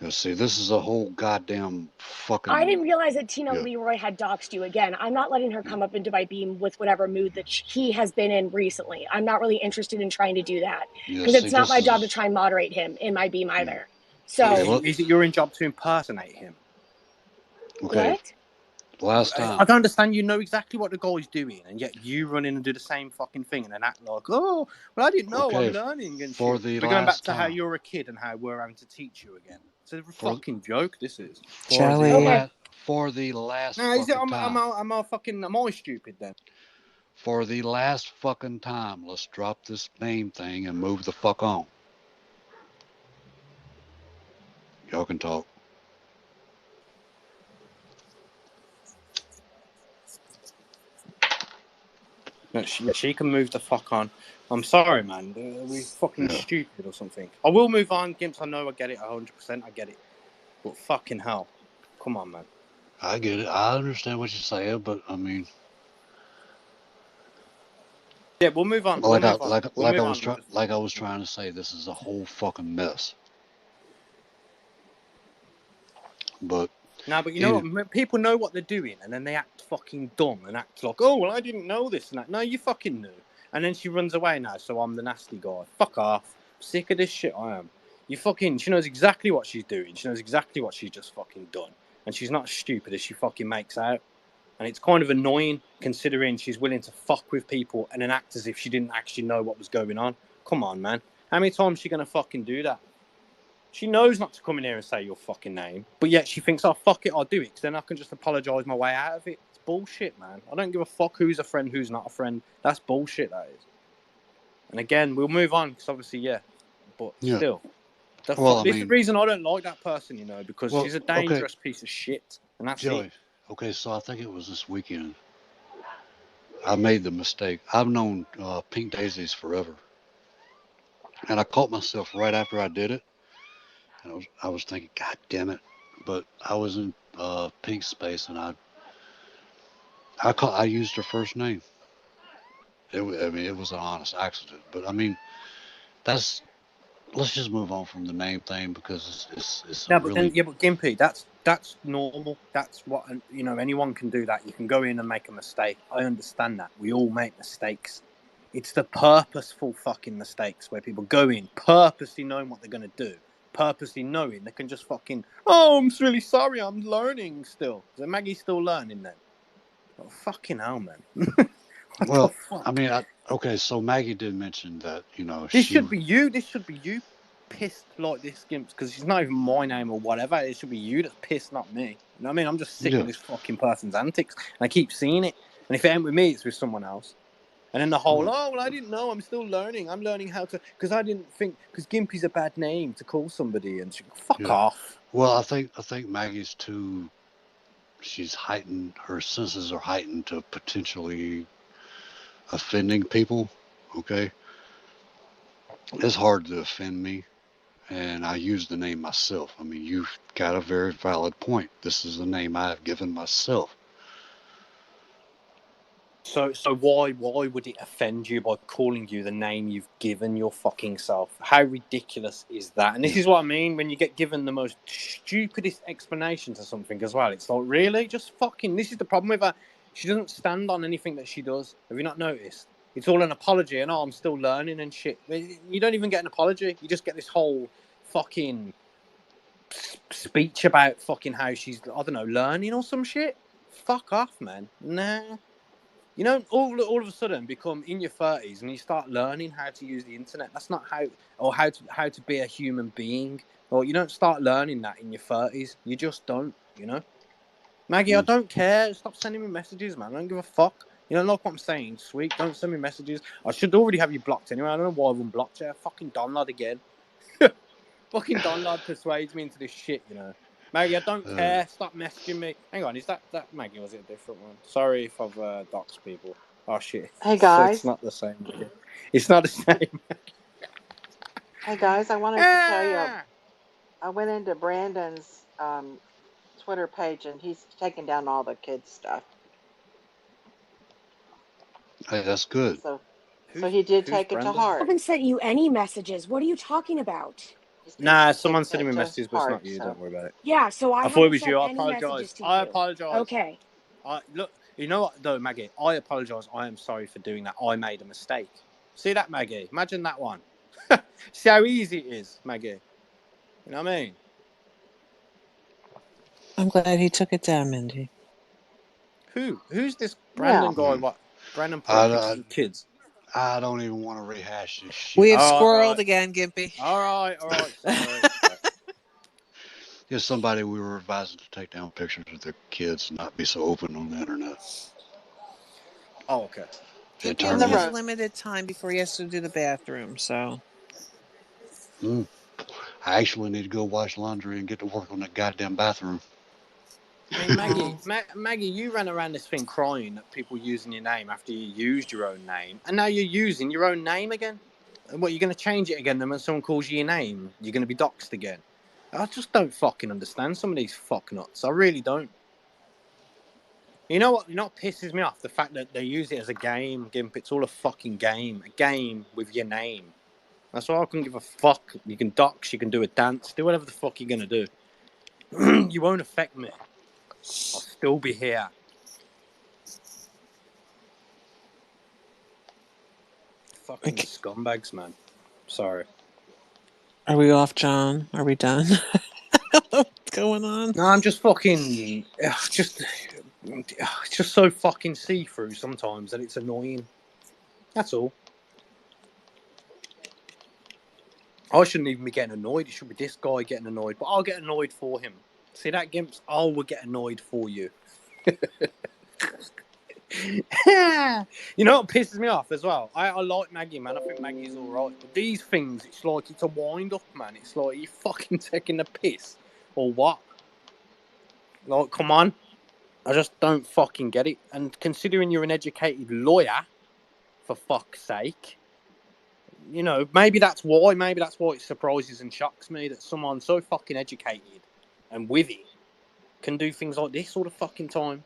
Yeah, see, this is a whole goddamn I fucking. didn't realize that Tina Yeah, Leroy had doxed you again. I'm not letting her come up into my beam with whatever mood that he has been in recently. I'm not really interested in trying to do that yeah. because See, it's not this my job to is. try and moderate him in my beam Yeah. either. Okay, So, Is it your job to impersonate him? okay. what? Last I time. don't understand. You know exactly what the guy's doing, and yet you run in and do the same fucking thing and then act like, oh, well, I didn't know. I'm Okay, learning and for shit. the We're going back last to how time. you're a kid and how we're having to teach you again. It's a For fucking joke. This is. Joey. Okay. for the last No, is it? fucking time. Am I stupid then? For the last fucking time, let's drop this name thing and move the fuck on. Y'all can talk. No, she can move the fuck on. I'm sorry, man. Are we fucking Yeah, stupid or something? I will move on, Gimps. I know I get it 100%. I get it. But fucking hell. Come on, man. I get it. I understand what you're saying, but I mean, Yeah, we'll move on. We'll like I move on. We'll move on. like I was trying to say, this is a whole fucking mess. But No, but you know what? People know what they're doing, and then they act fucking dumb and act like, oh, well, I didn't know this and that. No, you fucking knew. And then she runs away now, so I'm the nasty guy. Fuck off. Sick of this shit, I am. She knows exactly what she's doing. She knows exactly what she's just fucking done. And she's not as stupid as she fucking makes out. And it's kind of annoying, considering she's willing to fuck with people and then act as if she didn't actually know what was going on. Come on, man. How many times is she going to fucking do that? She knows not to come in here and say your fucking name, but yet she thinks, oh, fuck it, I'll do it, because then I can just apologise my way out of it. It's bullshit, man. I don't give a fuck who's a friend, who's not a friend. That's bullshit, that is. And again, we'll move on, because obviously, but still. This is the reason I don't like that person, because she's a dangerous piece of shit, and that's Joey, it. Okay, so I think it was this weekend. I made the mistake. I've known Pink Daisies forever. And I caught myself right after I did it. And I was thinking, God damn it. But I was in Pink Space and I used her first name. It was an honest accident. But I mean, let's just move on from the name thing because it's a really. But Gimpy, that's normal. That's what anyone can do that. You can go in and make a mistake. I understand that. We all make mistakes. It's the purposeful fucking mistakes where people go in purposely knowing what they're gonna do, purposely knowing they can just fucking. Oh, I'm really sorry. I'm learning still. So Maggie's still learning then. Oh, fucking hell, man. Well, I mean, okay. So Maggie did mention that This should be you pissed like this, Gimps, because it's not even my name or whatever. It should be you that's pissed, not me. You know what I mean? I'm just sick of this fucking person's antics, and I keep seeing it. And if it ain't with me, it's with someone else. And then the whole, oh, well, I didn't know. I'm still learning. I'm learning how to, because I didn't think, because Gimpy's a bad name to call somebody, and fuck off. Well, I think Maggie's too. She's heightened. Her senses are heightened to potentially offending people. Okay. It's hard to offend me, and I use the name myself. I mean, you've got a very valid point. This is the name I have given myself. So why would it offend you by calling you the name you've given your fucking self? How ridiculous is that? And this is what I mean when you get given the most stupidest explanation to something as well. It's like, really? Just fucking... This is the problem with her. She doesn't stand on anything that she does. Have you not noticed? It's all an apology and, I'm still learning and shit. You don't even get an apology. You just get this whole fucking speech about fucking how she's, I don't know, learning or some shit. Fuck off, man. Nah. All of a sudden become in your 30s and you start learning how to use the internet. That's not how to be a human being. Or you don't start learning that in your 30s. You just don't, Maggie, I don't care. Stop sending me messages, man. I don't give a fuck. You don't like what I'm saying, sweet. Don't send me messages. I should already have you blocked anyway. I don't know why I've unblocked you. Fucking Donlad again. Fucking Donlad persuades me into this shit, Maggie, I don't care. Stop messaging me. Hang on, is that Maggie? Or was it a different one? Sorry if I've doxed people. Oh shit. Hey guys. It's not the same. Maggie. It's not the same. Hey guys, I wanted to tell you. I went into Brandon's Twitter page and he's taken down all the kids' stuff. Hey, that's good. So he did take it to heart. I haven't sent you any messages. What are you talking about? Nah, someone's sending me messages, but it's not you. Don't worry about it. Yeah, so I thought it was you. I apologize. I apologize. Okay. Look, you know what, though, Maggie? I apologize. I am sorry for doing that. I made a mistake. See that, Maggie? Imagine that one. See how easy it is, Maggie. You know what I mean? I'm glad he took it down, Mindy. Who's this Brandon guy? What? Brandon put kids. I don't even want to rehash this shit. We have squirreled again, Gimpy. All right. Sorry. There's somebody we were advising to take down pictures of their kids and not be so open on the internet. Oh, okay. He only has limited time before he has to do the bathroom, so. I actually need to go wash laundry and get to work on that goddamn bathroom. I mean, Maggie, you ran around this thing crying at people using your name after you used your own name, and now you're using your own name again. And what, you're going to change it again? Then when someone calls you your name, you're going to be doxxed again. I just don't fucking understand some of these fuck nuts. I really don't. You know what pisses me off? The fact that they use it as a game, Gimp. It's all a fucking game. A game with your name. That's why I couldn't give a fuck. You can dox, you can do a dance, do whatever the fuck you're going to do. You won't affect me. I'll still be here. Fucking scumbags, man. Sorry. Are we off, John? Are we done? What's going on? No, I'm just fucking... It's just so fucking see-through sometimes that it's annoying. That's all. I shouldn't even be getting annoyed. It should be this guy getting annoyed. But I'll get annoyed for him. See that, Gimps? I will get annoyed for you. You know what pisses me off as well? I like Maggie, man. I think Maggie's alright. But these things, it's like it's a wind-up, man. It's like, you fucking taking the piss? Or what? Like, come on. I just don't fucking get it. And considering you're an educated lawyer, for fuck's sake, you know, maybe that's why it surprises and shocks me that someone so fucking educated and with it can do things like this all the fucking time.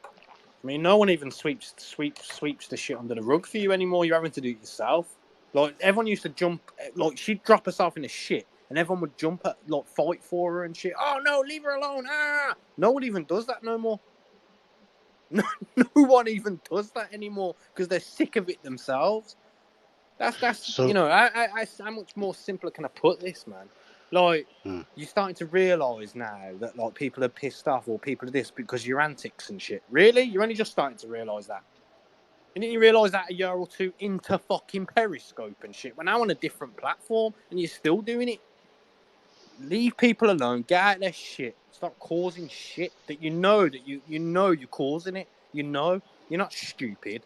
I mean, no one even sweeps the shit under the rug for you anymore. You're having to do it yourself. Like, everyone used to jump, like, she'd drop herself in the shit, and everyone would jump at, like, fight for her and shit. Oh, no, leave her alone. Ah! No one even does that no more. No one even does that anymore because they're sick of it themselves. That's So, you know, how much more simpler can I put this, man? Like, you're starting to realise now that, like, people are pissed off or people are this because of your antics and shit. Really? You're only just starting to realise that. And didn't you realise that a year or two into fucking Periscope and shit? We're now on a different platform and you're still doing it. Leave people alone. Get out their shit. Stop causing shit that you know you're causing it. You know you're not stupid.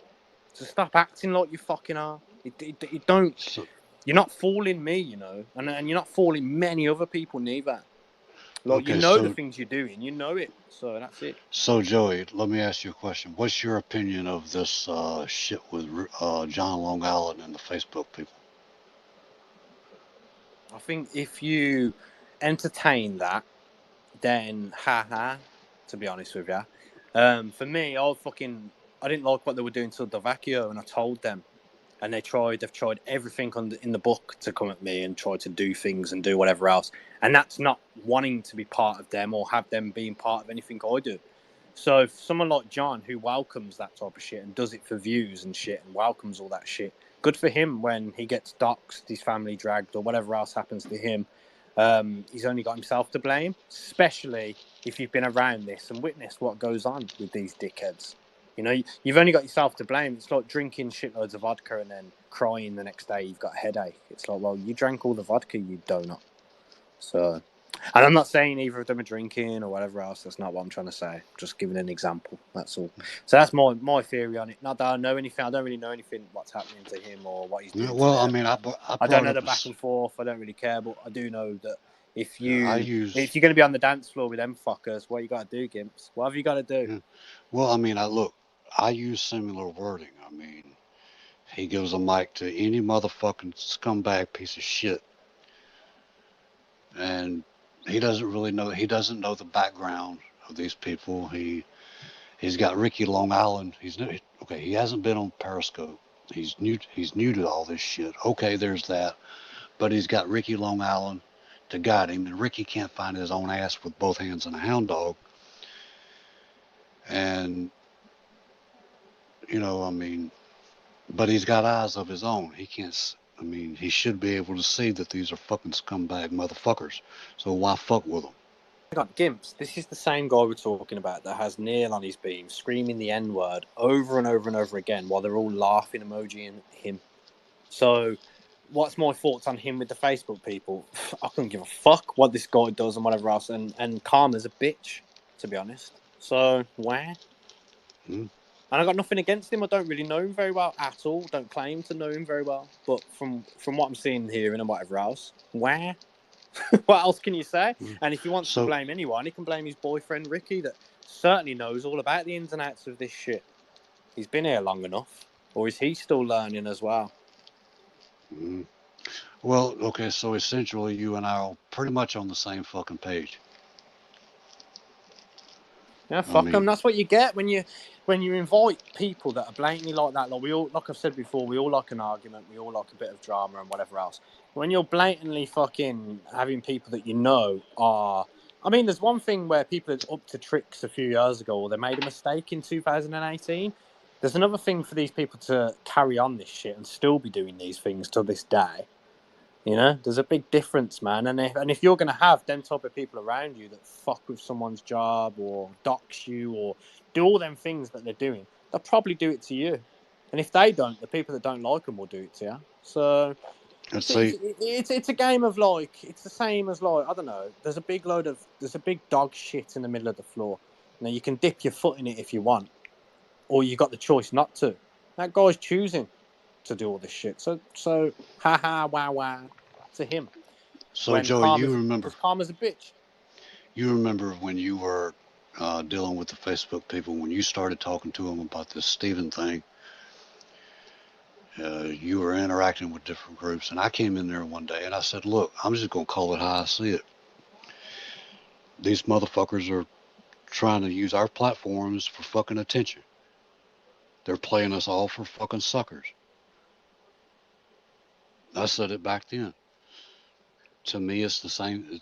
So stop acting like you fucking are. It don't. so You're not fooling me, you know, and you're not fooling many other people neither. Like, okay, you know the so things you're doing. You know it. So that's it. so Joey, let me ask you a question. What's your opinion of this shit with John Long Island and the Facebook people? I think if you entertain that, then haha, to be honest with you. For me, I didn't like what they were doing to Davacchio, and I told them. And they've tried everything in the book to come at me and try to do things and do whatever else. And that's not wanting to be part of them or have them being part of anything I do. So if someone like John, who welcomes that type of shit and does it for views and shit and welcomes all that shit, good for him when he gets doxxed, his family dragged, or whatever else happens to him. He's only got himself to blame, especially if you've been around this and witnessed what goes on with these dickheads. You know, you've only got yourself to blame. It's like drinking shitloads of vodka and then crying the next day you've got a headache. It's like, well, you drank all the vodka, you donut. So, and I'm not saying either of them are drinking or whatever else. That's not what I'm trying to say. Just giving an example. That's all. So that's my theory on it. Not that I know anything. I don't really know anything what's happening to him or what he's doing. Well, I mean, I I don't brought know up the back and forth. I don't really care, but I do know that if I you're use going to be on the dance floor with them fuckers, what you got to do, Gimps? What have you got to do? well, I mean, I use similar wording. I mean, he gives a mic to any motherfucking scumbag piece of shit, and he doesn't know the background of these people. He's got Ricky Long Island. Okay. He hasn't been on Periscope. He's new to all this shit. Okay, there's that. But he's got Ricky Long Island to guide him, and Ricky can't find his own ass with both hands and a hound dog. And you know, I mean, but he's got eyes of his own. He can't. I mean, he should be able to see that these are fucking scumbag motherfuckers. So why fuck with them? Hang on, Gimps, this is the same guy we're talking about that has Neil on his beam screaming the N-word over and over and over again while they're all laughing emojiing him. So what's my thoughts on him with the Facebook people? I couldn't give a fuck what this guy does and whatever else. And Karma's a bitch, to be honest. So, where? Hmm? And I got nothing against him. I don't really know him very well at all. Don't claim to know him very well. But from what I'm seeing here and whatever else, where? What else can you say? And if he wants to So blame anyone, he can blame his boyfriend Ricky, that certainly knows all about the ins and outs of this shit. He's been here long enough. Or is he still learning as well? well, okay, so essentially you and I are pretty much on the same fucking page. Yeah, I fuck them. mean, That's what you get when you invite people that are blatantly like that. Like we all, like I've said before, we all like an argument. We all like a bit of drama and whatever else. When you're blatantly fucking having people that you know are I mean, there's one thing where people are up to tricks a few years ago, or they made a mistake in 2018. There's another thing for these people to carry on this shit and still be doing these things to this day. You know, there's a big difference, man. And if you're going to have them type of people around you that fuck with someone's job or dox you or do all them things that they're doing, they'll probably do it to you. And if they don't, the people that don't like them will do it to you. So Let's it's see. it's a game of like, it's the same as like, I don't know. There's a big dog shit in the middle of the floor. Now you can dip your foot in it if you want, or you got the choice not to. That guy's choosing to do all this shit. So ha wow wow to him. So When Joey, karma's because karma's a bitch. you remember when you were dealing with the Facebook people when you started talking to them about this Steven thing. You were interacting with different groups, and I came in there one day and I said, "Look, I'm just gonna call it how I see it. These motherfuckers are trying to use our platforms for fucking attention. They're playing us all for fucking suckers." I said it back then. To me, it's the same.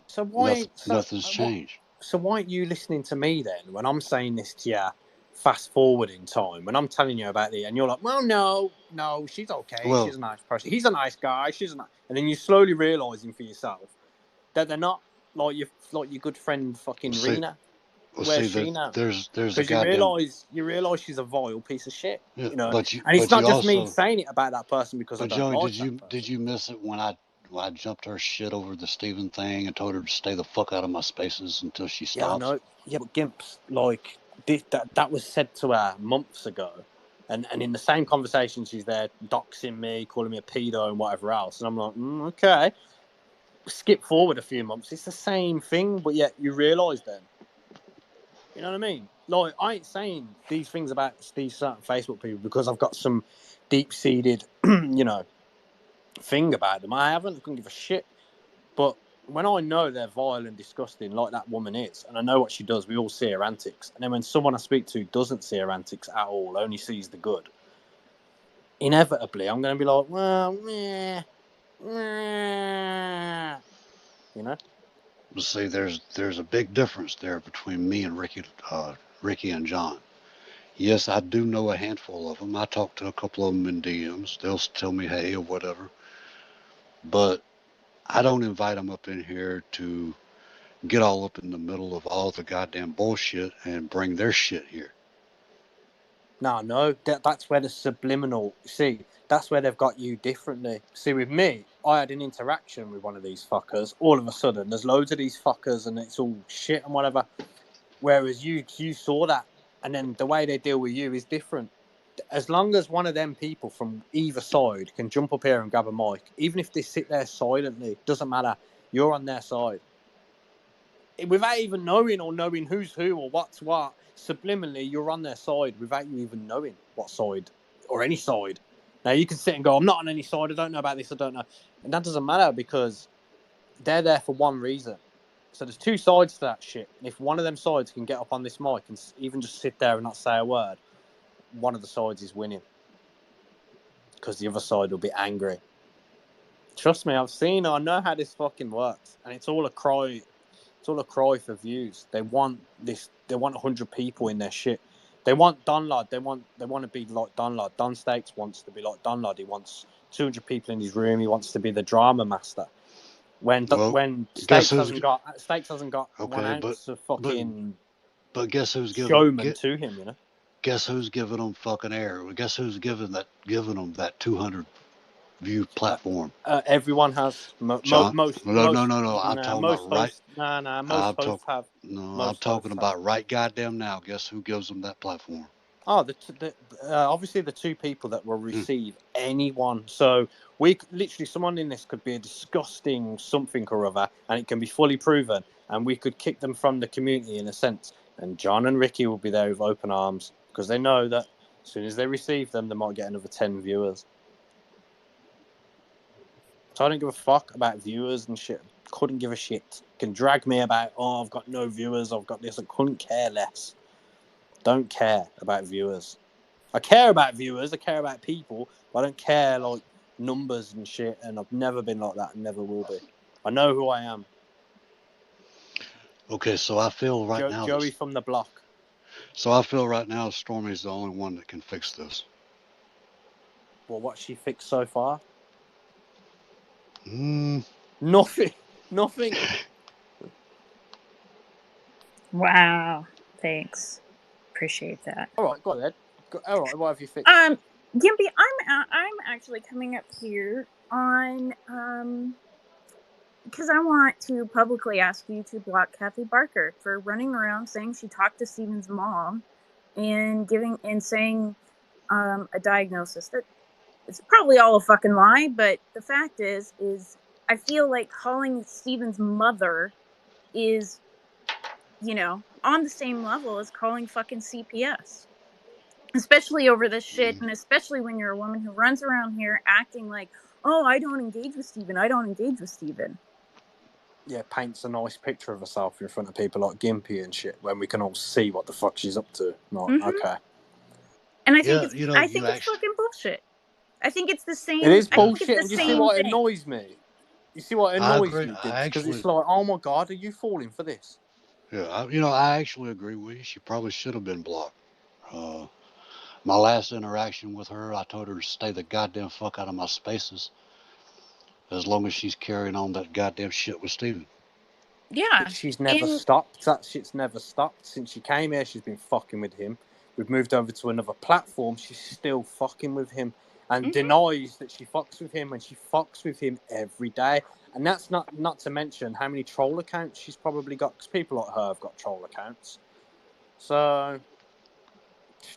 So why Nothing's changed. So why aren't you listening to me then when I'm saying this to you? Fast forward in time when I'm telling you about it, and you're like, "Well, no, she's okay. Well, She's a nice person. He's a nice guy. And then you're slowly realizing for yourself that they're not like your good friend fucking see, Rena. well, Where's see, she now? there's a Because goddamn you realize she's a vile piece of shit, yeah. you know. And it's But not you just me also, saying it about that person because I but don't Joey, like that did person. you miss it when I jumped her shit over the Steven thing and told her to stay the fuck out of my spaces until she Yeah, I stops? know. Yeah, but Gimps, like that was said to her months ago, and in the same conversation, she's there doxing me, calling me a pedo and whatever else, and I'm like, okay. Skip forward a few months, it's the same thing, but yet you realise then. You know what I mean? Like, I ain't saying these things about these certain Facebook people because I've got some deep-seated, thing about them. I couldn't give a shit. But when I know they're vile and disgusting, like that woman is, and I know what she does, we all see her antics. And then when someone I speak to doesn't see her antics at all, only sees the good, inevitably I'm going to be like, well, meh, meh, you know? But see, there's a big difference there between me and Ricky and John. Yes, I do know a handful of them. I talk to a couple of them in DMs. They'll tell me hey or whatever. But I don't invite them up in here to get all up in the middle of all the goddamn bullshit and bring their shit here. No, that's where the subliminal, see, that's where they've got you differently. See, with me, I had an interaction with one of these fuckers. All of a sudden, there's loads of these fuckers and it's all shit and whatever. Whereas you saw that, and then the way they deal with you is different. As long as one of them people from either side can jump up here and grab a mic, even if they sit there silently, doesn't matter. You're on their side. Without even knowing who's who or what's what, subliminally, you're on their side without you even knowing what side or any side. Now, you can sit and go, I'm not on any side. I don't know about this. I don't know. And that doesn't matter because they're there for one reason. So there's two sides to that shit. And if one of them sides can get up on this mic and even just sit there and not say a word, one of the sides is winning. Because the other side will be angry. Trust me, I've seen it. I know how this fucking works. And it's all a cry. It's all a cry for views. They want this. They want 100 people in their shit. They want Don Lod. They want to be like Don Lod. Don Stakes wants to be like Don Lod. He wants 200 people in his room. He wants to be the drama master. When Well, guess Stakes who's hasn't got one okay, ounce of but fucking but guess who's showman to him, you know. guess who's giving them fucking air? Guess who's giving them that 200 view Uh, platform? Everyone has John? No. I'm talking about most right. hosts. Most I'm talking. hosts have. No, I'm Most talking hosts have. about right goddamn now. Guess who gives them that platform? Oh, obviously the two people that will Hmm. receive anyone. So literally someone in this could be a disgusting something or other, and it can be fully proven, and we could kick them from the community in a sense. And John and Ricky will be there with open arms because they know that as soon as they receive them, they might get another 10 viewers. So I don't give a fuck about viewers and shit. Couldn't give a shit. Can drag me about, oh, I've got no viewers, I've got this. I couldn't care less. Don't care about viewers. I care about viewers, I care about people, but I don't care like numbers and shit, and I've never been like that and never will be. I know who I am. Okay, so I feel right now. Joey from the block. So I feel right now Stormy's the only one that can fix this. Well, what's she fixed so far? Mm, Nothing. Nothing. Wow. Thanks. Appreciate that. All right, go ahead. All right, what have you fixed? Gimpy, I'm actually coming up here on because I want to publicly ask you to block Kathy Barker for running around saying she talked to Steven's mom and saying a diagnosis that it's probably all a fucking lie, but the fact is I feel like calling Steven's mother is, on the same level as calling fucking CPS. Especially over this shit, and especially when you're a woman who runs around here acting like, oh, I don't engage with Steven. I don't engage with Steven. Yeah, paints a nice picture of herself in front of people like Gimpy and shit, when we can all see what the fuck she's up to. Like, okay. And I think yeah, it's fucking bullshit. I think it's the same. It is I think bullshit, it's and the you see same what thing. annoys me? You see what I annoys agree. me, Gibbs? Because it's like, oh my god, are you falling for this? Yeah, I actually agree with you. She probably should have been blocked. My last interaction with her, I told her to stay the goddamn fuck out of my spaces as long as she's carrying on that goddamn shit with Steven. Yeah. She's never stopped. That shit's never stopped. Since she came here, she's been fucking with him. We've moved over to another platform. She's still fucking with him and denies that she fucks with him, and she fucks with him every day. And that's not to mention how many troll accounts she's probably got, because people like her have got troll accounts. So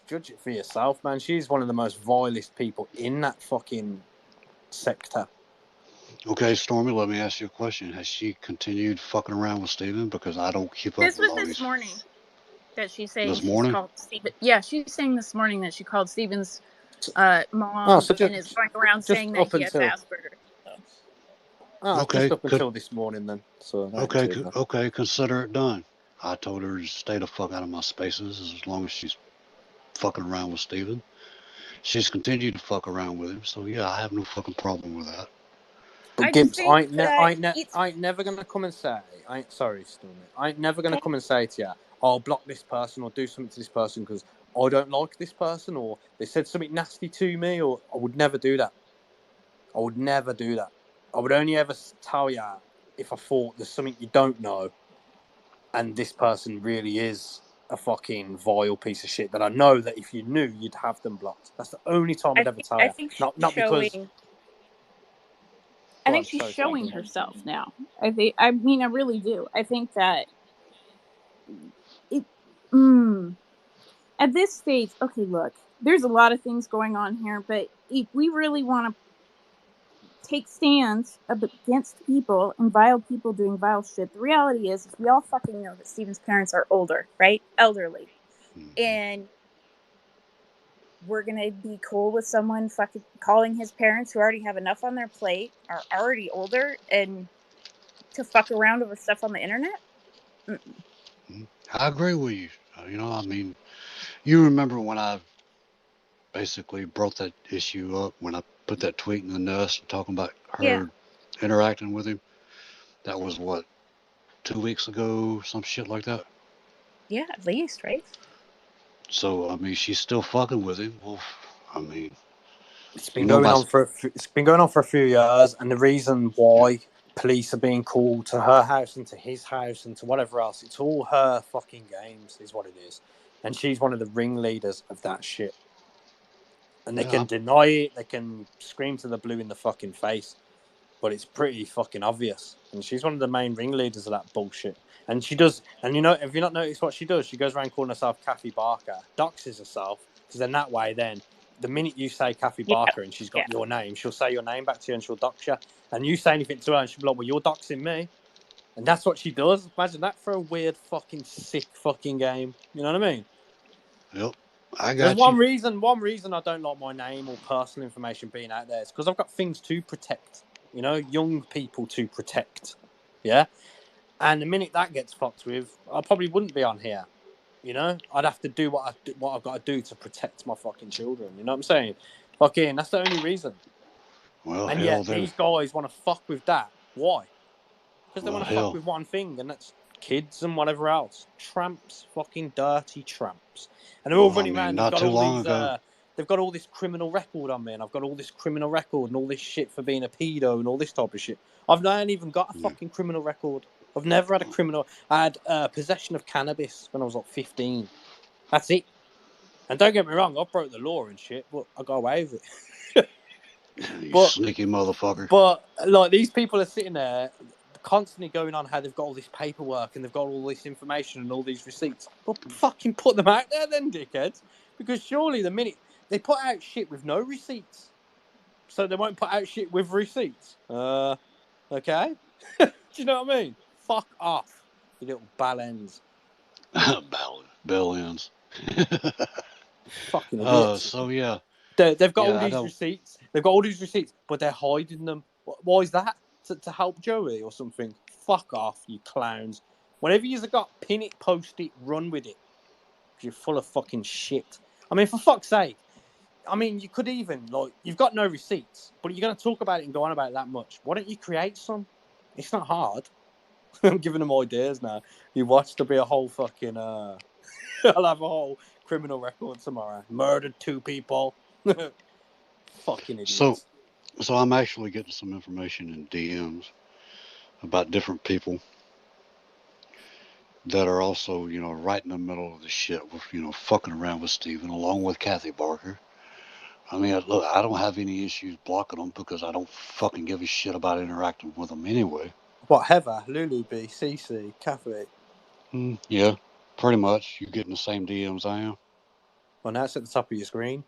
judge it for yourself, man. She's one of the most vilest people in that fucking sector. Okay, Stormy, let me ask you a question. Has she continued fucking around with Steven? Because I don't keep up This with was all this these. morning that she's saying This she's morning? called Steven. Yeah, she's saying this morning that she called Steven's mom and is going around saying that he has Asperger's. So. Just up until this morning, then. So okay, consider it done. I told her to stay the fuck out of my spaces as long as she's fucking around with Steven. She's continued to fuck around with him, so yeah, I have no fucking problem with that. But Gibbs, I ain't never gonna come and say, I ain't never gonna come and say to you, I'll block this person or do something to this person because I don't like this person or they said something nasty to me, or I would never do that. I would never do that. I would only ever tell you if I thought there's something you don't know and this person really is a fucking vile piece of shit that I know that if you knew, you'd have them blocked. That's the only time I'd ever tell you. Not because... I think she's showing herself now. I mean, I really do. I think that at this stage, okay, look, there's a lot of things going on here, but if we really want to take stands against people and vile people doing vile shit, the reality is we all fucking know that Steven's parents are older, right? Elderly. And we're gonna be cool with someone fucking calling his parents, who already have enough on their plate, are already older, and to fuck around over stuff on the internet? I agree with you. I mean, you remember when I basically brought that issue up when I put that tweet in the nest talking about her interacting with him? That was what, 2 weeks ago, some shit like that? Yeah, at least, right? So, I mean, she's still fucking with him. Well, I mean, it's been going on for a few years, and the reason why police are being called to her house and to his house and to whatever else, it's all her fucking games, is what it is. And she's one of the ringleaders of that shit. And they can deny it, they can scream to the blue in the fucking face, but it's pretty fucking obvious. And she's one of the main ringleaders of that bullshit. And she does, and have you not noticed what she does? She goes around calling herself Kathy Barker, doxes herself, because then that way, then the minute you say Kathy Barker and she's got your name, she'll say your name back to you and she'll dox you. And you say anything to her and she'll be like, well, you're doxing me. And that's what she does. Imagine that for a weird fucking sick fucking game. You know what I mean? Yep. I got There's one reason I don't like my name or personal information being out there. It's because I've got things to protect. Young people to protect. Yeah? And the minute that gets fucked with, I probably wouldn't be on here. I'd have to do what I've got to do to protect my fucking children. You know what I'm saying? Fucking, that's the only reason. Well, and yet these guys want to fuck with that. Why? Because they want to fuck with one thing, and that's kids and whatever else. Tramps, fucking dirty tramps. And they're all Well, I running mean, around. They've not got too all long these. ago. They've got all this criminal record on me, and I've got all this criminal record and all this shit for being a pedo and all this type of shit. I ain't even got a Yeah. fucking criminal record. I've never had a criminal. I had possession of cannabis when I was like 15. That's it. And don't get me wrong, I broke the law and shit, but I got away with it. You but sneaky motherfucker. But like these people are sitting there constantly going on how they've got all this paperwork and they've got all this information and all these receipts. Well, fucking put them out there then, dickheads. Because surely the minute they put out shit with no receipts, so they won't put out shit with receipts. Okay. Do you know what I mean? Fuck off, you little ballends. Bell ends. Fucking idiots. So yeah. They've got Yeah, all I these don't. receipts. They've got all these receipts, but they're hiding them. Why is that? To help Joey or something? Fuck off, you clowns. Whenever you've got, pin it, post it, run with it. Because you're full of fucking shit. I mean, for fuck's sake. I mean, you could even, like, you've got no receipts, but you're going to talk about it and go on about it that much. Why don't you create some? It's not hard. I'm giving them ideas now. You watch, there'll be a whole fucking, I'll have a whole criminal record tomorrow. Murdered 2 people. Fucking idiots. So I'm actually getting some information in DMs about different people that are also, right in the middle of the shit with, fucking around with Steven along with Kathy Barker. I mean, look, I don't have any issues blocking them because I don't fucking give a shit about interacting with them anyway. What, Heather, Lulu B, CC, Kathy? Yeah, pretty much. You getting the same DMs I am. Well, now it's at the top of your screen.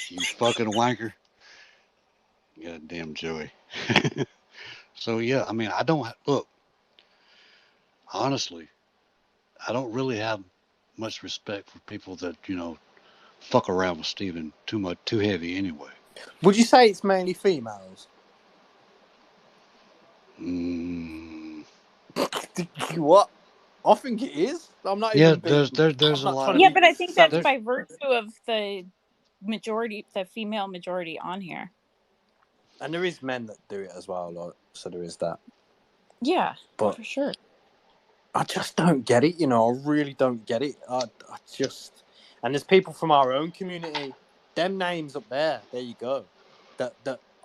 You fucking wanker. Goddamn Joey. So yeah, I mean, I don't look. Honestly, I don't really have much respect for people that fuck around with Steven too much, too heavy anyway. Would you say it's mainly females? What? I think it is. I'm not Yeah, even being. there's I'm a not lot trying of. to Yeah, be but I think that's There, by virtue of the majority, the female majority on here. And there is men that do it as well, like, so there is that. Yeah, but for sure. I just don't get it. I really don't get it. I just, and there's people from our own community. Them names up there. There you go. That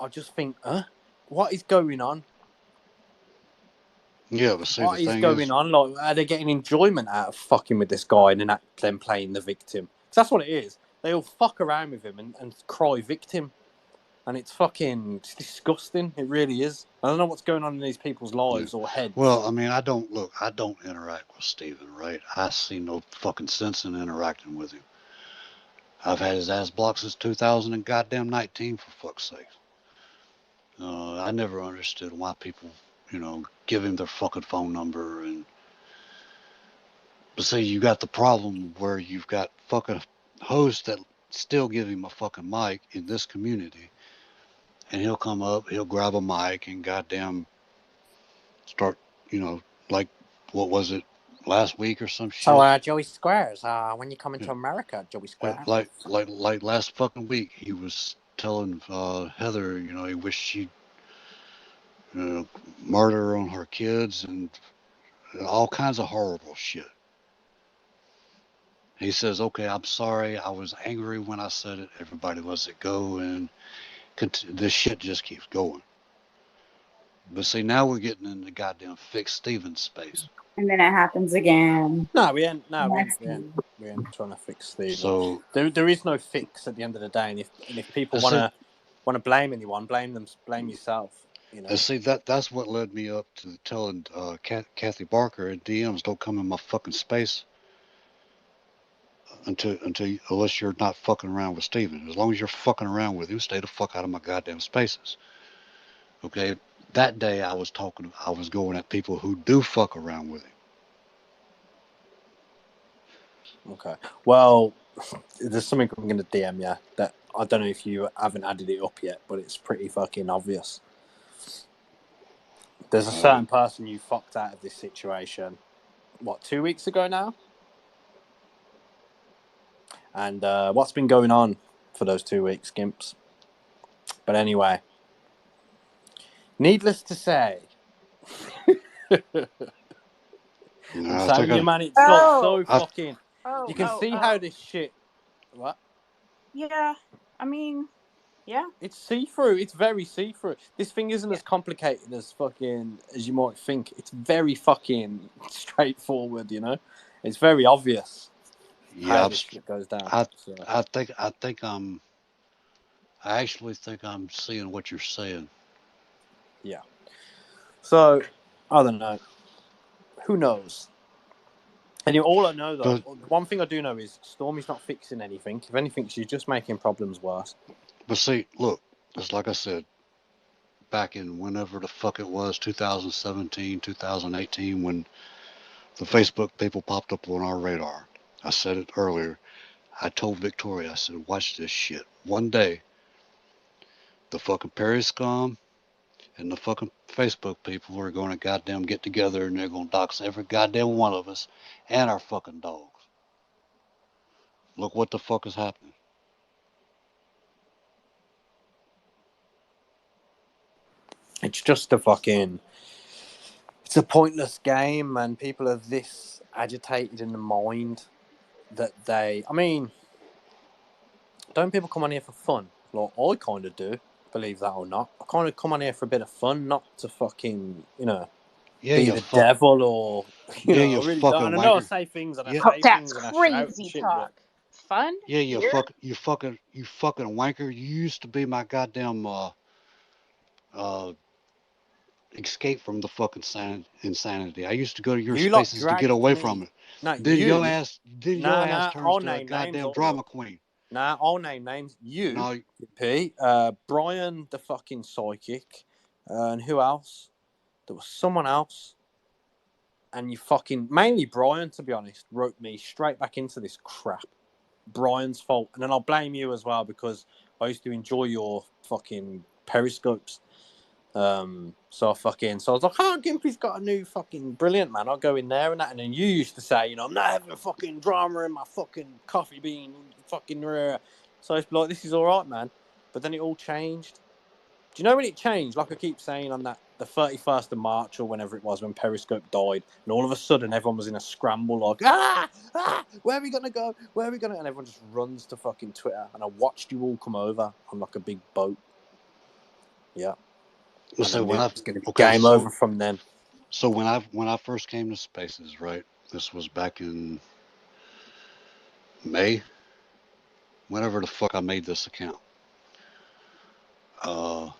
I just think, what is going on? yeah, but see, the What is thing going is, on? Like, are they getting enjoyment out of fucking with this guy and then playing the victim? 'Cause that's what it is. They all fuck around with him and cry victim. And it's fucking disgusting. It really is. I don't know what's going on in these people's lives or heads. well, I mean, I don't interact with Steven, right? I see no fucking sense in interacting with him. I've had his ass blocked since 2019, for fuck's sake. I never understood why people, give him their fucking phone number but see, you got the problem where you've got fucking hosts that still give him a fucking mic in this community, and he'll come up, he'll grab a mic and goddamn start, like what was it last week or some So, shit? Joey Squares, when you come Yeah. into America, Joey Squares. Like last fucking week, he was telling Heather, he wished she'd murder on her kids and all kinds of horrible shit. He says, "Okay, I'm sorry. I was angry when I said it. Everybody lets it go, and this shit just keeps going." But see, now we're getting in the goddamn fix Stevens space. And then it happens again. No, we ain't. No, Next we ain't. time. We ain't trying to fix Stephen. So There is no fix at the end of the day. And if people that's it. want to blame anyone, blame yourself. And see, that's what led me up to telling Kathy Barker at DMs, don't come in my fucking space unless you're not fucking around with Steven. As long as you're fucking around with him, stay the fuck out of my goddamn spaces. Okay. That day I was going at people who do fuck around with him. Okay. Well, there's something I'm going to DM you that I don't know if you haven't added it up yet, but it's pretty fucking obvious. There's a certain person you fucked out of this situation, 2 weeks ago now? And what's been going on for those 2 weeks, Gimps? But anyway, needless to say, No, I'm I telling think you, I, man, it's like Oh, so I, fucking. oh, You can oh, see how oh. this shit. What? Yeah, I mean, yeah. It's see-through. It's very see-through. This thing isn't Yeah. as complicated as fucking as you might think. It's very fucking straightforward. You know, it's very obvious yeah, how this shit goes down. I, So I think I actually think I'm seeing what you're saying. yeah. So I don't know. Who knows? Anyway, all I know though, But one thing I do know is Stormy's not fixing anything. If anything, she's just making problems worse. see, look, it's like I said, back in whenever the fuck it was, 2017, 2018, when the Facebook people popped up on our radar. I said it earlier. I told Victoria, I said, watch this shit. One day, the fucking Perry scum and the fucking Facebook people are going to goddamn get together and they're going to dox every goddamn one of us and our fucking dogs. Look what the fuck is happening. It's just a fucking. It's a pointless game, and people are this agitated in the mind that they. I mean, don't people come on here for fun? Like I kind of do, believe that or not. I kind of come on here for a bit of fun, not to fucking Yeah, be you the fuck. devil or Yeah, I you really don't. fucking And I know I wanker. say things and I Yeah, Oh, say that's things and I shout and crazy shit, but talk. Fun yeah, here? you fucking wanker. You used to be my goddamn uh escape from the fucking insanity. I used to go to your you lot spaces to get dragged away from me. it. No, Then your ass turns I'll to a name names. goddamn Hold up. drama queen. Nah, I'll name names. You, No, P, Brian, the fucking psychic, and who else? There was someone else, and you fucking mainly Brian, to be honest, wrote me straight back into this crap. Brian's fault, and then I'll blame you as well because I used to enjoy your fucking periscopes. So I was like, oh, Gimpy's got a new fucking brilliant man. I'll go in there and that. And then you used to say, I'm not having a fucking drama in my fucking coffee bean, fucking rare. So it's like, this is all right, man. But then it all changed. Do you know when it changed? Like I keep saying on that the 31st of March or whenever it was when Periscope died, and all of a sudden everyone was in a scramble, like where are we gonna go? Where are we gonna? And everyone just runs to fucking Twitter. And I watched you all come over on like a big boat. Yeah. And I so knew when it I was going to be okay, game over from then. so when I first came to Spaces, right? This was back in May, whenever the fuck I made this account. Uh,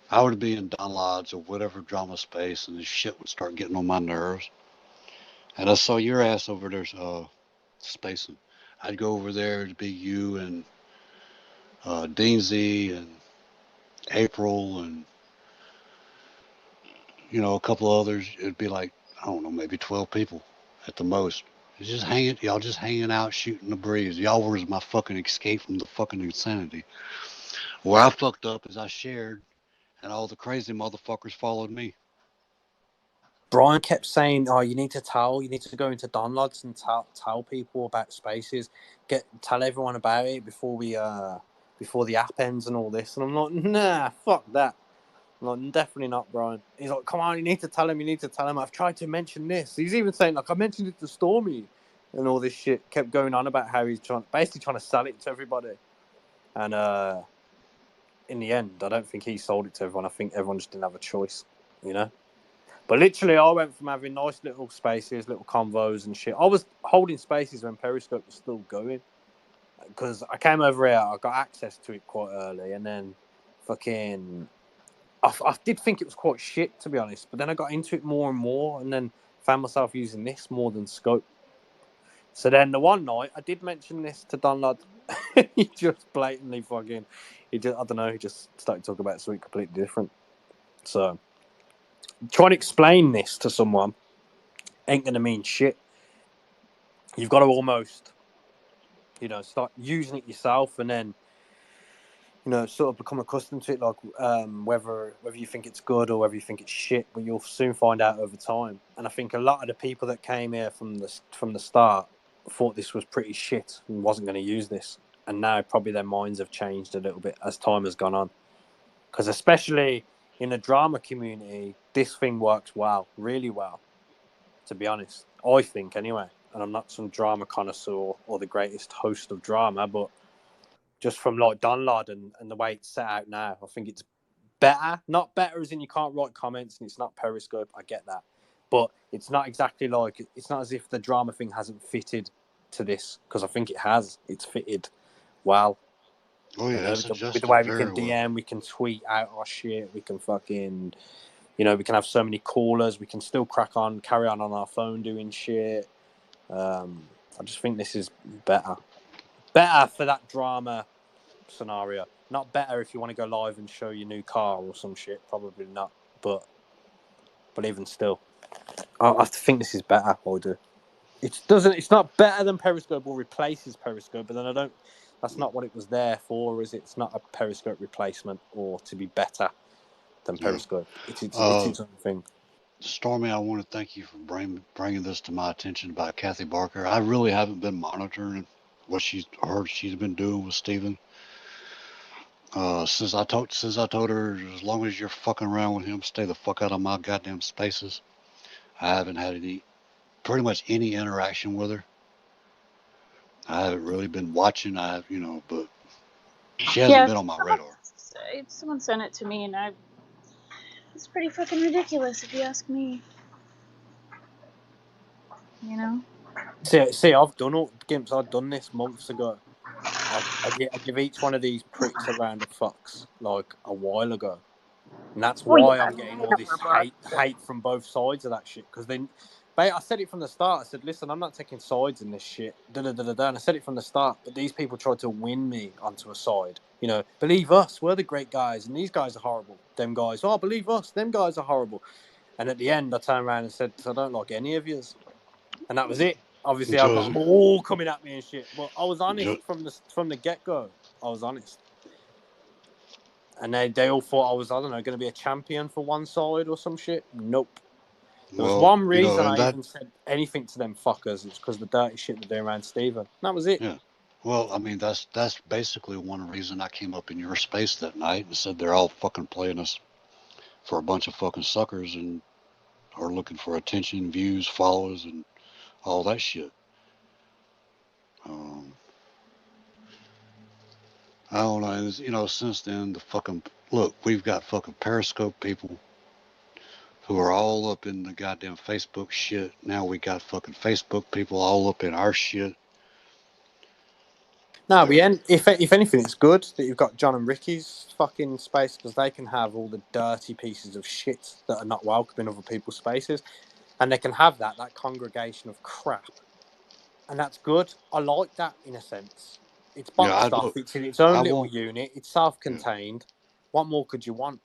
I would be in downloads or whatever drama space, and this shit would start getting on my nerves. And I saw your ass over there, spacing. I'd go over there to be you and Dean Z and April and a couple of others. It'd be like I don't know, maybe 12 people at the most. It's just y'all just hanging out, shooting the breeze. Y'all was my fucking escape from the fucking insanity. Where I fucked up is I shared, and all the crazy motherfuckers followed me. Brian kept saying, "Oh, you need to go into downloads and tell people about spaces, tell everyone about it before the app ends and all this." And I'm like, "Nah, fuck that." I'm like, "Definitely not, Brian." He's like, "Come on, you need to tell him. You need to tell him. I've tried to mention this." He's even saying, like, "I mentioned it to Stormy," and all this shit. Kept going on about how he's basically trying to sell it to everybody. And in the end, I don't think he sold it to everyone. I think everyone just didn't have a choice, you know. But literally, I went from having nice little spaces, little convos and shit. I was holding spaces when Periscope was still going because I came over here. I got access to it quite early, and then fucking, I did think it was quite shit, to be honest. But then I got into it more and more, and then found myself using this more than Scope. So then the one night I did mention this to Don Lod. He just blatantly fucking, I don't know, he just started talking about something completely different. So trying to explain this to someone ain't gonna mean shit. You've got to almost, start using it yourself, and then, sort of become accustomed to it. Like whether you think it's good or whether you think it's shit, but you'll soon find out over time. And I think a lot of the people that came here from the start thought this was pretty shit and wasn't going to use this, and now probably their minds have changed a little bit as time has gone on. Because especially in the drama community, this thing works well, really well. To be honest, I think anyway. And I'm not some drama connoisseur or the greatest host of drama, but just from like Donlad and the way it's set out now, I think it's better. Not better as in you can't write comments and it's not Periscope. I get that, but it's not exactly like it's not as if the drama thing hasn't fitted to this, because I think it has. It's fitted well. Oh You yeah, know, it's with the adjusted way we can very well. DM, we can tweet out our shit, we can fucking, you know, we can have so many callers, we can still carry on our phone doing shit. I just think this is better for that drama scenario. Not better if you want to go live and show your new car or some shit. Probably not, but even still, I think this is better. I do. It's not better than Periscope or replaces Periscope, but then I don't. That's not what it was there for, is it? It's not a Periscope replacement or to be better than Yeah. Periscope. It's Uh, its own thing. Stormy, I want to thank you for bringing this to my attention about Kathy Barker. I really haven't been monitoring what she's been doing with Steven. Since I told her, as long as you're fucking around with him, stay the fuck out of my goddamn spaces. I haven't had pretty much any interaction with her. I haven't really been watching. But she hasn't Yeah, been on my radar. someone sent it to me, and it's pretty fucking ridiculous if you ask me. You know. See, I've done all Gimps. I've done this months ago. I give each one of these pricks a round of fucks like a while ago, and that's Well, why yeah, I'm I getting know all this we're blocked. hate from both sides of that shit. Because then, I said it from the start. I said, "Listen, I'm not taking sides in this shit." Da da da da da. And I said it from the start, but these people tried to win me onto a side. You know, believe us, we're the great guys, and these guys are horrible. Them guys, oh, believe us, them guys are horrible. And at the end, I turned around and said, "I don't like any of yous," and that was it. Obviously, I've got Just, them all coming at me and shit, but I was just honest from the get go. I was honest. And they all thought I was, I don't know, going to be a champion for one side or some shit. Nope. There was well, one reason and I that, even said anything to them fuckers. It's because the dirty shit they're doing around Steven. That was it. yeah. Well, I mean, that's basically one reason I came up in your space that night and said they're all fucking playing us for a bunch of fucking suckers and are looking for attention, views, followers, and all that shit. Um, I don't know. Since then, we've got fucking Periscope people who are all up in the goddamn Facebook shit. Now we got fucking Facebook people all up in our shit. No, we They're, end. If anything, it's good that you've got John and Ricky's fucking space, because they can have all the dirty pieces of shit that are not welcome in other people's spaces, and they can have that congregation of crap, and that's good. I like that in a sense. It's yeah, boxed off. look, It's in its own I little won't, unit. It's yeah, self-contained. What more could you want?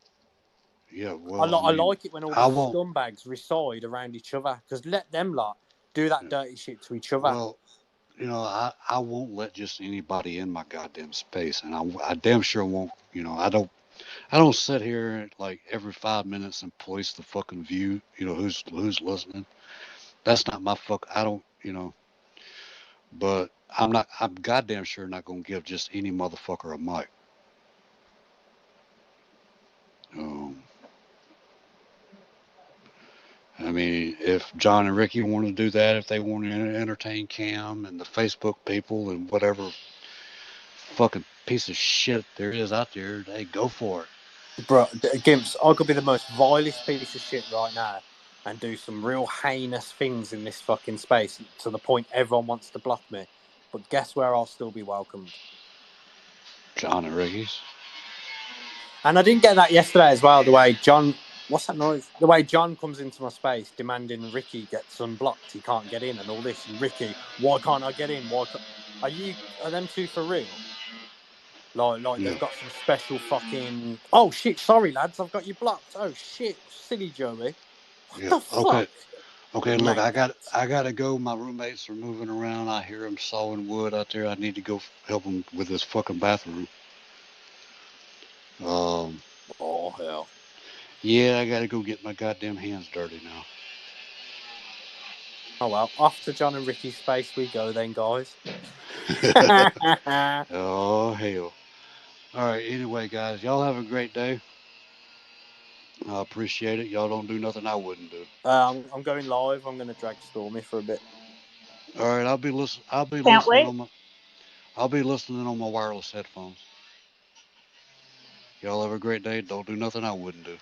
yeah, I, well, li- I I mean, like it when all I these won't, scumbags reside around each other, because let them lot do that yeah, dirty shit to each other. well, I won't let just anybody in my goddamn space, and I damn sure won't, I don't sit here like every 5 minutes and police the fucking view, who's listening. That's not my fuck, I don't, but I'm goddamn sure not gonna give just any motherfucker a mic. Um, I mean, if John and Ricky want to do that, if they want to entertain Cam and the Facebook people and whatever fucking piece of shit there is out there, they go for it. Bro, Gimps, I could be the most vilest piece of shit right now and do some real heinous things in this fucking space to the point everyone wants to block me. But guess where I'll still be welcomed? John and Ricky's. And I didn't get that yesterday as well. The way John, what's that noise? The way John comes into my space demanding Ricky gets unblocked, he can't get in, and all this. And Ricky, why can't I get in? Are them two for real? Like Yeah, they've got some special fucking. Oh shit! Sorry, lads, I've got you blocked. Oh shit, silly Joey. What yeah. the Okay, fuck, okay. Look, mate? I gotta go. My roommates are moving around. I hear them sawing wood out there. I need to go help them with this fucking bathroom. Um, Oh hell! yeah, I gotta go get my goddamn hands dirty Oh well, off to John and Ricky's space we go then, guys. now. Oh hell. All right. Anyway, guys, y'all have a great day. I appreciate it. Y'all don't do nothing I wouldn't do. I'm going live. I'm going to drag Stormy for a bit. All right, I'll be listen. I'll be Can't listening wait. on my. I'll be listening on my wireless headphones. Y'all have a great day. Don't do nothing I wouldn't do.